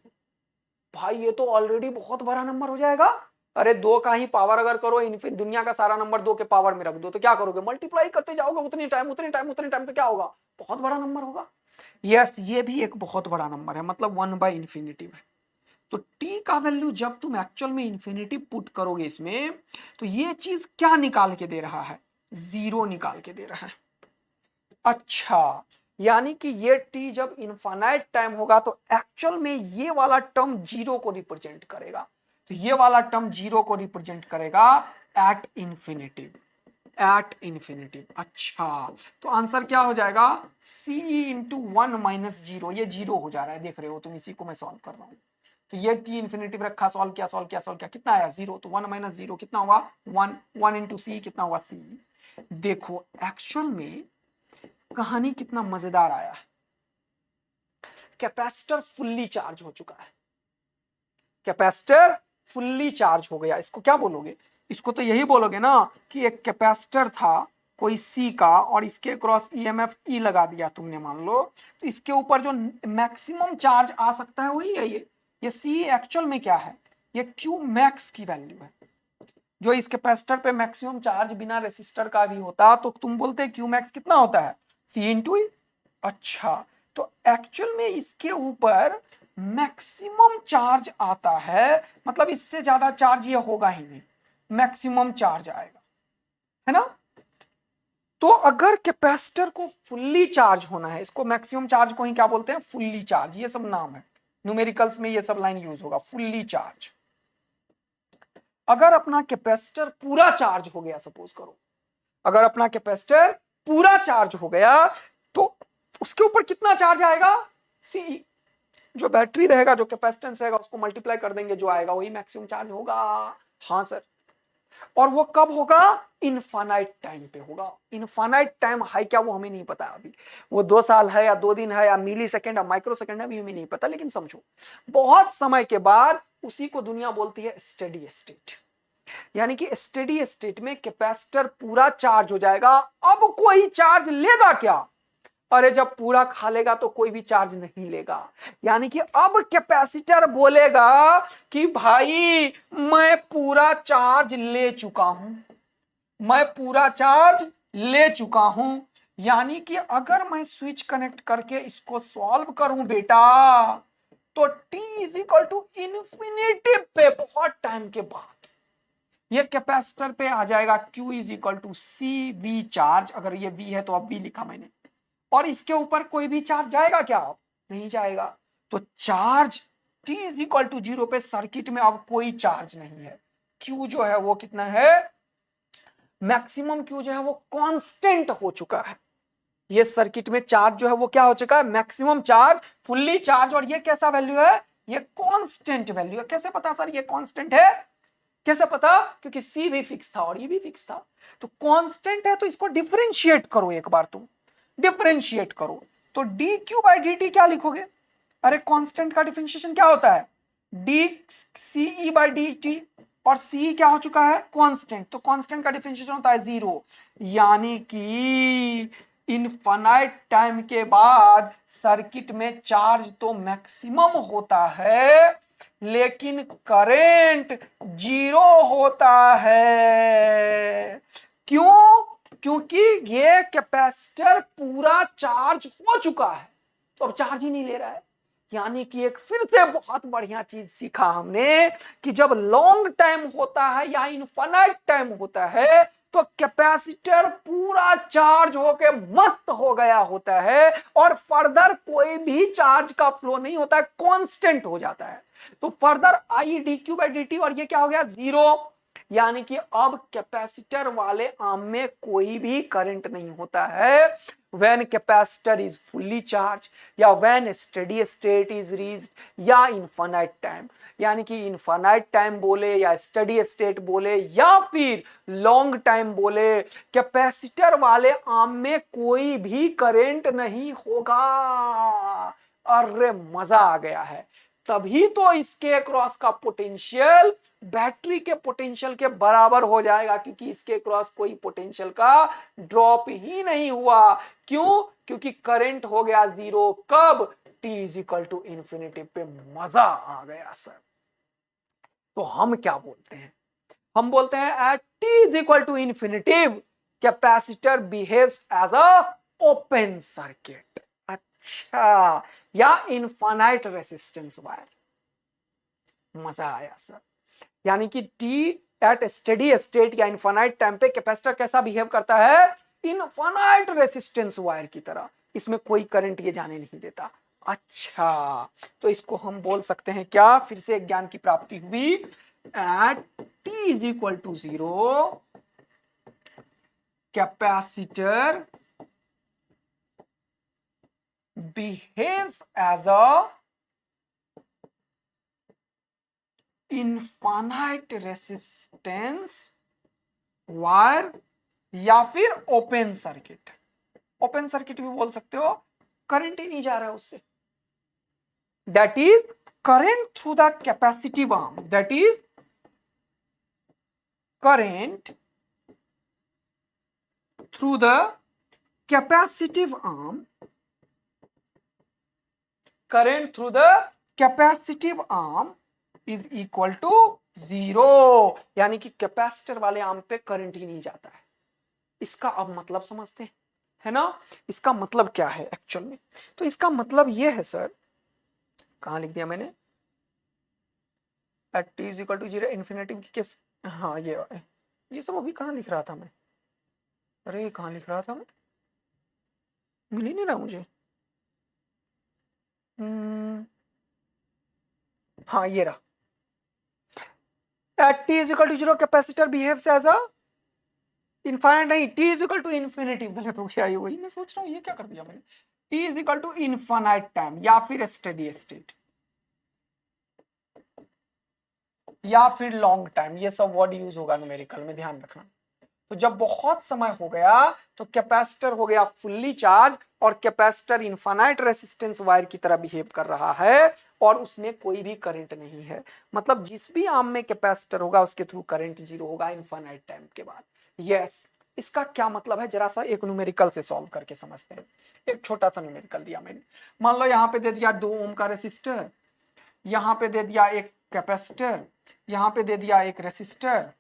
भाई ये तो ऑलरेडी बहुत बड़ा नंबर हो जाएगा। अरे 2 का ही पावर अगर करो, दुनिया का सारा नंबर 2 के पावर में रख दो, तो क्या करोगे? मल्टीप्लाई करते जाओगे, उतनी टाइम उतनी टाइम उतनी टाइम, तो क्या होगा? बहुत बड़ा नंबर होगा। यस, ये भी एक बहुत बड़ा नंबर है, मतलब 1/इन्फिनिटी में। तो t का वैल्यू जब तुम एक्चुअल में इन्फिनिटी पुट करोगे इसमें, तो ये चीज क्या निकाल के दे रहा है? 0 निकाल के दे रहा है। अच्छा, यानी कि ये t जब इनफाइनाइट टाइम होगा तो एक्चुअल में ये वाला टर्म 0 को रिप्रेजेंट करेगा। तो ये वाला टर्म 0 को रिप्रेजेंट करेगा एट इन्फिनिटी, एट इन्फिनिटी। अच्छा, तो आंसर क्या हो जाएगा? c इंटू 1 माइनस 0, ये 0 हो जा रहा है, देख रहे हो तुम, इसी को मैं सॉल्व कर रहा हूं। तो ये t इन्फिनिटी पे रखा, सॉल्व किया, सॉल्व किया, सॉल्व किया, कितना आया? 0। तो 1 माइनस 0 कितना हुआ? 1। 1 इंटू सी कितना हुआ? c। देखो एक्चुअल में कहानी कितना मजेदार आया। कैपेसिटर फुल्ली चार्ज हो चुका है, कैपेसिटर फुल्ली चार्ज हो गया। इसको क्या बोलोगे? इसको तो यही बोलोगे ना कि एक कैपेसिटर था कोई C का, और इसके क्रॉस EMF E लगा दिया तुमने मान लो, तो इसके ऊपर जो मैक्सिमम चार्ज आ सकता है वही है ये C एक्चुअल में क्या है? ये Q मैक्स की वैल्यू है। जो इस कैपेसिटर पे मैक्सिमम चार्ज बिना रेसिस्टर का भी होता तो तुम बोलते Q मैक्स कितना होता है? C into E। अच्छा, तो एक्चुअल में इसके ऊपर मैक्सिमम चार्ज आता है, मतलब इससे ज्यादा चार्ज ये होगा ही नहीं, मैक्सिमम चार्ज आएगा, है ना। तो अगर कैपेसिटर को फुल्ली चार्ज होना है, इसको मैक्सिमम चार्ज को ही क्या बोलते हैं? फुल्ली चार्ज, ये सब नाम है, न्यूमेरिकल्स में ये सब लाइन यूज होगा, फुल्ली चार्ज। अगर अपना कैपेसिटर पूरा चार्ज हो गया, सपोज करो अगर अपना कैपेसिटर पूरा चार्ज हो गया, तो उसके ऊपर कितना चार्ज आएगा? C। जो बैटरी रहेगा, जो कैपेसिटेंस रहेगा, उसको मल्टीप्लाई कर देंगे, जो आएगा वही मैक्सिमम चार्ज होगा। हाँ सर। और वो कब होगा? इनफाइनाइट टाइम पे होगा। इनफाइनाइट टाइम है क्या, वो हमें नहीं पता अभी। वो 2 साल है या 2 दिन है या मिली सेकेंड या माइक्रो सेकेंड है, अभी हमें नहीं पता, लेकिन समझो बहुत समय के बाद उसी को दुनिया बोलती है स्टेडी स्टेट। यानी कि स्टेडी स्टेट में कैपेसिटर पूरा चार्ज हो जाएगा। अब कोई चार्ज लेगा क्या? अरे जब पूरा खा लेगा तो कोई भी चार्ज नहीं लेगा। यानी कि अब कैपेसिटर बोलेगा कि भाई मैं पूरा चार्ज ले चुका हूं, मैं पूरा चार्ज ले चुका हूं। यानी कि अगर मैं स्विच कनेक्ट करके इसको सॉल्व करूं बेटा, तो t is equal to infinity पे बहुत टाइम के बाद ये कैपेसिटर पे आ जाएगा Q is equal to C V charge. अगर ये V है तो अब V लिखा मैंने, और इसके ऊपर कोई भी चार्ज जाएगा क्या? अब नहीं जाएगा। तो charge t is equal to 0 पे सर्किट में अब कोई चार्ज नहीं है। Q जो है वो कितना है? मैक्सिमम Q जो है वो कांस्टेंट हो चुका है। ये सर्किट में चार्ज जो है वो क्या हो चुका है? Maximum charge, fully charge. और ये कैसा वैल्यू है? ये कांस्टेंट वैल्यू है। कैसे पता सर ये कांस्टेंट है? कैसे पता? क्योंकि C भी फिक्स था और ये भी फिक्स था। तो कांस्टेंट है तो इसको डिफरेंशिएट करो, एक बार तुम डिफरेंशिएट करो, तो dq बाई dt क्या लिखोगे? अरे कांस्टेंट का डिफरेंशिएशन क्या होता है? dce बाई dt, और c क्या हो चुका है? कांस्टेंट। तो कांस्टेंट का डिफरेंशिएशन होता है 0। यानी कि इनफाइनाइट टाइम के बाद सर्किट में चार्ज तो मैक्सिमम होता है, लेकिन करंट 0 होता है। क्यों? क्योंकि ये कैपेसिटर पूरा चार्ज हो चुका है, तो अब चार्ज ही नहीं ले रहा है। यानी कि एक फिर से बहुत बढ़िया चीज सीखा हमने कि जब लॉन्ग टाइम होता है या इनफाइनाइट टाइम होता है तो कैपेसिटर पूरा चार्ज होके मस्त हो गया होता है और फर्दर कोई भी चार्ज का फ्लो नहीं होता है, कांस्टेंट हो जाता है। तो further I D Q by D T, और ये क्या हो गया? 0। यानी कि अब कैपेसिटर वाले आर्म में कोई भी करंट नहीं होता है when capacitor is fully charged या when steady state is reached या infinite time। यानी कि infinite time बोले या steady state बोले या फिर long time बोले, कैपेसिटर वाले आर्म में कोई भी करंट नहीं होगा। अरे मजा आ गया है। तभी तो इसके क्रॉस का पोटेंशियल बैटरी के पोटेंशियल के बराबर हो जाएगा, क्योंकि इसके क्रॉस कोई पोटेंशियल का ड्रॉप ही नहीं हुआ। क्यों? क्योंकि करंट हो गया 0। कब? t is equal to infinity पे। मजा आ गया सर। तो हम क्या बोलते हैं? हम बोलते हैं at t is equal to infinity capacitor behaves as a open circuit. अच्छा, या इनफाइनाइट रेसिस्टेंस वायर। मजा आया सर। यानी कि टी एट स्टेडी स्टेट या इनफाइनाइट टाइम पे कैपेसिटर कैसा बिहेव करता है? इनफाइनाइट रेसिस्टेंस वायर की तरह। इसमें कोई करंट ये जाने नहीं देता। अच्छा, तो इसको हम बोल सकते हैं क्या? फिर से एक ज्ञान की प्राप्ति हुई। At T is equal to 0 capacitor behaves as a infinite resistance wire या फिर ओपन सर्किट। ओपन सर्किट भी बोल सकते हो, करंट ही नहीं जा रहा है उससे। That is current through the capacitive arm. That is current through the capacitive arm. current through the capacitive arm is equal to 0। यानी कि कैपेसिटर वाले आर्म पे करंट ही नहीं जाता है। इसका अब मतलब समझते हैं, है ना? इसका मतलब क्या है एक्चुअल में? तो इसका मतलब ये है सर, कहां लिख दिया मैंने? At T is equal to 0 infinity की केस। हाँ, ये सब अभी कहां लिख रहा था मैं? अरे कहां लिख रहा था मैं? मिल ही नहीं रहा मुझे। हाँ, ये रहा। At T is equal to 0 capacitor behaves as a infinite, नहीं, T is equal to infinity. गलत हो गया, वही मैं सोच रहा हूँ, ये क्या कर दिया मैंने? T is equal to infinite time या फिर स्टेडी स्टेट या फिर लॉन्ग टाइम। ये सब वर्ड यूज होगा न्यूमेरिकल में, ध्यान रखना। तो जब बहुत समय हो गया तो कैपेसिटर हो गया फुल्ली चार्ज और कैपेसिटर इनफाइनाइट रेसिस्टेंस वायर की तरह बिहेव कर रहा है और उसमें कोई भी करंट नहीं है। मतलब जिस भी आर्म में कैपेसिटर होगा उसके थ्रू करंट 0 होगा इनफाइनाइट टाइम के बाद। यस, इसका क्या मतलब है जरा सा एक न्यूमेरिकल से सॉल्व करके समझते हैं। एक छोटा सा न्यूमेरिकल दिया मैंने। मान लो यहाँ पे दे दिया 2 ओम का रेसिस्टर, यहाँ पे दे दिया एक कैपेसिटर, यहाँ पे दे दिया एक रेसिस्टर,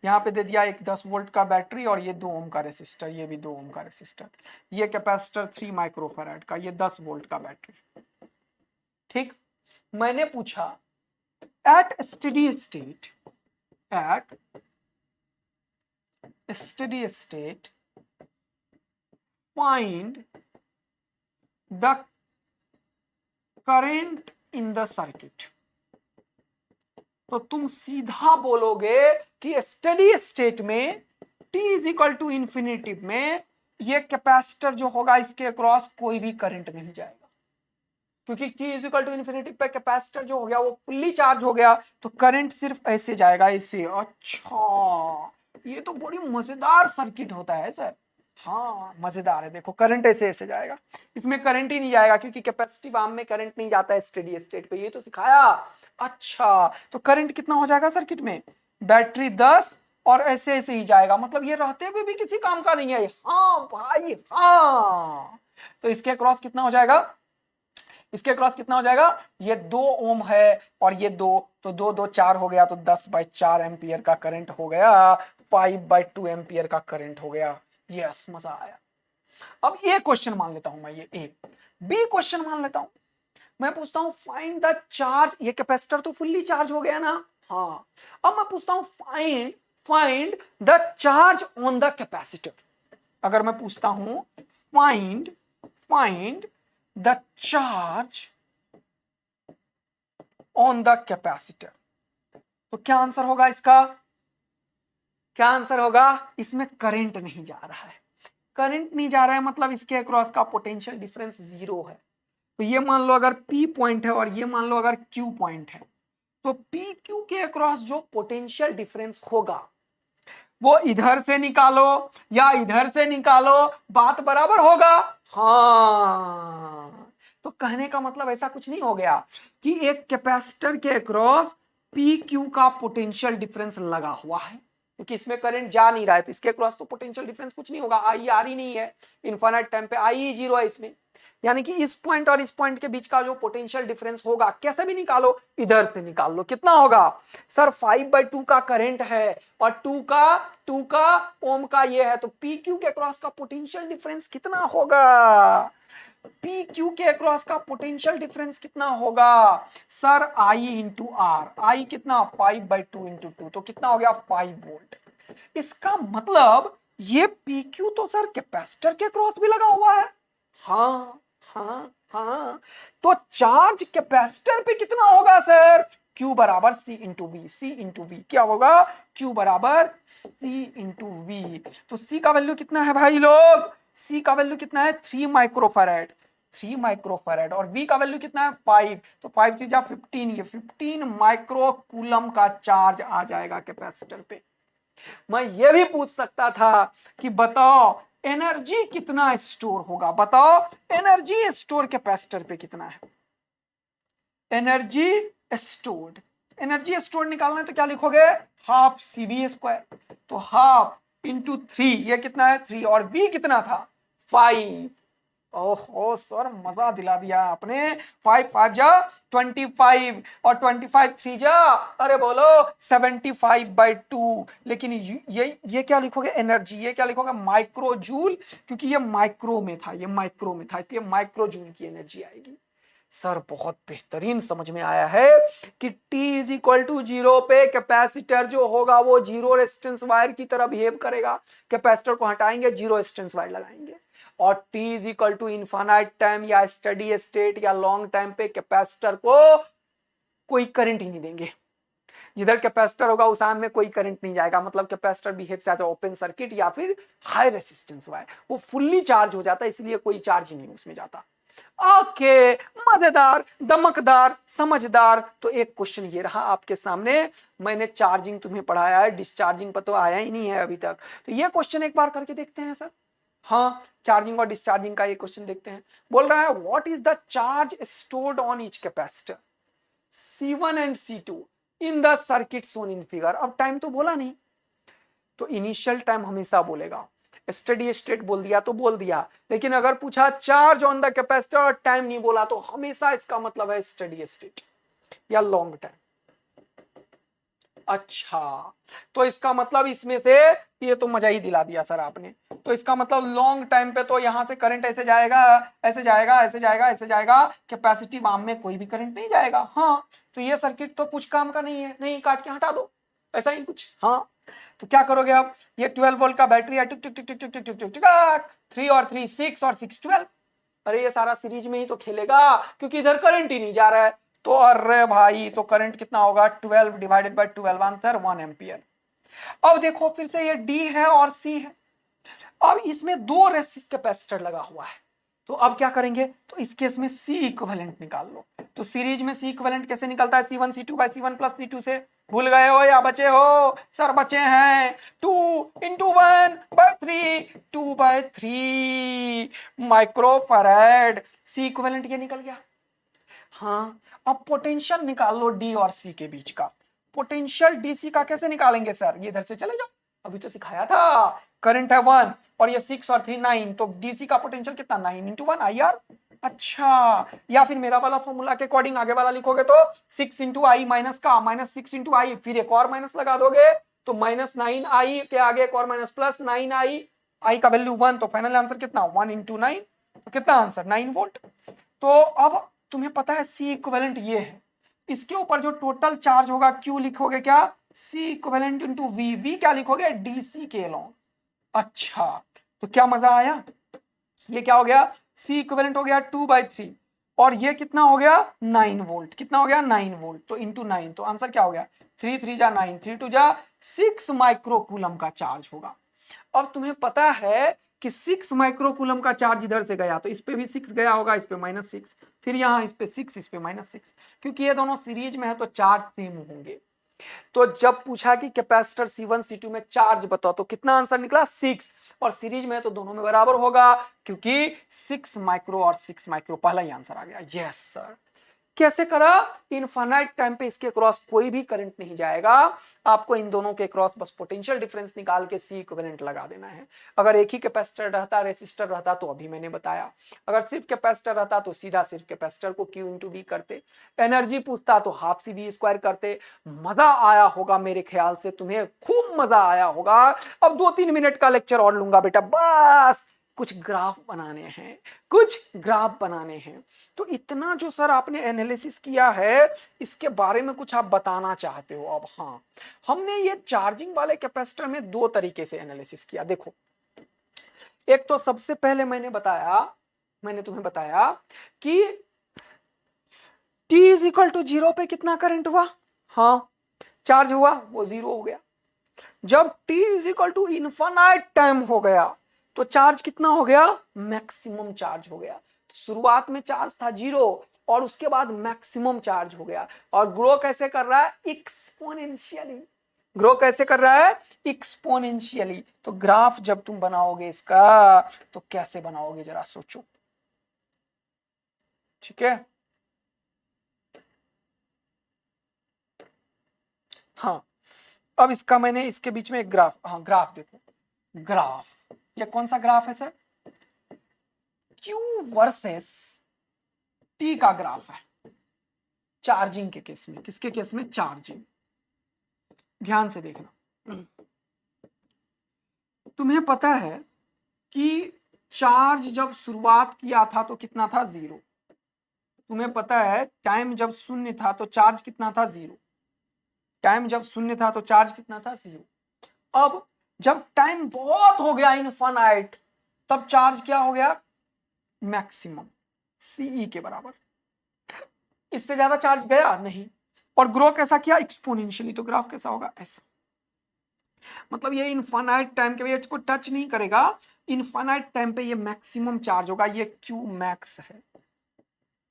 यहाँ पे दे दिया एक 10 वोल्ट का बैटरी और ये 2 ओम का रेसिस्टर, ये भी 2 ओम का रेसिस्टर, ये कैपेसिटर 3 माइक्रोफैराड का, ये 10 वोल्ट का बैटरी। ठीक, मैंने पूछा at steady state find the current in the circuit. तो तुम सीधा बोलोगे कि स्टेडी स्टेट में t is equal to infinity में ये कैपेसिटर जो होगा इसके अक्रॉस कोई भी करंट नहीं जाएगा, क्योंकि t is equal to infinity पे कैपेसिटर जो हो गया वो फुल्ली चार्ज हो गया, तो करंट सिर्फ ऐसे जाएगा, ऐसे। अच्छा, ये तो बड़ी मजेदार सर्किट होता है सर। हाँ, मजेदार है। देखो, करंट ऐसे ऐसे जाएगा, इसमें करंट ही नहीं जाएगा क्योंकि कैपेसिटिव आर्म में करंट नहीं जाता है स्टेडी स्टेट पे, ये तो सिखाया। अच्छा, तो करंट कितना हो जाएगा सर्किट में? बैटरी 10 और ऐसे ऐसे ही जाएगा, मतलब ये रहते हुए भी किसी काम का नहीं है। हाँ भाई हाँ, तो इसके क्रॉस कितना हो जाएगा, इसके क्रॉस कितना हो जाएगा, ये 2 ओम है और ये 2, तो 2 2 4 हो गया, तो 10/4 एम्पियर का करंट हो गया, 5/2 एम्पियर का करंट हो गया। यस, मजा आया। अब ए क्वेश्चन मान लेता हूं मैं, ये ए। बी क्वेश्चन मान लेता हूं, मैं पूछता हूं फाइंड द चार्ज, ये कैपेसिटर तो फुल्ली चार्ज हो गया ना, हाँ। अब मैं पूछता हूं find find the charge on the capacitor. अगर मैं पूछता हूं find find the charge on the capacitor, तो क्या आंसर होगा इसका, क्या आंसर होगा, इसमें करंट नहीं जा रहा है, करंट नहीं जा रहा है, मतलब इसके अक्रॉस का पोटेंशियल डिफरेंस 0 है। तो ये मान लो अगर P पॉइंट है और ये मान लो अगर Q पॉइंट है, तो PQ के अक्रॉस जो पोटेंशियल डिफरेंस होगा वो इधर से निकालो या इधर से निकालो, बात बराबर होगा। हाँ, तो कहने का मतलब ऐसा कुछ नहीं हो गया कि एक कैपेसिटर के अक्रॉस PQ का पोटेंशियल डिफरेंस लगा हुआ है, क्योंकि इसमें करंट जा नहीं रहा है, तो इसके क्रॉस तो पोटेंशियल डिफरेंस कुछ नहीं होगा, आई आ रही नहीं है, इनफाइनाइट टाइम पे आई 0 है इसमें। यानी कि इस पॉइंट और इस पॉइंट के बीच का जो पोटेंशियल डिफरेंस होगा, कैसे भी निकालो, इधर से निकाल लो, कितना होगा सर, 5/2 का करंट है और 2 का ओम का ये है, तो PQ के अक्रॉस का पोटेंशियल डिफरेंस कितना होगा, PQ के अक्रॉस का पोटेंशियल डिफरेंस कितना होगा सर, I इंटू R, आई कितना 5/2 इंटू 2, तो कितना हो गया 5 वोल्ट। इसका मतलब ये PQ तो सर कैपेसिटर के अक्रॉस भी लगा हुआ है। हाँ हाँ हाँ, तो चार्ज कैपेसिटर पे कितना होगा सर, Q बराबर C into V, C into V क्या होगा, Q बराबर C इंटू वी। तो C का वैल्यू कितना है भाई लोग, C का वैल्यू कितना है 3 माइक्रोफैराड, 3 माइक्रोफैराड, और V का वैल्यू कितना है 5, तो 5 3 जा 15, ये 15 माइक्रो कूलम का चार्ज आ जाएगा कैपेसिटर पे। मैं ये भी पूछ सकता था कि बताओ एनर्जी कितना स्टोर होगा, बताओ एनर्जी स्टोर कैपेसिटर पे कितना है, एनर्जी स्टोर्ड, एनर्जी स्टोर निकालना है तो क्या लिखोगे, हाफ CV², तो हाफ इंटू 3, ये कितना है 3, और V कितना था 5। ओहो सर मजा दिला दिया आपने, 5 5 जा 25 और 25 3 जा, अरे बोलो 75/2। लेकिन ये क्या लिखोगे एनर्जी, ये क्या लिखोगे माइक्रो जूल, क्योंकि ये माइक्रो में था, ये माइक्रो में था, इसलिए माइक्रो जूल की एनर्जी आएगी। सर बहुत बेहतरीन समझ में आया है कि T इज इक्वल टू 0 पे कैपेसिटर जो होगा वो 0 रेजिस्टेंस वायर की तरह बिहेव करेगा, कैपेसिटर को हटाएंगे 0 रेजिस्टेंस वायर लगाएंगे, और T is equal to infinite time या स्टडी स्टेट या लॉन्ग टाइम पे कैपेसिटर को कोई करंट ही नहीं देंगे, जिधर कैपेसिटर होगा उस आम में कोई करंट नहीं जाएगा, मतलब capacitor behaves as open circuit या फिर हाई रेजिस्टेंस वायर, वो फुल्ली चार्ज हो जाता है, इसलिए कोई चार्ज ही नहीं उसमें जाता। ओके, मजेदार, दमकदार, समझदार। तो एक क्वेश्चन ये रहा आपके सामने, मैंने चार्जिंग तुम्हें पढ़ाया है, डिस्चार्जिंग पर तो आया ही नहीं है अभी तक, तो ये क्वेश्चन एक बार करके देखते हैं सर। हाँ, चार्जिंग और डिस्चार्जिंग का ये क्वेश्चन देखते हैं। बोल रहा है what is the charge stored on each capacitor C1 and C2 in the circuit shown in figure. अब टाइम तो बोला नहीं, तो इनिशियल टाइम हमेशा बोलेगा, स्टडी स्टेट बोल दिया तो बोल दिया, लेकिन अगर पूछा चार्ज ऑन द कैपेसिटर और टाइम नहीं बोला तो हमेशा इसका मतलब है स्टडी स्टेट या लॉन्ग टाइम। अच्छा, तो इसका मतलब इसमें से ये तो मजा ही दिला दिया सर आपने, तो इसका मतलब लॉन्ग टाइम पे तो यहां से करंट ऐसे जाएगा, ऐसे जाएगा, ऐसे जाएगा, ऐसे जाएगा, कैपेसिटी वाम में कोई भी करंट नहीं जाएगा। हाँ, तो ये सर्किट तो कुछ काम का नहीं है, नहीं काट के हटा दो, ऐसा ही कुछ। हाँ, तो क्या करोगे आप, ये 12 वोल्ट का बैटरी है, टिक टिक टिक टिक टिक टिक टिक टिक, 3 और 3 6 और 6 12, अरे ये सारा सीरीज में ही तो खेलेगा क्योंकि इधर करंट ही नहीं जा रहा है, तो अरे भाई तो करंट कितना होगा 12 डिवाइडेड बाय 12 आंसर 1 एम्पियर। अब देखो फिर से ये D है और C है, अब इसमें 2 रेसिस्टर कैपेसिटर लगा हुआ है, तो अब क्या करेंगे, तो इस केस में C इक्विवेलेंट निकाल लो। तो सीरीज में C इक्विवेलेंट कैसे निकलता है, C1 C2 bye C1 plus C2 से, भूल गए हो या बचे हो सर, बचे हैं, 2 इंटू 1/3, 2/3 माइक्रोफैराड, C इक्विवेलेंट ये निकल गया। हाँ, अब पोटेंशियल निकाल लो D और C के बीच का, पोटेंशियल DC का कैसे निकालेंगे सर, ये इधर से चले जाओ, अभी तो सिखाया था, करंट है 1 और ये 6 और 3 9, तो डीसी का पोटेंशियल कितना 9 इंटू 1 IR। अच्छा, या फिर मेरा वाला फॉर्मूला के अकॉर्डिंग आगे वाला लिखोगे तो 6 इंटू आई माइनस का माइनस 6 इंटू आई, फिर एक और माइनस लगा दोगे तो माइनस 9i के आगे एक और माइनस प्लस 9i, आई का वैल्यू 1, तो फाइनल आंसर कितना 1 इंटू 9, तो कितना आंसर 9 वोल्ट। तो अब तुम्हें पता है सी इक्विवेलेंट ये है, इसके ऊपर जो टोटल चार्ज होगा Q लिखोगे क्या C equivalent into V, V क्या लिखोगे डीसी के लॉन्ग। अच्छा, तो क्या मजा आया, ये क्या हो गया सी इक्विवेलेंट हो गया 2/3 और ये कितना हो गया 9 वोल्ट, कितना हो गया 9 वोल्ट, तो इंटू 9, तो आंसर क्या हो गया 3 3 जा 9, 3 2 जा 6 माइक्रोकूलम का चार्ज होगा। अब तुम्हें पता है कि 6 माइक्रोकूलम का चार्ज इधर से गया तो इस पे भी 6 गया होगा, इस पे -6, फिर यहाँ इस पे 6, इस पे -6, क्योंकि ये दोनों सीरीज में है तो चार्ज सेम होंगे। तो जब पूछा कि कैपेसिटर C1 C2 में चार्ज बताओ तो कितना आंसर निकला 6, और सीरीज में है तो दोनों में बराबर होगा, क्योंकि 6 माइक्रो और 6 माइक्रो, पहला ही आंसर आ गया। Yes sir. कैसे करा, इनफाइनाइट टाइम पे इसके क्रॉस कोई भी करंट नहीं जाएगा, आपको इन दोनों के क्रॉस बस पोटेंशियल डिफरेंस निकाल के सी इक्विवेलेंट लगा देना है। अगर एक ही कैपेसिटर रहता, रेसिस्टर रहता, तो अभी मैंने बताया, अगर सिर्फ कैपेसिटर रहता तो सीधा सिर्फ कैपेसिटर को Q इंटू V करते, एनर्जी पूछता तो हाफ CV² करते। मजा आया होगा, मेरे ख्याल से तुम्हें खूब मजा आया होगा। अब 2-3 मिनट का लेक्चर और लूंगा बेटा, बस कुछ ग्राफ बनाने हैं, कुछ ग्राफ बनाने हैं। तो इतना जो सर आपने एनालिसिस किया है, इसके बारे में कुछ आप बताना चाहते हो। अब हाँ, हमने ये चार्जिंग वाले कैपेसिटर में 2 तरीके से एनालिसिस किया। देखो, एक तो सबसे पहले मैंने तुम्हें बताया कि t इज इक्वल टू 0 पे कितना करंट हुआ, हाँ चार्ज हुआ, वो 0 हो गया। जब t is equal to infinite time हो गया तो चार्ज कितना हो गया, मैक्सिमम चार्ज हो गया। तो शुरुआत में चार्ज था 0 और उसके बाद मैक्सिमम चार्ज हो गया, और ग्रो कैसे कर रहा है, एक्सपोनेंशियली। ग्रो कैसे कर रहा है, एक्सपोनेंशियली। तो ग्राफ जब तुम बनाओगे इसका तो कैसे बनाओगे जरा सोचो, ठीक है। हाँ, अब इसका मैंने इसके बीच में एक ग्राफ, हाँ ग्राफ देखो, ग्राफ ये कौन सा ग्राफ है सर, Q वर्सेस T का ग्राफ है, चार्जिंग के केस में। किसके केस में, चार्जिंग। ध्यान से देखना, तुम्हें पता है कि चार्ज जब शुरुआत किया था तो कितना था 0। तुम्हें पता है टाइम जब शून्य था तो चार्ज कितना था 0। टाइम जब शून्य था तो चार्ज कितना था 0। अब जब टाइम बहुत हो गया इनफाइनाइट, तब चार्ज क्या हो गया, मैक्सिमम, CE के बराबर। इससे ज्यादा चार्ज गया नहीं, और ग्रो कैसा किया, एक्सपोनेंशियली। तो ग्राफ कैसा होगा, ऐसा। मतलब ये इनफाइनाइट टाइम के इसको टच नहीं करेगा, इनफाइनाइट टाइम पे ये मैक्सिमम चार्ज होगा, ये Q मैक्स है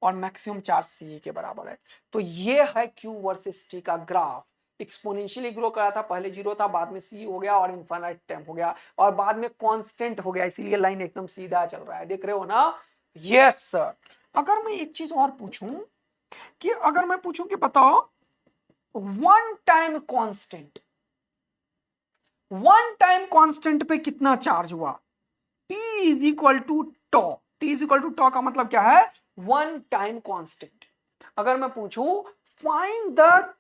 और मैक्सिमम चार्ज CE के बराबर है। तो ये है Q वर्सेस T का ग्राफ। एक्सपोनेंशियली ग्रो करा था, पहले 0 था, बाद में CE हो गया और इनफाइनाइट टाइम हो गया, और बाद में कांस्टेंट हो गया, इसीलिए लाइन एकदम सीधा चल रहा है, देख रहे हो ना। Yes sir. अगर मैं एक चीज और पूछूं कि बताओ वन टाइम कांस्टेंट पे कितना चार्ज हुआ, T is equal to tau. T is equal to tau का मतलब क्या है, वन टाइम कांस्टेंट। अगर मैं पूछूं find the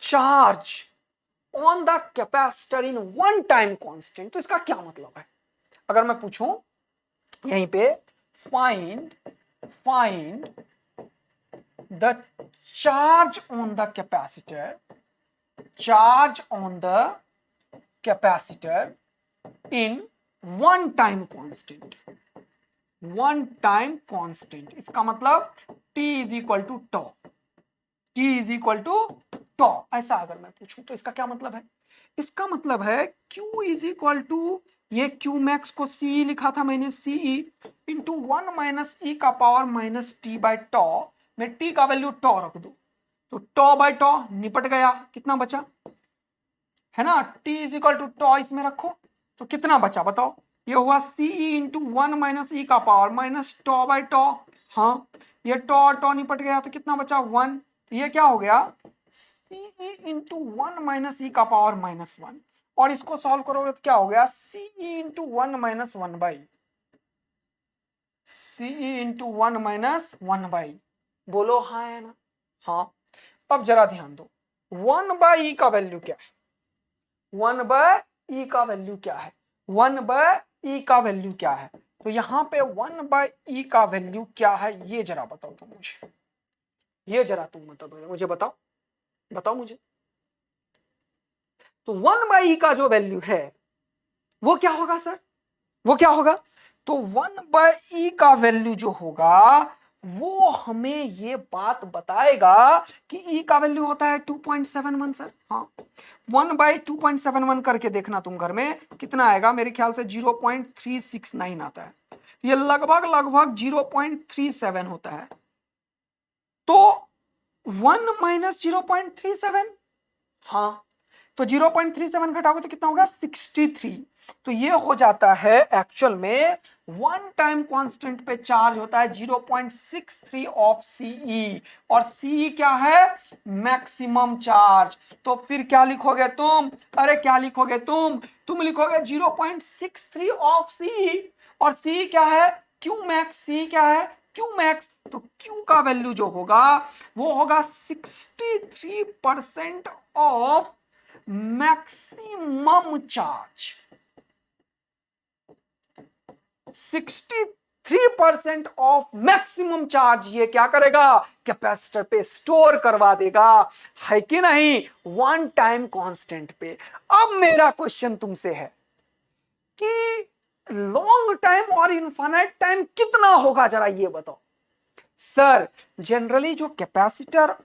charge on the capacitor in one time constant, तो इसका क्या मतलब है। अगर मैं पूछूं यहीं पे find the charge on the capacitor in one time constant, इसका मतलब T इज इक्वल टू टॉ। ऐसा अगर मैं पूछूं तो इसका क्या मतलब है, इसका मतलब है Q इज इक्वल टू, ये Q मैक्स को C लिखा था मैंने, CE इंटू 1 माइनस E का पावर माइनस T बाई टॉ, मैं T का वैल्यू टॉ रख दू तो टॉ बाई टॉ निपट गया, कितना बचा है ना, T is equal to tau इसमें रखो तो कितना बचा बताओ, ये हुआ CE इंटू 1 माइनस E का power minus tau by tau. हाँ, ये टॉ और टॉ निपट गया तो कितना बचा 1, तो ये क्या हो गया CE इंटू 1 माइनस E का पावर -1, और इसको सॉल्व करोगे तो क्या हो गया, C into 1 minus 1 by C into 1 minus 1 by, बोलो हाँ है ना। हाँ, अब जरा ध्यान दो, 1 बाई ई का वैल्यू क्या है, 1 बाय ई का वैल्यू क्या है, 1 बाय ई का वैल्यू क्या है। तो यहां पे 1 बाय ई का वैल्यू क्या है, ये जरा बताओ तुम मुझे, ये जरा तुम मतलब मुझे बताओ, बताओ मुझे। तो 1 बाई ई का जो वैल्यू है वो क्या होगा सर, वो क्या होगा, तो 1 बाय ई का वैल्यू जो होगा वो हमें ये बात बताएगा कि ई का वैल्यू होता है 2.71 सर। हाँ, 1 बाई 2.71 करके देखना तुम घर में कितना आएगा, मेरे ख्याल से 0.369 आता है, ये लगभग लगभग 0.37 होता है। तो 1 माइनस 0.37, हाँ, तो 0.37 घटाओगे तो कितना होगा 63। तो ये हो जाता है एक्चुअल में 1 टाइम कांस्टेंट पे चार्ज होता है 0.63 ऑफ सीई, और सीई क्या है, मैक्सिमम चार्ज। तो फिर क्या लिखोगे तुम, अरे क्या लिखोगे तुम लिखोगे 0.63 ऑफ सीई, और सी क्या है, क्यू मैक्स, सी क्या है, क्यू मैक्स। तो क्यू का वैल्यू जो होगा वो होगा 63% of maximum charge, 63% of maximum charge ये क्या करेगा, कैपेसिटर पे स्टोर करवा देगा, है कि नहीं, 1 टाइम कांस्टेंट पे। अब मेरा क्वेश्चन तुमसे है कि लॉन्ग टाइम और इनफाइनाइट टाइम कितना होगा, जरा ये बताओ। सर जनरली जो कैपेसिटर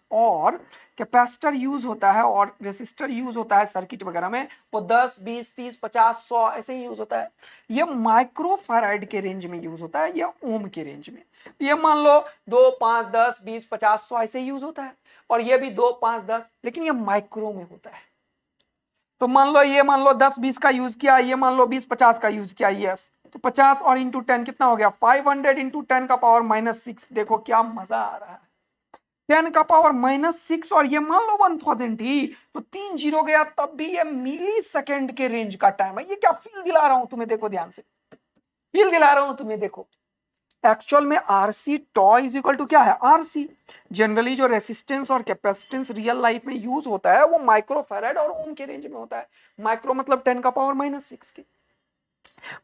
यूज होता है और रेसिस्टर यूज होता है सर्किट वगैरह में, वो 10, 20, 30, 50, 100 ऐसे ही यूज होता है। ये माइक्रोफैराड के रेंज में यूज होता है या ओम के रेंज में। ये मान लो 2, 5, 10, 20, 50, 100 ऐसे यूज होता है, और ये भी 2, 5, 10, लेकिन ये माइक्रो में होता है। तो मान लो ये मान लो 10, 20 का यूज किया, ये मान लो 20, 50 का यूज किया, यस, तो 50 और इंटू 10 कितना हो गया, 500 इंटू 10 का पावर -6। देखो क्या मजा आ रहा है, 10 का पावर -6, और ये मान लो 1000 ही, तो 3 जीरो गया, तब भी ये मिली सेकेंड के रेंज का टाइम है। ये क्या फील दिला रहा हूं तुम्हें, देखो ध्यान से फील दिला रहा हूं तुम्हें, देखो एक्चुअल में RC tau is equal to क्या है, आरसी। जनरली जो रेसिस्टेंस और कैपेसिटेंस रियल लाइफ में यूज होता है वो माइक्रोफैराड और ओम के रेंज में होता है। माइक्रो मतलब 10 का पावर -6 की।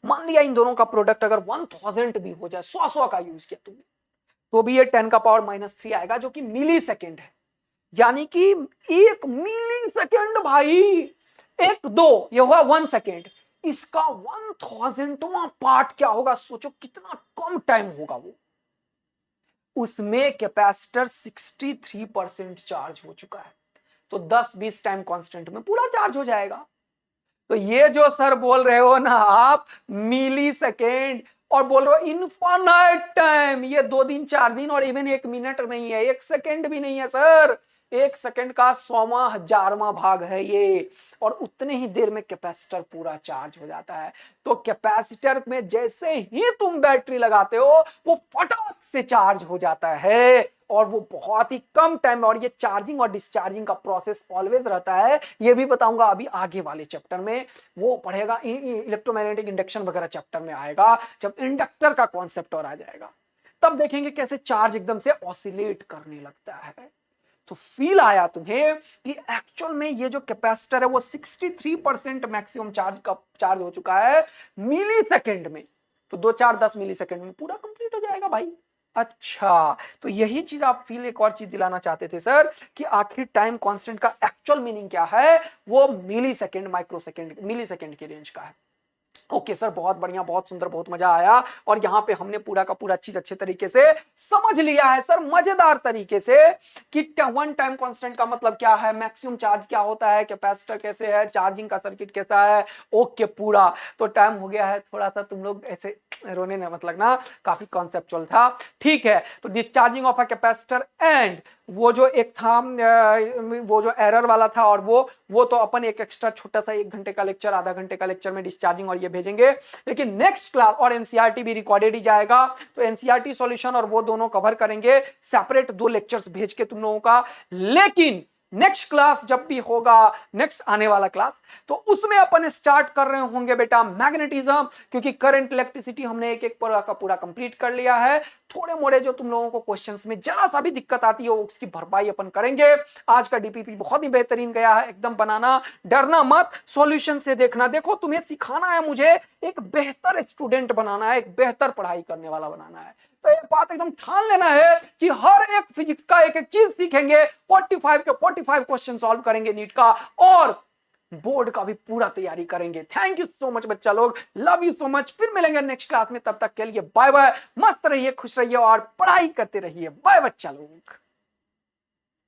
मान लिया इन दोनों का प्रोडक्ट अगर 1000 भी हो जाए, 100 का यूज किया तुमने, तो भी ये 10 का पावर -3 आएगा, जो कि मिली सेकेंड है। यानी कि 1 मिली सेकेंड भाई, 1, 2 ये हुआ 1 सेकेंड, इसका 1000वां पार्ट क्या होगा, सोचो कितना कम टाइम होगा वो। उसमें कैपेसिटर 63% चार्ज हो चुका है, तो 10-20 टाइम कांस्टेंट में पूरा चार्ज हो जाएगा। तो ये जो सर बोल रहे हो ना आप मिली सेकेंड, और बोल रहे हो इनफाइनाइट टाइम, ये 2 दिन 4 दिन और इवन 1 मिनट नहीं है, 1 सेकेंड भी नहीं है सर, 1 सेकेंड का 100वां 1000वां भाग है ये, और उतने ही देर में कैपेसिटर पूरा चार्ज हो जाता है। तो कैपेसिटर में जैसे ही तुम बैटरी लगाते हो वो फटाक से चार्ज हो जाता है, और वो बहुत ही कम टाइम में, और ये चार्जिंग और डिस्चार्जिंग का प्रोसेस ऑलवेज रहता है। ये भी बताऊंगा अभी आगे वाले चैप्टर में, वो पढ़ेगा इलेक्ट्रोमैग्नेटिक इंडक्शन वगैरह चैप्टर में आएगा, जब इंडक्टर का कॉन्सेप्ट और आ जाएगा तब देखेंगे कैसे चार्ज एकदम से ऑसिलेट करने लगता है। तो फील आया तुम्हें कि एक्चुअल में ये जो कैपेसिटर है वो 63% मैक्सिमम चार्ज हो चुका है मिली सेकेंड में, तो 2, 4, 10 मिली सेकेंड में पूरा कंप्लीट हो जाएगा भाई। अच्छा, तो यही चीज आप फील, एक और चीज दिलाना चाहते थे सर कि आखिर टाइम कांस्टेंट का एक्चुअल मीनिंग क्या है, वो मिली सेकेंड, माइक्रो सेकेंड, मिली सेकेंड की रेंज का है। ओके सर, बहुत बढ़िया, बहुत सुंदर, बहुत मजा आया, और यहां पे हमने पूरा का पूरा चीज अच्छे तरीके से समझ लिया है सर, मजेदार तरीके से, कि 1 टाइम कांस्टेंट का मतलब क्या है, मैक्सिमम चार्ज क्या होता है, कैपेसिटर कैसे है, चार्जिंग का सर्किट कैसा है। ओके पूरा, तो टाइम हो गया है, थोड़ा सा तुम लोग ऐसे रोने ना मतलब ना, काफी कॉन्सेप्चुअल था, ठीक है। तो discharging of a capacitor and वो जो एक था, वो जो एरर वाला था, और वो तो अपन एक एक्स्ट्रा छोटा सा 1 घंटे का लेक्चर, आधा घंटे का लेक्चर में डिस्चार्जिंग और ये भेजेंगे, लेकिन नेक्स्ट क्लास और एनसीईआरटी भी रिकॉर्डेड ही जाएगा, तो एनसीईआरटी सॉल्यूशन और वो दोनों कवर करेंगे सेपरेट 2 लेक्चर्स भेज के तुम लोगों का। लेकिन नेक्स्ट क्लास जब भी होगा, नेक्स्ट आने वाला क्लास, तो उसमें अपन स्टार्ट कर रहे होंगे बेटा मैग्नेटिज्म, क्योंकि करंट इलेक्ट्रिसिटी हमने एक एक पूरा का पूरा कंप्लीट कर लिया है। थोड़े मोड़े जो तुम लोगों को क्वेश्चंस में जरा सा भी दिक्कत आती है उसकी भरपाई अपन करेंगे। आज का डीपीपी बहुत ही बेहतरीन गया है, एकदम बनाना, डरना मत, सॉल्यूशन से देखना। देखो तुम्हें सिखाना है, मुझे एक बेहतर स्टूडेंट बनाना है, एक बेहतर पढ़ाई करने वाला बनाना है। तो एक बात एकदम ठान लेना है कि हर एक फिजिक्स का एक एक चीज सीखेंगे, 45 के 45 क्वेश्चन सॉल्व करेंगे नीट का, और बोर्ड का भी पूरा तैयारी करेंगे। थैंक यू सो मच बच्चा लोग, लव यू सो मच। फिर मिलेंगे नेक्स्ट क्लास में, तब तक के लिए बाय बाय, मस्त रहिए, खुश रहिए और पढ़ाई करते रहिए। बाय बच्चा लोग।